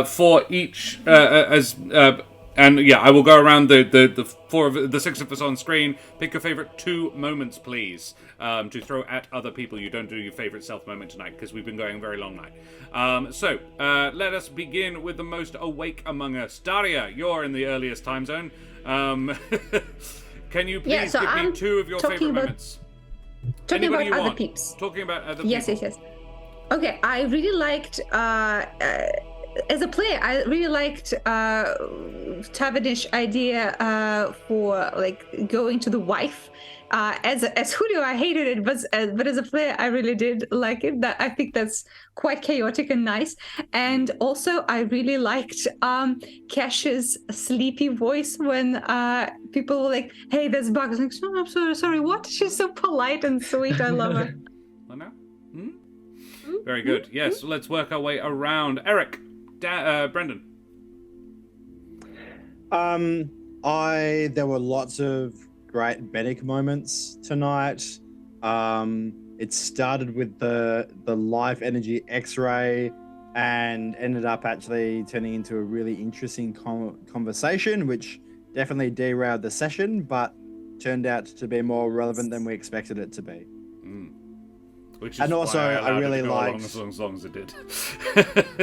for each, and yeah, I will go around the 6 of us on screen. Pick your favorite 2 moments, please, to throw at other people. You don't do your favorite self moment tonight because we've been going a very long night. So, let us begin with the most awake among us. Daria, you're in the earliest time zone. Can you please give me 2 of your favorite moments? Talking Anybody you about other want. peeps. Talking about other Yes. people. Okay, I really liked, as a player, I really liked Tavernish idea for like going to the wife. As Julio, I hated it, but as a player, I really did like it. That I think that's quite chaotic and nice. And also, I really liked Cash's sleepy voice when people were like, "Hey, there's bugs." Like, "Oh, I'm so sorry. What?" She's so polite and sweet. I love her. I know. Very good. Yes, let's work our way around. Eric, Brendan. There were lots of great Benic moments tonight. It started with the life energy X-ray and ended up actually turning into a really interesting conversation, which definitely derailed the session, but turned out to be more relevant than we expected it to be. Which is And also, why I really it to go liked- along as long as it did.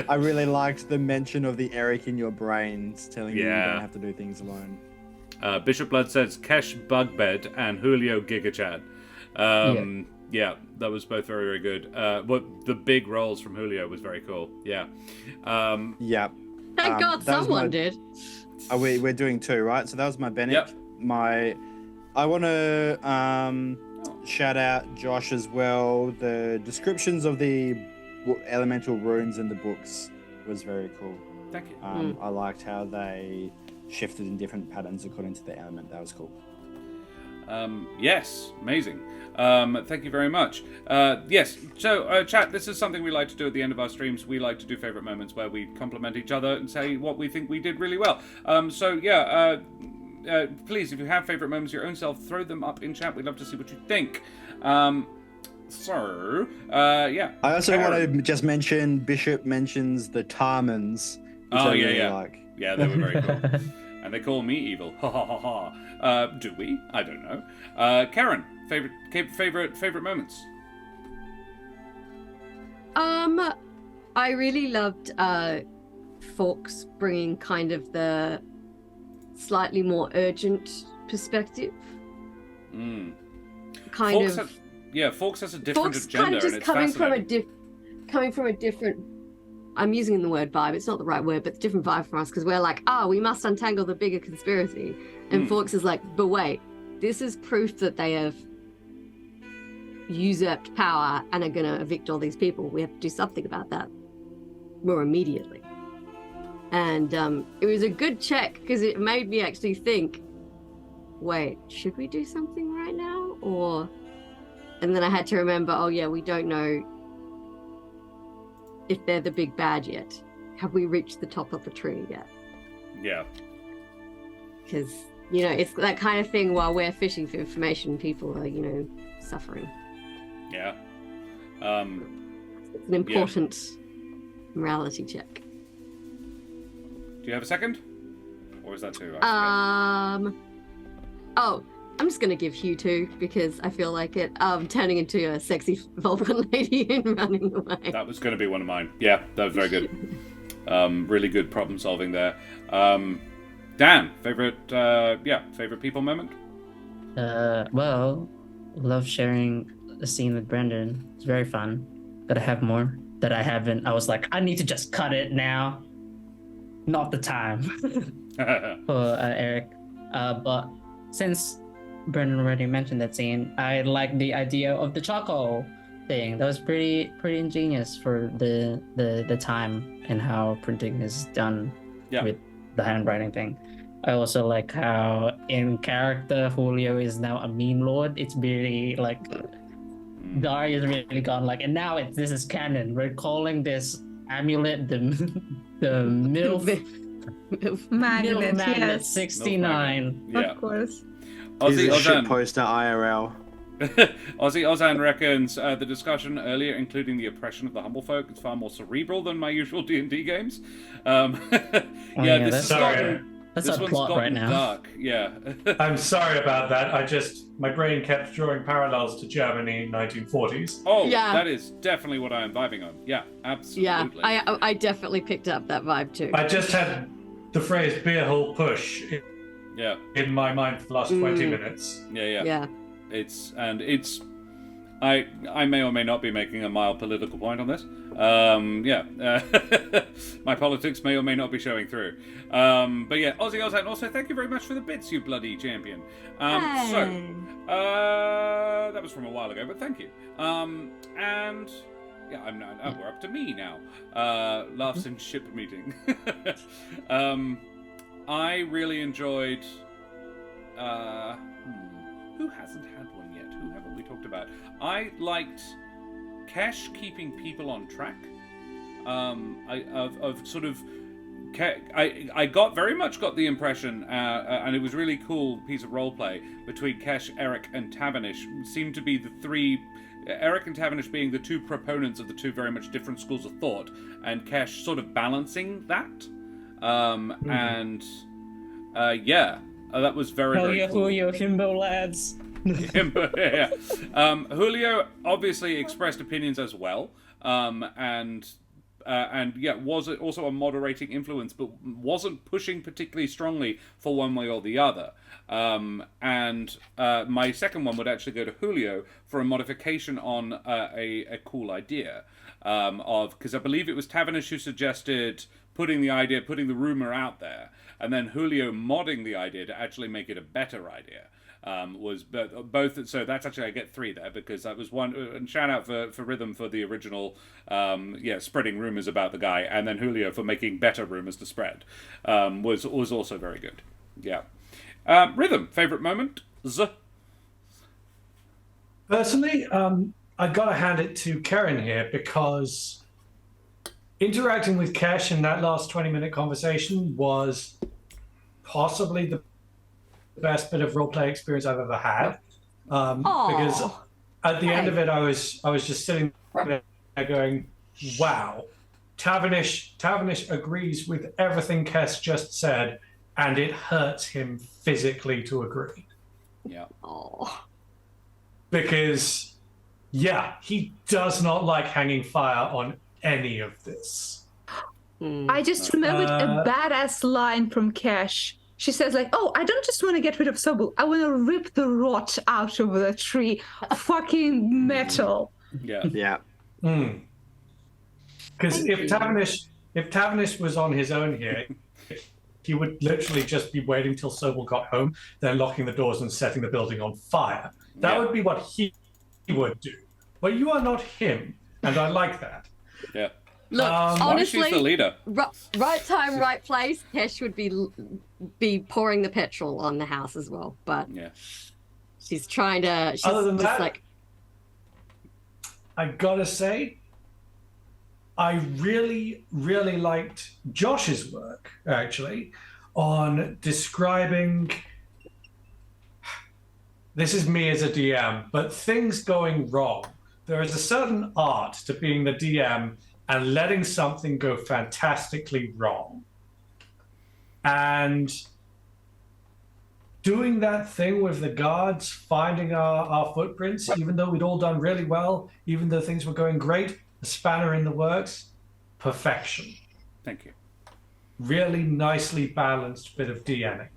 I really liked the mention of the Eric in your brains telling you Yeah. don't have to do things alone. Bishop Blood says Kesh Bugbed and Julio Gigachad. Yeah, that was both very, very good. The big rolls from Julio was very cool. Yeah. Yeah. Thank God that was someone my- did. We're doing 2, right? So that was my Benic. Yep. I want to shout out Josh as well. The descriptions of the elemental runes in the books was very cool. Thank you. I liked how they shifted in different patterns according to the element. That was cool. Yes, amazing. Thank you very much. Yes, so chat, this is something we like to do at the end of our streams. We like to do favorite moments where we compliment each other and say what we think we did really well. Please, if you have favorite moments your own self, throw them up in chat. We'd love to see what you think. Yeah. I also Karen. want to just mention Bishop mentions the Tarmans, which I really like. Yeah, they were very cool. And they call me evil. Ha ha ha ha. Do we? I don't know. Karen, favorite moments? I really loved Fawkes bringing kind of the slightly more urgent perspective. Fawkes has a different Fawkes agenda, kind of just and it's coming from fascinating. coming from a different I'm using the word vibe, it's not the right word, but it's a different vibe from us because we're like, we must untangle the bigger conspiracy. And Fawkes is like, but wait, this is proof that they have usurped power and are going to evict all these people. We have to do something about that more immediately. And it was a good check because it made me actually think, wait, should we do something right now? And then I had to remember, oh yeah, we don't know if they're the big bad yet. Have we reached the top of the tree yet? Yeah. Because, it's that kind of thing while we're fishing for information, people are, suffering. Yeah. It's an important morality check. Do you have a second? Or is that two? I'm just going to give Hugh 2 because I feel like it. Turning into a sexy Vulcan lady and running away. That was going to be one of mine. Yeah, that was very good. Really good problem solving there. Dan, favorite people moment? Well, love sharing a scene with Brendan. It's very fun. Gotta have more that I haven't. I was like, I need to just cut it now. Not the time for Eric. But since Brendan already mentioned that scene, I like the idea of the charcoal thing. That was pretty ingenious for the time and how printing is done with the handwriting thing. I also like how in character Julio is now a meme lord. It's really like Daria's really gone like, and now this is canon. We're calling this amulet the MILF Magnet 69. Yeah. Of course. He's a Ozan shitposter IRL. Ozan reckons the discussion earlier, including the oppression of the humble folk, is far more cerebral than my usual D&D games. This one's plot right now. Dark. Yeah. I'm sorry about that. My brain kept drawing parallels to Germany 1940s. Oh, yeah. That is definitely what I am vibing on. Yeah, absolutely. Yeah, I definitely picked up that vibe too. I just had the phrase beer hall push in my mind for the last 20 minutes. Yeah. I may or may not be making a mild political point on this. My politics may or may not be showing through. But yeah, Ozzy, and also thank you very much for the bits, you bloody champion. So, that was from a while ago, but thank you. And yeah, we're up to me now. Laughs in ship meeting. I really enjoyed. Who hasn't had one yet? Who haven't we talked about? I liked Kesh keeping people on track. I very much got the impression, and it was really cool piece of roleplay between Kesh, Eric, and Tavernish. Seemed to be the three. Eric and Tavernish being the two proponents of the two very much different schools of thought, and Kesh sort of balancing that. That was very, very cool. Julio, himbo lads. Julio obviously expressed opinions as well, and was also a moderating influence, but wasn't pushing particularly strongly for one way or the other. My second one would actually go to Julio for a modification on a cool idea because I believe it was Tavernish who suggested putting the rumor out there, and then Julio modding the idea to actually make it a better idea. Was both, so that's actually I get 3 there because that was one. And shout out for Rhythm for the original, spreading rumors about the guy, and then Julio for making better rumors to spread. Was also very good. Yeah. Rhythm, favorite moment? Personally, I gotta hand it to Karen here because interacting with Kesh in that last 20-minute conversation was possibly the best bit of roleplay experience I've ever had. Because at the end of it, I was just sitting there going, "Wow, Tavernish agrees with everything Kesh just said, and it hurts him physically to agree." Yeah. Because, he does not like hanging fire on any of this. I just remembered a badass line from Kesh. She says, like, "Oh, I don't just want to get rid of Sobel. I want to rip the rot out of the tree. Fucking metal." Yeah. Yeah. Because if Tavernish was on his own here, he would literally just be waiting till Sobel got home, then locking the doors and setting the building on fire. That would be what he would do. But you are not him, and I like that. Yeah. Look, honestly, she's the leader. Right time, right place. Kesh would be pouring the petrol on the house as well, but she's trying to. She's Other than that, like, I gotta say, I really, really liked Josh's work actually on describing. This is me as a DM, but things going wrong. There is a certain art to being the DM and letting something go fantastically wrong. And doing that thing with the guards, finding our footprints, even though we'd all done really well, even though things were going great, a spanner in the works, perfection. Thank you. Really nicely balanced bit of DMing.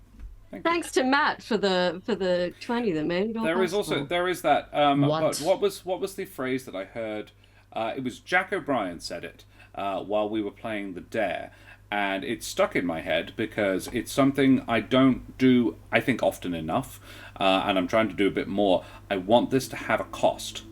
thanks to Matt for the 20 that made it all There is possible. that. What? But what was the phrase that I heard? It was Jack O'Brien said it while we were playing the Dare, and it stuck in my head because it's something I don't do, I think, often enough, and I'm trying to do a bit more. I want this to have a cost.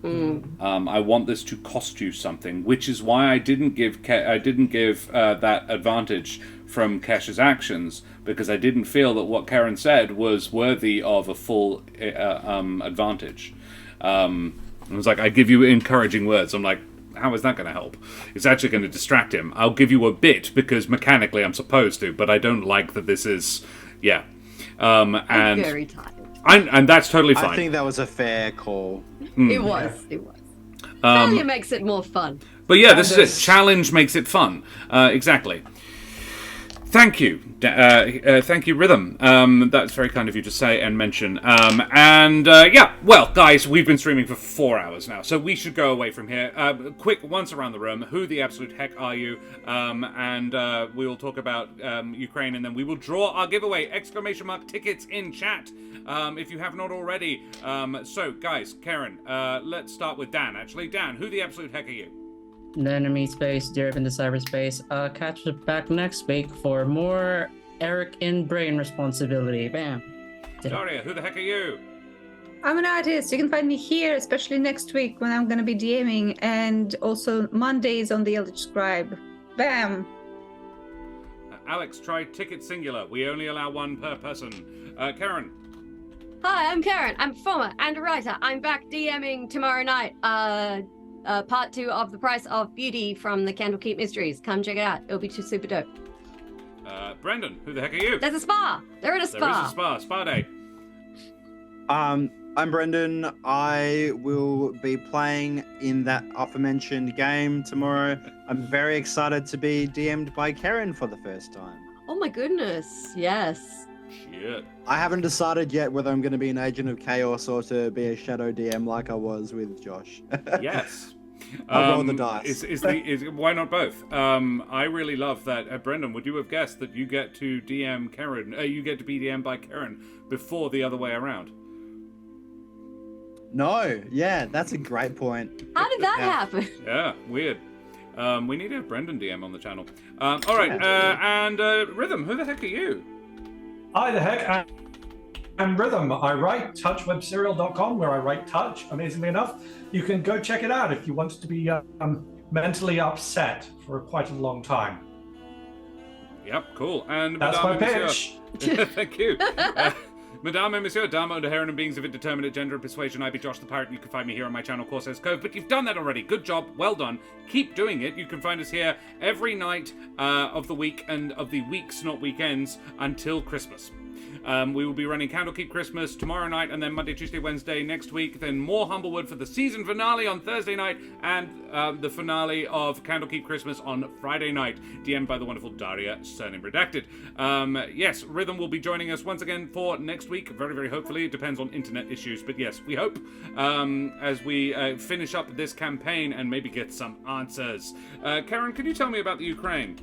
I want this to cost you something, which is why I didn't give that advantage from Kesh's actions, because I didn't feel that what Karen said was worthy of a full advantage. It was like, I give you encouraging words. I'm like, how is that going to help? It's actually going to distract him. I'll give you a bit because mechanically I'm supposed to, but I don't like that this is, I'm and very tired. and that's totally fine. I think that was a fair call. It was. Failure makes it more fun. But yeah, this is it. Challenge makes it fun. Exactly. Thank you. Thank you, Rhythm. That's very kind of you to say and mention. Well, guys, we've been streaming for 4 hours now, so we should go away from here. Quick, once around the room, who the absolute heck are you? We will talk about Ukraine, and then we will draw our giveaway! !tickets in chat, if you have not already. So, guys, Karen, let's start with Dan, actually. Dan, who the absolute heck are you? The enemy space, dear in the cyberspace. Catch us back next week for more Eric in brain responsibility. Bam. Daria, who the heck are you? I'm an artist. You can find me here, especially next week when I'm going to be DMing, and also Mondays on the Eldritch Scribe. Bam. Alex, try ticket singular. We only allow one per person. Karen. Hi, I'm Karen. I'm a performer and a writer. I'm back DMing tomorrow night. Part 2 of The Price of Beauty from the Candlekeep Mysteries. Come check it out. It'll be super dope. Brendan, who the heck are you? There's a spa. They're at a spa. There is a spa. Spa day. I'm Brendan. I will be playing in that aforementioned game tomorrow. I'm very excited to be DM'd by Karen for the first time. Oh my goodness. Yes. Shit. I haven't decided yet whether I'm going to be an agent of chaos or to be a shadow DM like I was with Josh. Yes. I'll roll the dice. Why not both? I really love that. Brendan, would you have guessed that you get to DM Karen? You get to be DM'd by Karen before the other way around? No. Yeah, that's a great point. How did that happen? Yeah, weird. We need to have Brendan DM on the channel. All right, Rhythm, who the heck are you? I the heck am Rhythm. I write touchwebserial.com, where I write touch. Amazingly enough, you can go check it out if you want to be mentally upset for quite a long time. Yep, cool. And That's my pitch. Thank you. Madame and Monsieur, Dame under Heron and beings of indeterminate gender and persuasion, I be Josh the Pirate, and you can find me here on my channel, Corsair's Cove, but you've done that already. Good job, well done. Keep doing it. You can find us here every night of the week, and of the weeks, not weekends, until Christmas. We will be running Candlekeep Christmas tomorrow night, and then Monday, Tuesday, Wednesday next week. Then more Humblewood for the season finale on Thursday night, and the finale of Candlekeep Christmas on Friday night, DM'd by the wonderful Daria, surname redacted. Yes, Rhythm will be joining us once again for next week. Very, very hopefully. It depends on internet issues, but yes, we hope as we finish up this campaign and maybe get some answers. Karen, can you tell me about the Ukraine?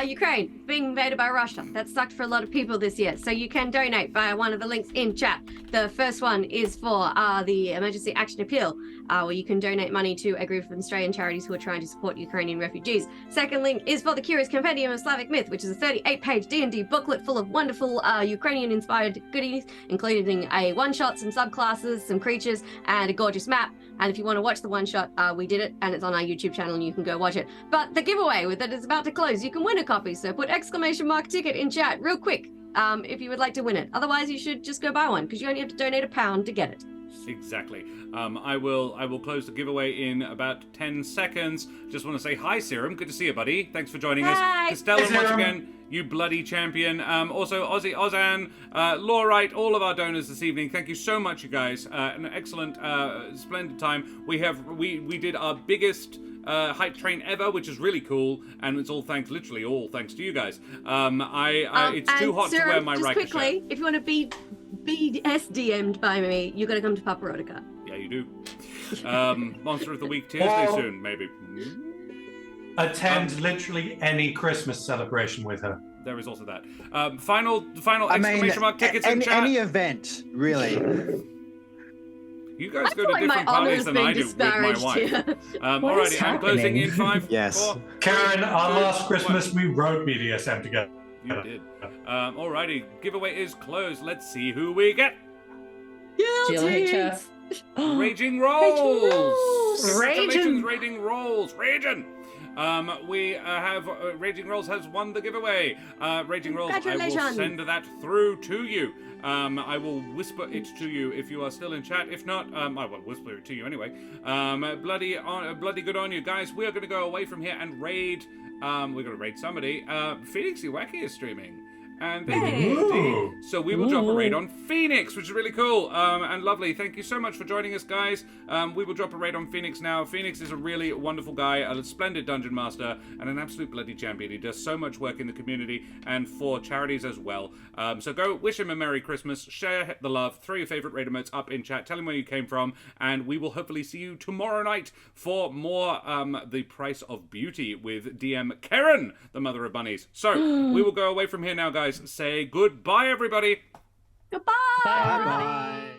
Ukraine being invaded by Russia. That sucked for a lot of people this year. So you can donate via one of the links in chat. The first one is for the emergency action appeal. where you can donate money to a group of Australian charities who are trying to support Ukrainian refugees. Second link is for the Curious Compendium of Slavic Myth, which is a 38-page D&D booklet full of wonderful Ukrainian-inspired goodies, including a one-shot, some subclasses, some creatures, and a gorgeous map. And if you want to watch the one-shot, we did it, and it's on our YouTube channel, and you can go watch it. But the giveaway that is about to close, you can win a copy, so put !ticket in chat real quick if you would like to win it. Otherwise, you should just go buy one, because you only have to donate £1 to get it. Exactly. I will close the giveaway in about 10 seconds. Just want to say hi, Serum. Good to see you, buddy. Thanks for joining us. Costello, once again, you bloody champion. Also, Ozzy, Ozan, Laurite, all of our donors this evening. Thank you so much, you guys. An excellent, splendid time. We did our biggest hype train ever, which is really cool, and it's literally all thanks to you guys. It's too hot Serum, to wear my just Riker quickly, shirt. if you want to be SDM'd by me, you got to come to Paparotica. Yeah, you do. Monster of the Week Tuesday soon, maybe. Attend literally any Christmas celebration with her. There is also that. Final exclamation mark tickets in chat. Any event, really. You guys I go feel to like my different honour parties is than being I do with my disparaged wife. here. Alrighty, I'm closing in 5, Yes. 4. Karen, our last What? Christmas we wrote BDSM together. You did. Alrighty, giveaway is closed. Let's see who we get. GLHF. Raging Rolls! Rolls! Congratulations, Raging Rolls! Raging! We have Raging Rolls has won the giveaway. Raging Rolls, I will Congratulations. send that through to you. I will whisper it to you if you are still in chat. If not, I will whisper it to you anyway. Bloody good on you guys. We are going to go away from here and raid. We're going to raid somebody. Phoenix Iwaki is streaming. And Ooh. so we will drop a raid on Phoenix, which is really cool and lovely. Thank you so much for joining us, guys. We will drop a raid on Phoenix now. Phoenix is a really wonderful guy, a splendid dungeon master, and an absolute bloody champion. He does so much work in the community and for charities as well. So go wish him a Merry Christmas, share the love, throw your favorite raid emotes up in chat, tell him where you came from, and we will hopefully see you tomorrow night for more The Price of Beauty with DM Karen, the mother of bunnies. So we will go away from here now, guys. Say goodbye, everybody. Goodbye. Bye-bye.